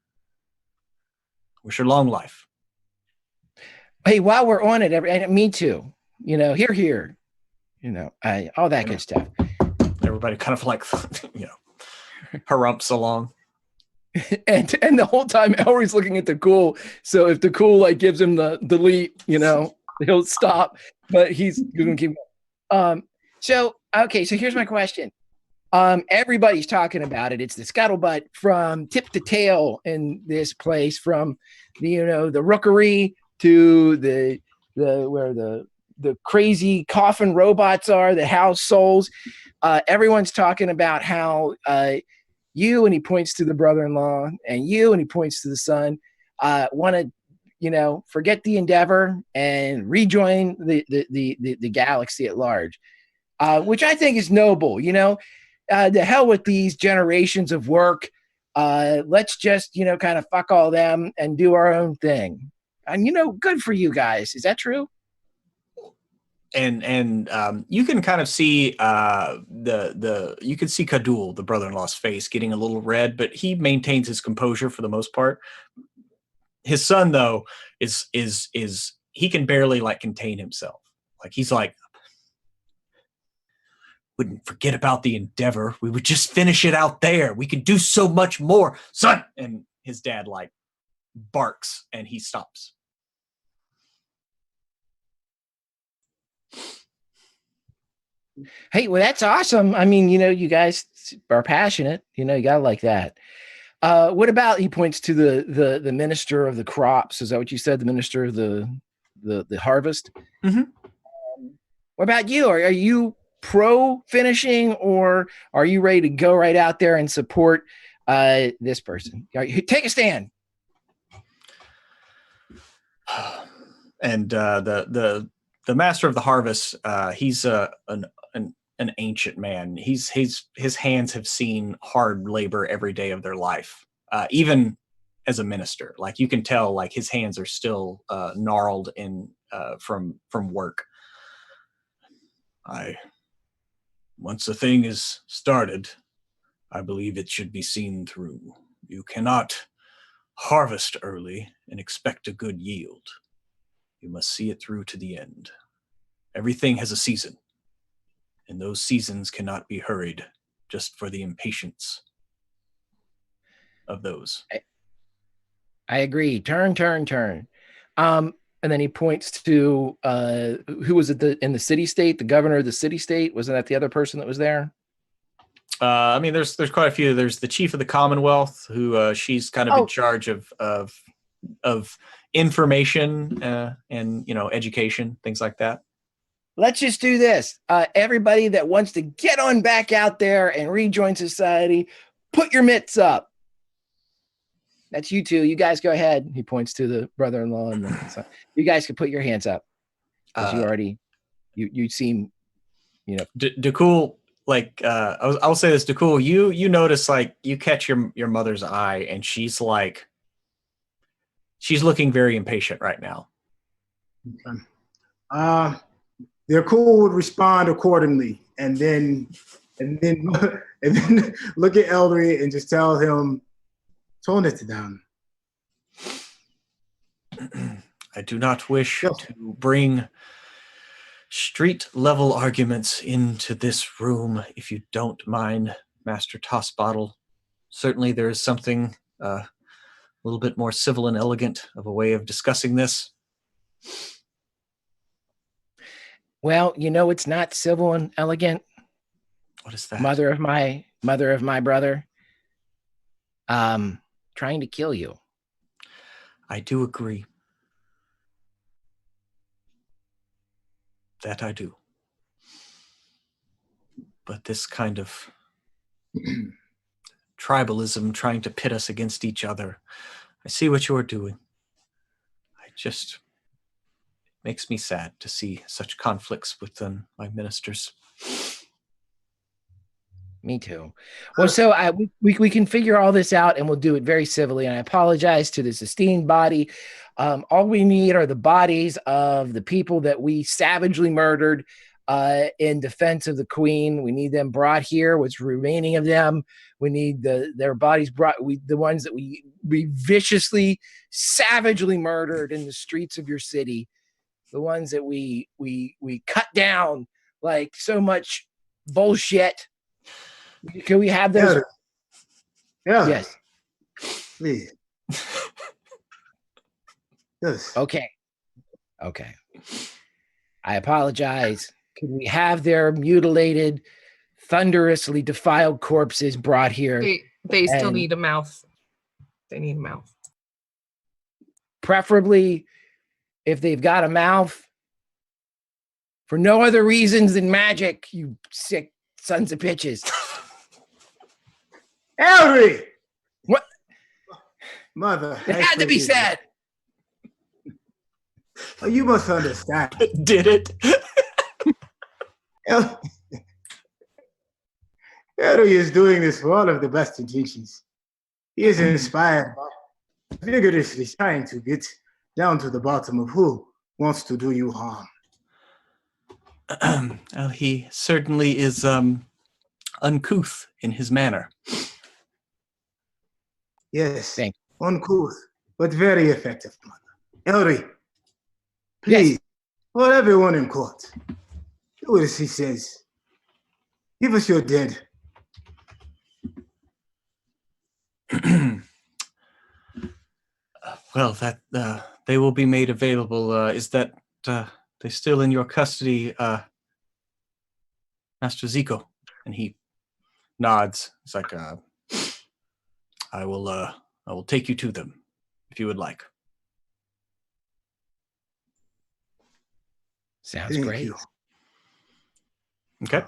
Wish her long life. Hey, while we're on it, and me too. Here. All that good stuff. Everybody kind of like, harumps along. And the whole time Elry's looking at Dakul. So if Dakul like gives him the delete, he'll stop. But he's gonna keep going. So here's my question. Everybody's talking about it. It's the scuttlebutt from tip to tail in this place, from the rookery to the where the crazy coffin robots are, the house souls. Everyone's talking about how you, and he points to the brother-in-law, and you, and he points to the son, want to, forget the endeavor and rejoin the galaxy at large, which I think is noble. The hell with these generations of work. Let's just, kind of fuck all them and do our own thing. And, good for you guys. Is that true? And you can kind of see you can see Kadul, the brother-in-law's face getting a little red, but he maintains his composure for the most part. His son, though, is he can barely contain himself. He's like, wouldn't forget about the endeavor. We would just finish it out there. We could do so much more, son. And his dad barks and he stops. Hey, well, that's awesome. I mean, you guys are passionate. You gotta like that. What about, he points to the minister of the crops? Is that what you said? The minister of the harvest? Mm-hmm. What about you? Are you pro finishing, or are you ready to go right out there and support this person? Take a stand. And the master of the harvest, he's an ancient man. His hands have seen hard labor every day of their life, even as a minister. You can tell, his hands are still gnarled in from work. Once a thing is started, I believe it should be seen through. You cannot harvest early and expect a good yield. You must see it through to the end. Everything has a season, and those seasons cannot be hurried just for the impatience of those. I agree. Turn. And then he points to who was it in the city state? The governor of the city state? Wasn't that the other person that was there? There's quite a few. There's the chief of the Commonwealth, who she's kind of in charge of information and education, things like that. Let's just do this. Everybody that wants to get on back out there and rejoin society, put your mitts up. That's you two. You guys go ahead. He points to the brother-in-law and the son. You guys can put your hands up. Because you already, you seem, Dakul, I will say this, Dakul, you notice, you catch your mother's eye, and she's looking very impatient right now. Okay. Dakul would respond accordingly, and then look at Elry and just tell him, tone it down. I do not wish Yes. to bring street-level arguments into this room, if you don't mind, Master Tossbottle. Certainly there is something a little bit more civil and elegant of a way of discussing this. Well, it's not civil and elegant. What is that? Mother of my brother. Trying to kill you. I do agree. That I do. But this kind of tribalism trying to pit us against each other, I see what you are doing. It makes me sad to see such conflicts within my ministers. Me too. Well, so we can figure all this out, and we'll do it very civilly. And I apologize to this esteemed body. All we need are the bodies of the people that we savagely murdered in defense of the queen. We need them brought here. What's remaining of them? We need their bodies brought. The ones that we viciously, savagely murdered in the streets of your city. The ones that we cut down like so much bullshit. Can we have those? Yeah. Yes. Please. Yes. Okay. I apologize. Can we have their mutilated, thunderously defiled corpses brought here? They still need a mouth. They need a mouth. Preferably, if they've got a mouth, for no other reasons than magic, you sick sons of bitches. Elry! What? Mother. It had to be said. Oh, you must understand. Did it? Elry is doing this for all of the best intentions. He is inspired by vigorously trying to get down to the bottom of who wants to do you harm. Well, he certainly is uncouth in his manner. Yes, Thank uncouth, but very effective, Mother. Elry, please, Yes. for everyone in court, do as he says. Give us your dead. Well, that they will be made available. Is that they still in your custody, Master Zico? And he nods. It's like, I will take you to them if you would like. Sounds Thank great. you. Okay.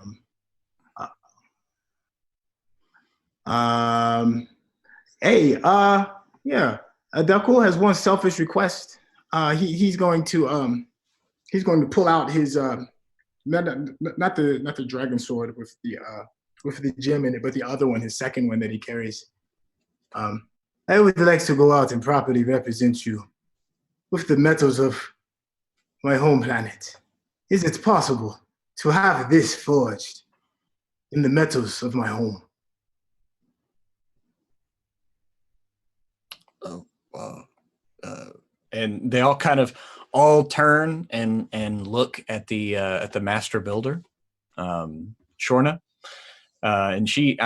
Yeah. Dakul has one selfish request. He's going to pull out his not the dragon sword with the gem in it, but the other one, his second one that he carries. I would like to go out and properly represent you with the metals of my home planet. Is it possible to have this forged in the metals of my home? And they all kind of turn and look at the master builder, Shorna, and she's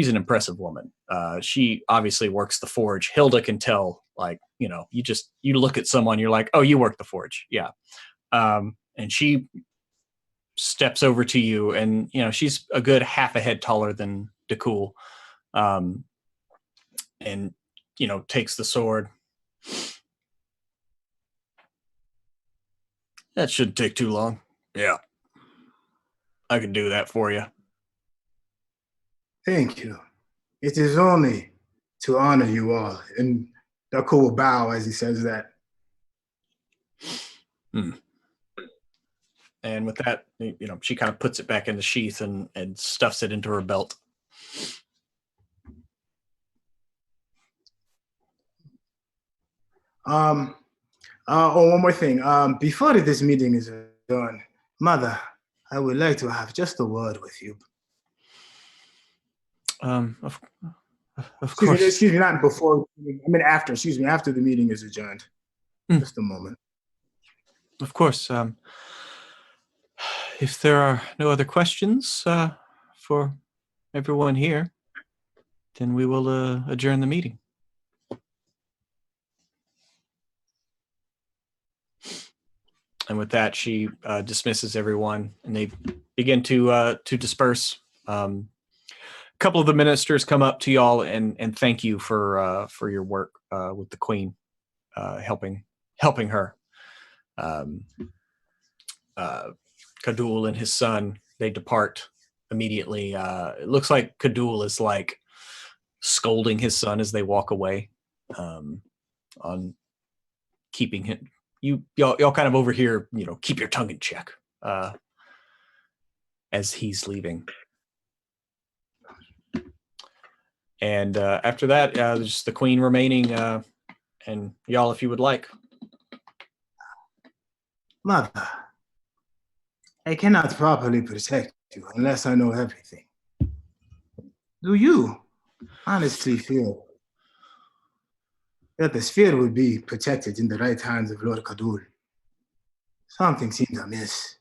an impressive woman. She obviously works the forge. Hilda can tell, like, you look at someone, you're like, oh, you work the forge, yeah. And she steps over to you, and she's a good half a head taller than Dakul, and takes the sword. That shouldn't take too long. Yeah. I can do that for you. Thank you. It is only to honor you all. And Dakul will bow as he says that. And with that, she kind of puts it back in the sheath and stuffs it into her belt. One more thing. Before this meeting is done, Mother, I would like to have just a word with you. Of course. Excuse me, not before. I mean after. Excuse me, after the meeting is adjourned. Just a moment. Of course. If there are no other questions for everyone here, then we will adjourn the meeting. And with that, she dismisses everyone, and they begin to disperse. A couple of the ministers come up to y'all and thank you for your work with the queen, helping her. Kadul and his son, they depart immediately. It looks like Kadul is like scolding his son as they walk away, on keeping him. Y'all kind of overhear, keep your tongue in check, as he's leaving. And after that, there's the queen remaining, and y'all, if you would like. Mother, I cannot properly protect you unless I know everything. Do you honestly feel that the sphere would be protected in the right hands of Lord Kadul? Something seems amiss.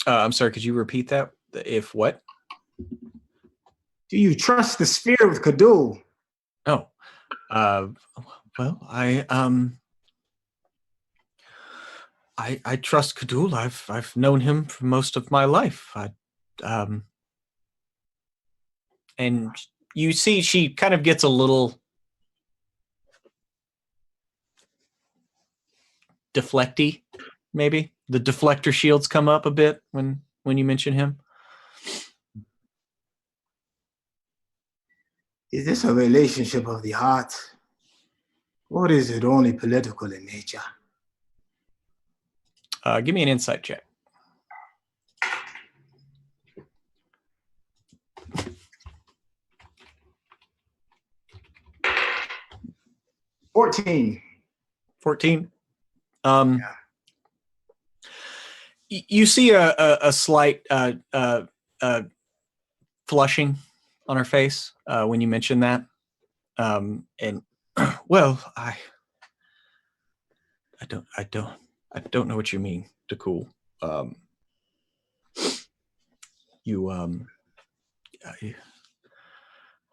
I'm sorry, could you repeat that? If what? Do you trust the sphere of Kadul? Oh, well, I trust Kadul. I've known him for most of my life. And you see, she kind of gets a little deflecty, maybe. The deflector shields come up a bit when you mention him. Is this a relationship of the heart? Or is it only political in nature? Give me an insight check. $14. 14. You see a slight flushing on her face when you mention that, and well, I don't know what you mean, Dakul.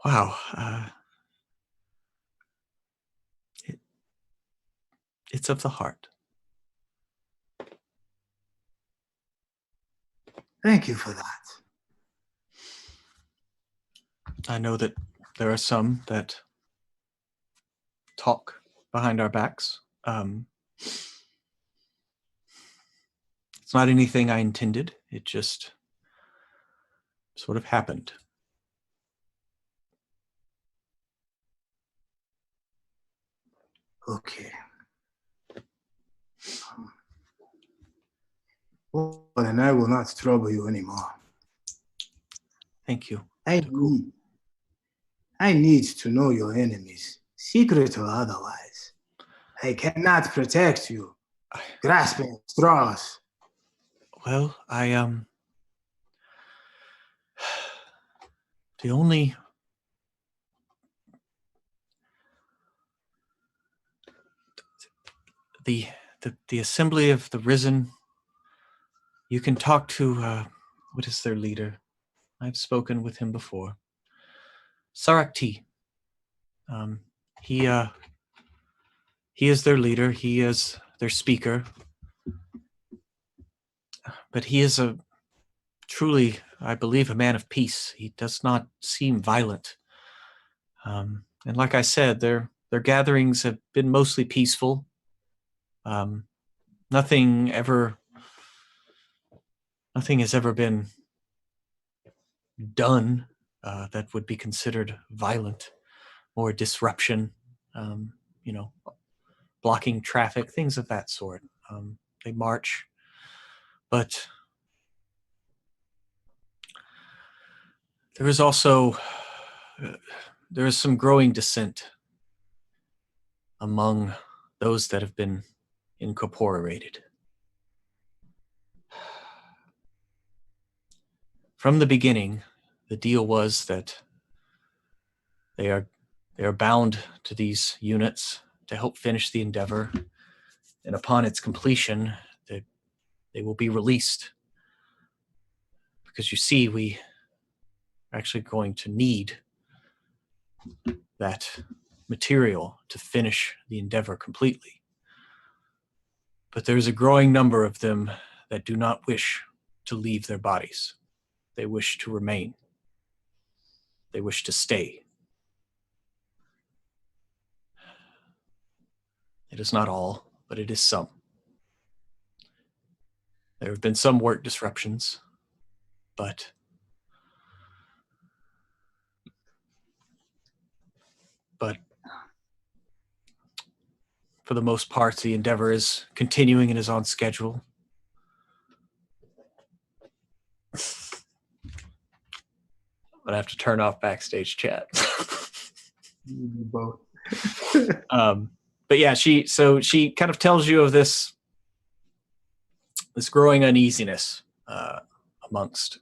Wow. It's of the heart. Thank you for that. I know that there are some that talk behind our backs. It's not anything I intended. It just sort of happened. Okay. Well, then I will not trouble you anymore. Thank you. I need to know your enemies, secret or otherwise. I cannot protect you, grasping straws. Well, the only the assembly of the risen. You can talk to what is their leader? I've spoken with him before. Sarakti. He is their leader. He is their speaker. But he is truly, I believe, a man of peace. He does not seem violent. And like I said, their gatherings have been mostly peaceful. Nothing has ever been done that would be considered violent or disruption, blocking traffic, things of that sort. They march, but there is also there is some growing dissent among those that have been incorporated. From the beginning, the deal was that they They are bound to these units to help finish the endeavor, and upon its completion, they will be released. Because you see, we are actually going to need that material to finish the endeavor completely. But there's a growing number of them that do not wish to leave their bodies. They wish to remain. They wish to stay. It is not all, but it is some. There have been some work disruptions, but for the most part, the endeavor is continuing and is on schedule. But I have to turn off backstage chat. Both. But yeah, she kind of tells you of this growing uneasiness amongst.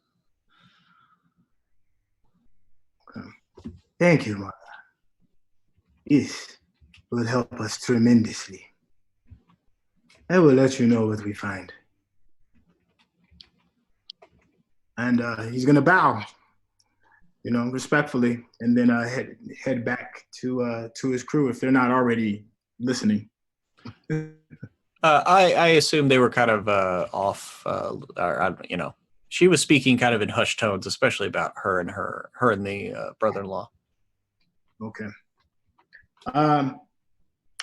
Thank you, Mother. This will help us tremendously. I will let you know what we find. And he's gonna bow, respectfully, and then head back to his crew if they're not already listening. I assume they were kind of off. She was speaking kind of in hushed tones, especially about her and the brother-in-law. Okay.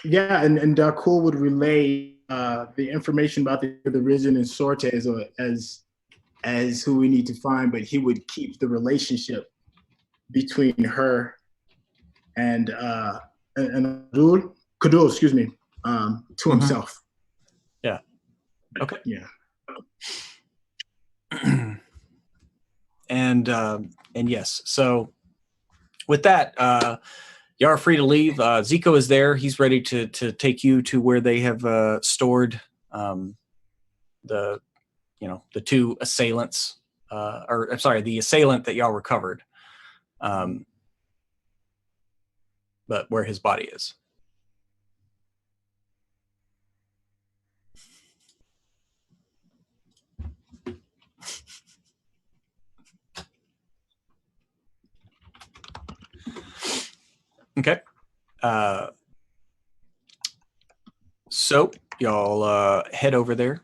Yeah, and Dakul would relay the information about the Risen and Sorte as who we need to find, but he would keep the relationship between her and Kadul, excuse me, to himself. Yeah. Okay. Yeah. And yes, so with that, you are free to leave. Zico is there. He's ready to take you to where they have stored the two assailants, or I'm sorry, the assailant that y'all recovered, but where his body is. Okay. So y'all head over there.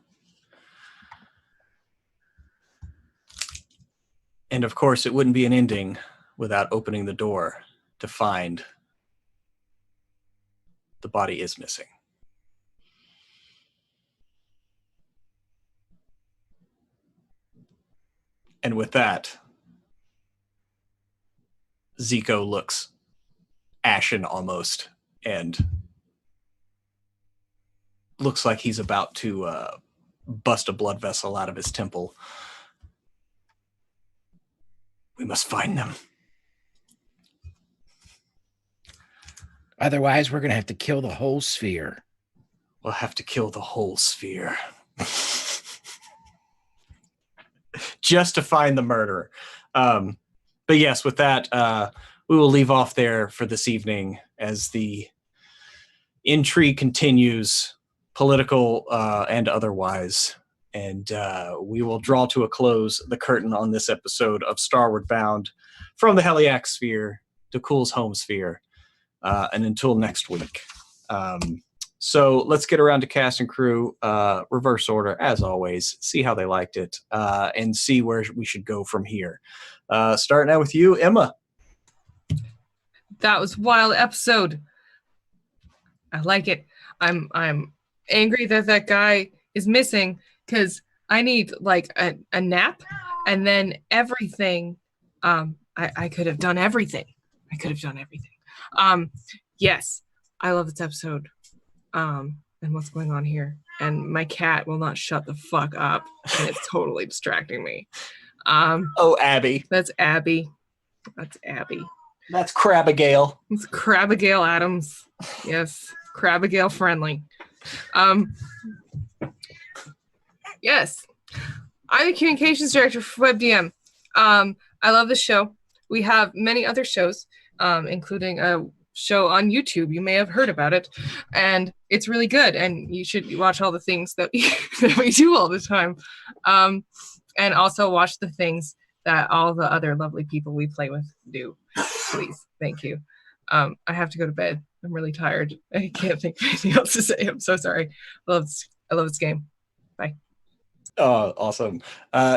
And of course, it wouldn't be an ending without opening the door to find the body is missing. And with that, Zico looks ashen almost and looks like he's about to bust a blood vessel out of his temple. We must find them. Otherwise, we're going to have to kill the whole sphere. We'll have to kill the whole sphere. Just to find the murderer. But yes, with that, we will leave off there for this evening as the intrigue continues, political and otherwise. And we will draw to a close the curtain on this episode of Starward Bound from the Heliac Sphere, Dakul's home sphere. And until next week. So let's get around to cast and crew, reverse order, as always, see how they liked it, and see where we should go from here. Starting out with you, Emma. That was a wild episode. I like it. I'm angry that guy is missing because I need like a nap, and then everything. I could have done everything. Yes, I love this episode. And what's going on here? And my cat will not shut the fuck up, and it's totally distracting me. Oh, Abby. That's Abby. That's Abby. That's Crabbigail. It's Crabbigail Adams. Yes, Crabbigail friendly. Yes, I'm the communications director for WebDM. I love the show. We have many other shows, including show on YouTube. You may have heard about it, and it's really good. And you should watch all the things that that we do all the time, and also watch the things that all the other lovely people we play with do. Please, thank you. I have to go to bed. I'm really tired. I can't think of anything else to say. I'm so sorry. I love this game. Bye. Oh, awesome.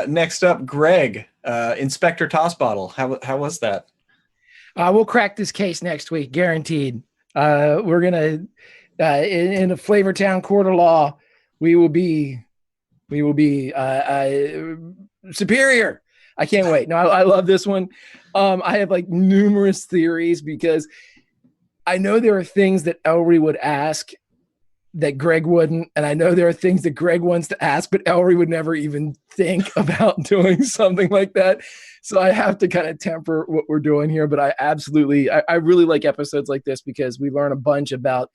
Next up, Greg, Inspector Tossbottle. How was that? We'll crack this case next week, guaranteed. We're gonna in a Flavortown court of law. We will be superior. I can't wait. No, I love this one. I have like numerous theories because I know there are things that Elry would ask that Greg wouldn't, and I know there are things that Greg wants to ask, but Elry would never even think about doing something like that. So I have to kind of temper what we're doing here, but I really like episodes like this because we learn a bunch about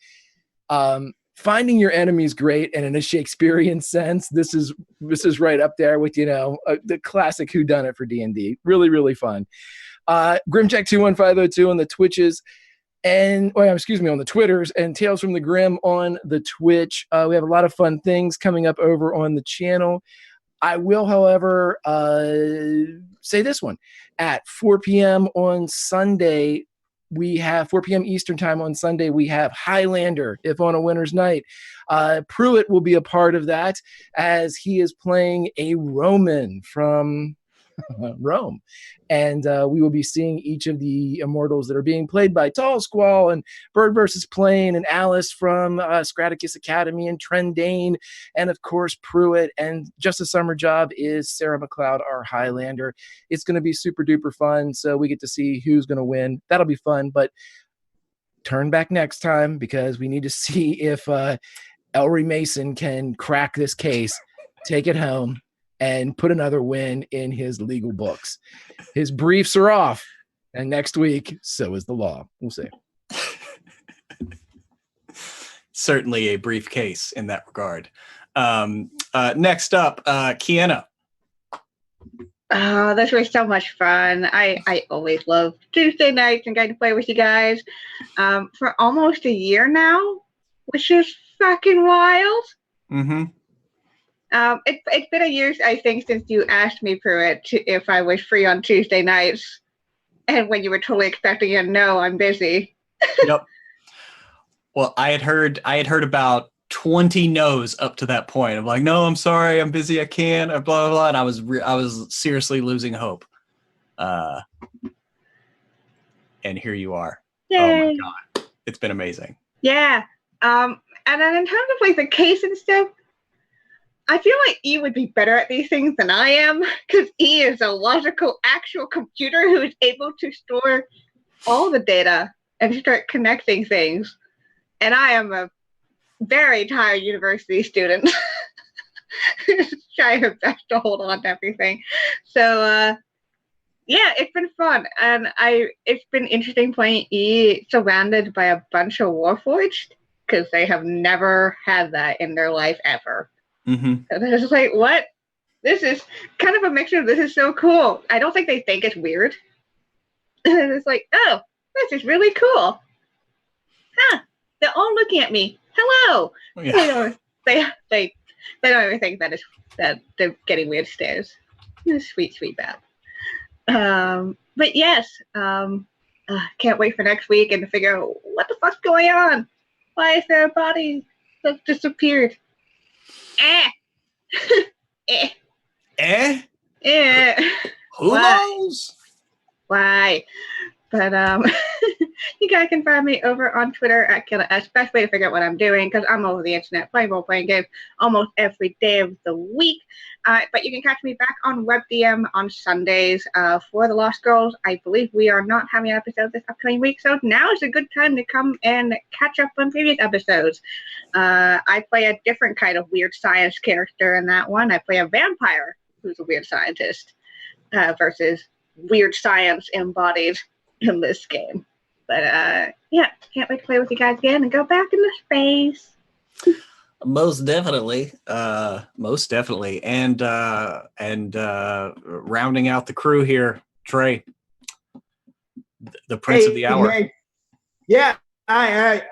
finding your enemies great, and in a Shakespearean sense, this is right up there with the classic whodunit for D&D. Really, really fun. Grimjack21502 on the Twitches. On the Twitters, and Tales from the Grim on the Twitch. We have a lot of fun things coming up over on the channel. I will, however, say this one. At 4 p.m. on Sunday, 4 p.m. Eastern time on Sunday, we have Highlander, If on a Winter's Night. Pruitt will be a part of that as he is playing a Roman from Rome. And we will be seeing each of the immortals that are being played by Tall Squall and Bird vs. Plane and Alice from Scraticus Academy and Trendane, and of course Pruitt. And Just a Summer Job is Sarah McLeod, our Highlander. It's going to be super duper fun, so we get to see who's going to win. That'll be fun, but turn back next time because we need to see if Elry Mason can crack this case, take it home, and put another win in his legal books. His briefs are off, and next week, so is the law. We'll see. Certainly a brief case in that regard. Next up, Kiana. Oh, this was so much fun. I always love Tuesday nights and getting to play with you guys for almost a year now, which is fucking wild. Mm-hmm. It's been a year, I think, since you asked me, Pruitt, if I was free on Tuesday nights, and when you were totally expecting a no, I'm busy. Yep. Well, I had heard about 20 no's up to that point. I'm like, no, I'm sorry, I'm busy, I can't, blah blah blah. And I was seriously losing hope. And here you are. Yay. Oh my god, it's been amazing. Yeah. And then in terms of like the case and stuff, I feel like E would be better at these things than I am, because E is a logical, actual computer who is able to store all the data and start connecting things. And I am a very tired university student trying her best to hold on to everything. So, yeah, it's been fun. And it's been interesting playing E surrounded by a bunch of Warforged, because they have never had that in their life ever. Mm-hmm. And they're just like, what? This is kind of a mixture of, this is so cool. I don't think they think it's weird. And it's like, oh, this is really cool. Huh. They're all looking at me. Hello. Yeah. They don't even think that they're getting weird stares. Sweet, sweet Bab. But yes, can't wait for next week and to figure out what the fuck's going on. Why is there a body that disappeared? Who knows? Why? But you guys can find me over on Twitter at KillerS. Best way to figure out what I'm doing, because I'm over the internet playing role-playing games almost every day of the week. But you can catch me back on WebDM on Sundays for The Lost Girls. I believe we are not having an episode this upcoming week, so now is a good time to come and catch up on previous episodes. I play a different kind of weird science character in that one. I play a vampire who's a weird scientist versus weird science embodied in this game. But yeah, can't wait to play with you guys again and go back into space. Most definitely. And rounding out the crew here, Trey, the Prince of the Hour. Yeah, I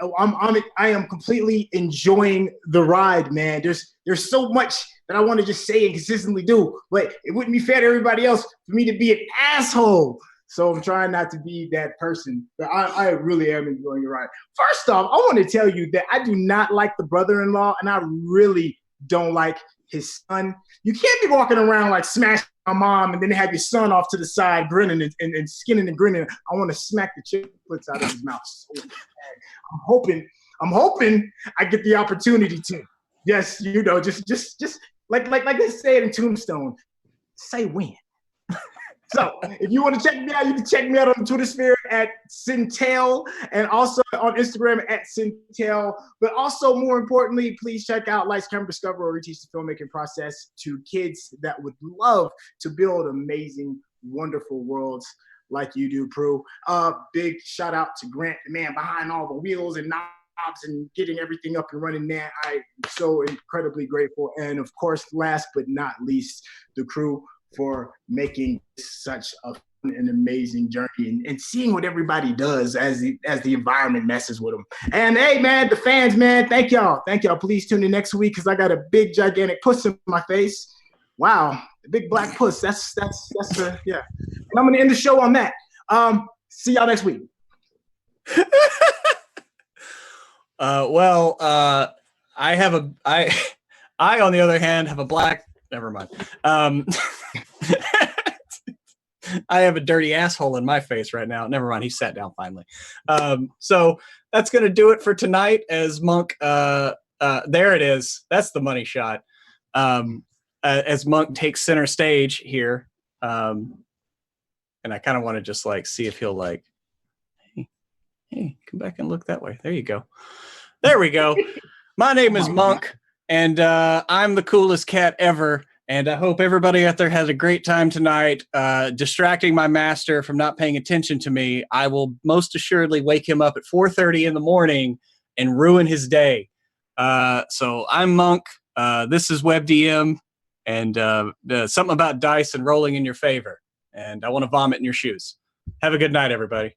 am completely enjoying the ride, man. There's so much that I want to just say and consistently do, but it wouldn't be fair to everybody else for me to be an asshole. So I'm trying not to be that person, but I really am enjoying the ride. First off, I want to tell you that I do not like the brother-in-law, and I really don't like his son. You can't be walking around like smashing my mom and then have your son off to the side grinning and skinning and grinning. I want to smack the chiclets out of his mouth. So I'm hoping I get the opportunity to. Yes, just like they say it in Tombstone, say when. So if you want to check me out, you can check me out on the Twitter sphere at Sintel and also on Instagram at Sintel. But also, more importantly, please check out Lights Camera Discover, where we teach the filmmaking process to kids that would love to build amazing, wonderful worlds like you do, Prue. Big shout out to Grant, the man behind all the wheels and knobs and getting everything up and running there. I'm so incredibly grateful. And of course, last but not least, the crew for making such a fun and amazing journey and seeing what everybody does as the environment messes with them. And hey, man, the fans, man, thank y'all. Please tune in next week because I got a big, gigantic puss in my face. Wow, the big black puss. That's yeah. And I'm gonna end the show on that. See y'all next week. I on the other hand have a black. Never mind. I have a dirty asshole in my face right now. Never mind. He sat down finally. So that's going to do it for tonight as Monk. There it is. That's the money shot. As Monk takes center stage here. And I kind of want to just like see if he'll like, hey, come back and look that way. There you go. There we go. My name is Monk. And I'm the coolest cat ever. And I hope everybody out there has a great time tonight. Distracting my master from not paying attention to me. I will most assuredly wake him up at 4:30 in the morning and ruin his day. So I'm Monk. This is WebDM. And something about dice and rolling in your favor. And I want to vomit in your shoes. Have a good night, everybody.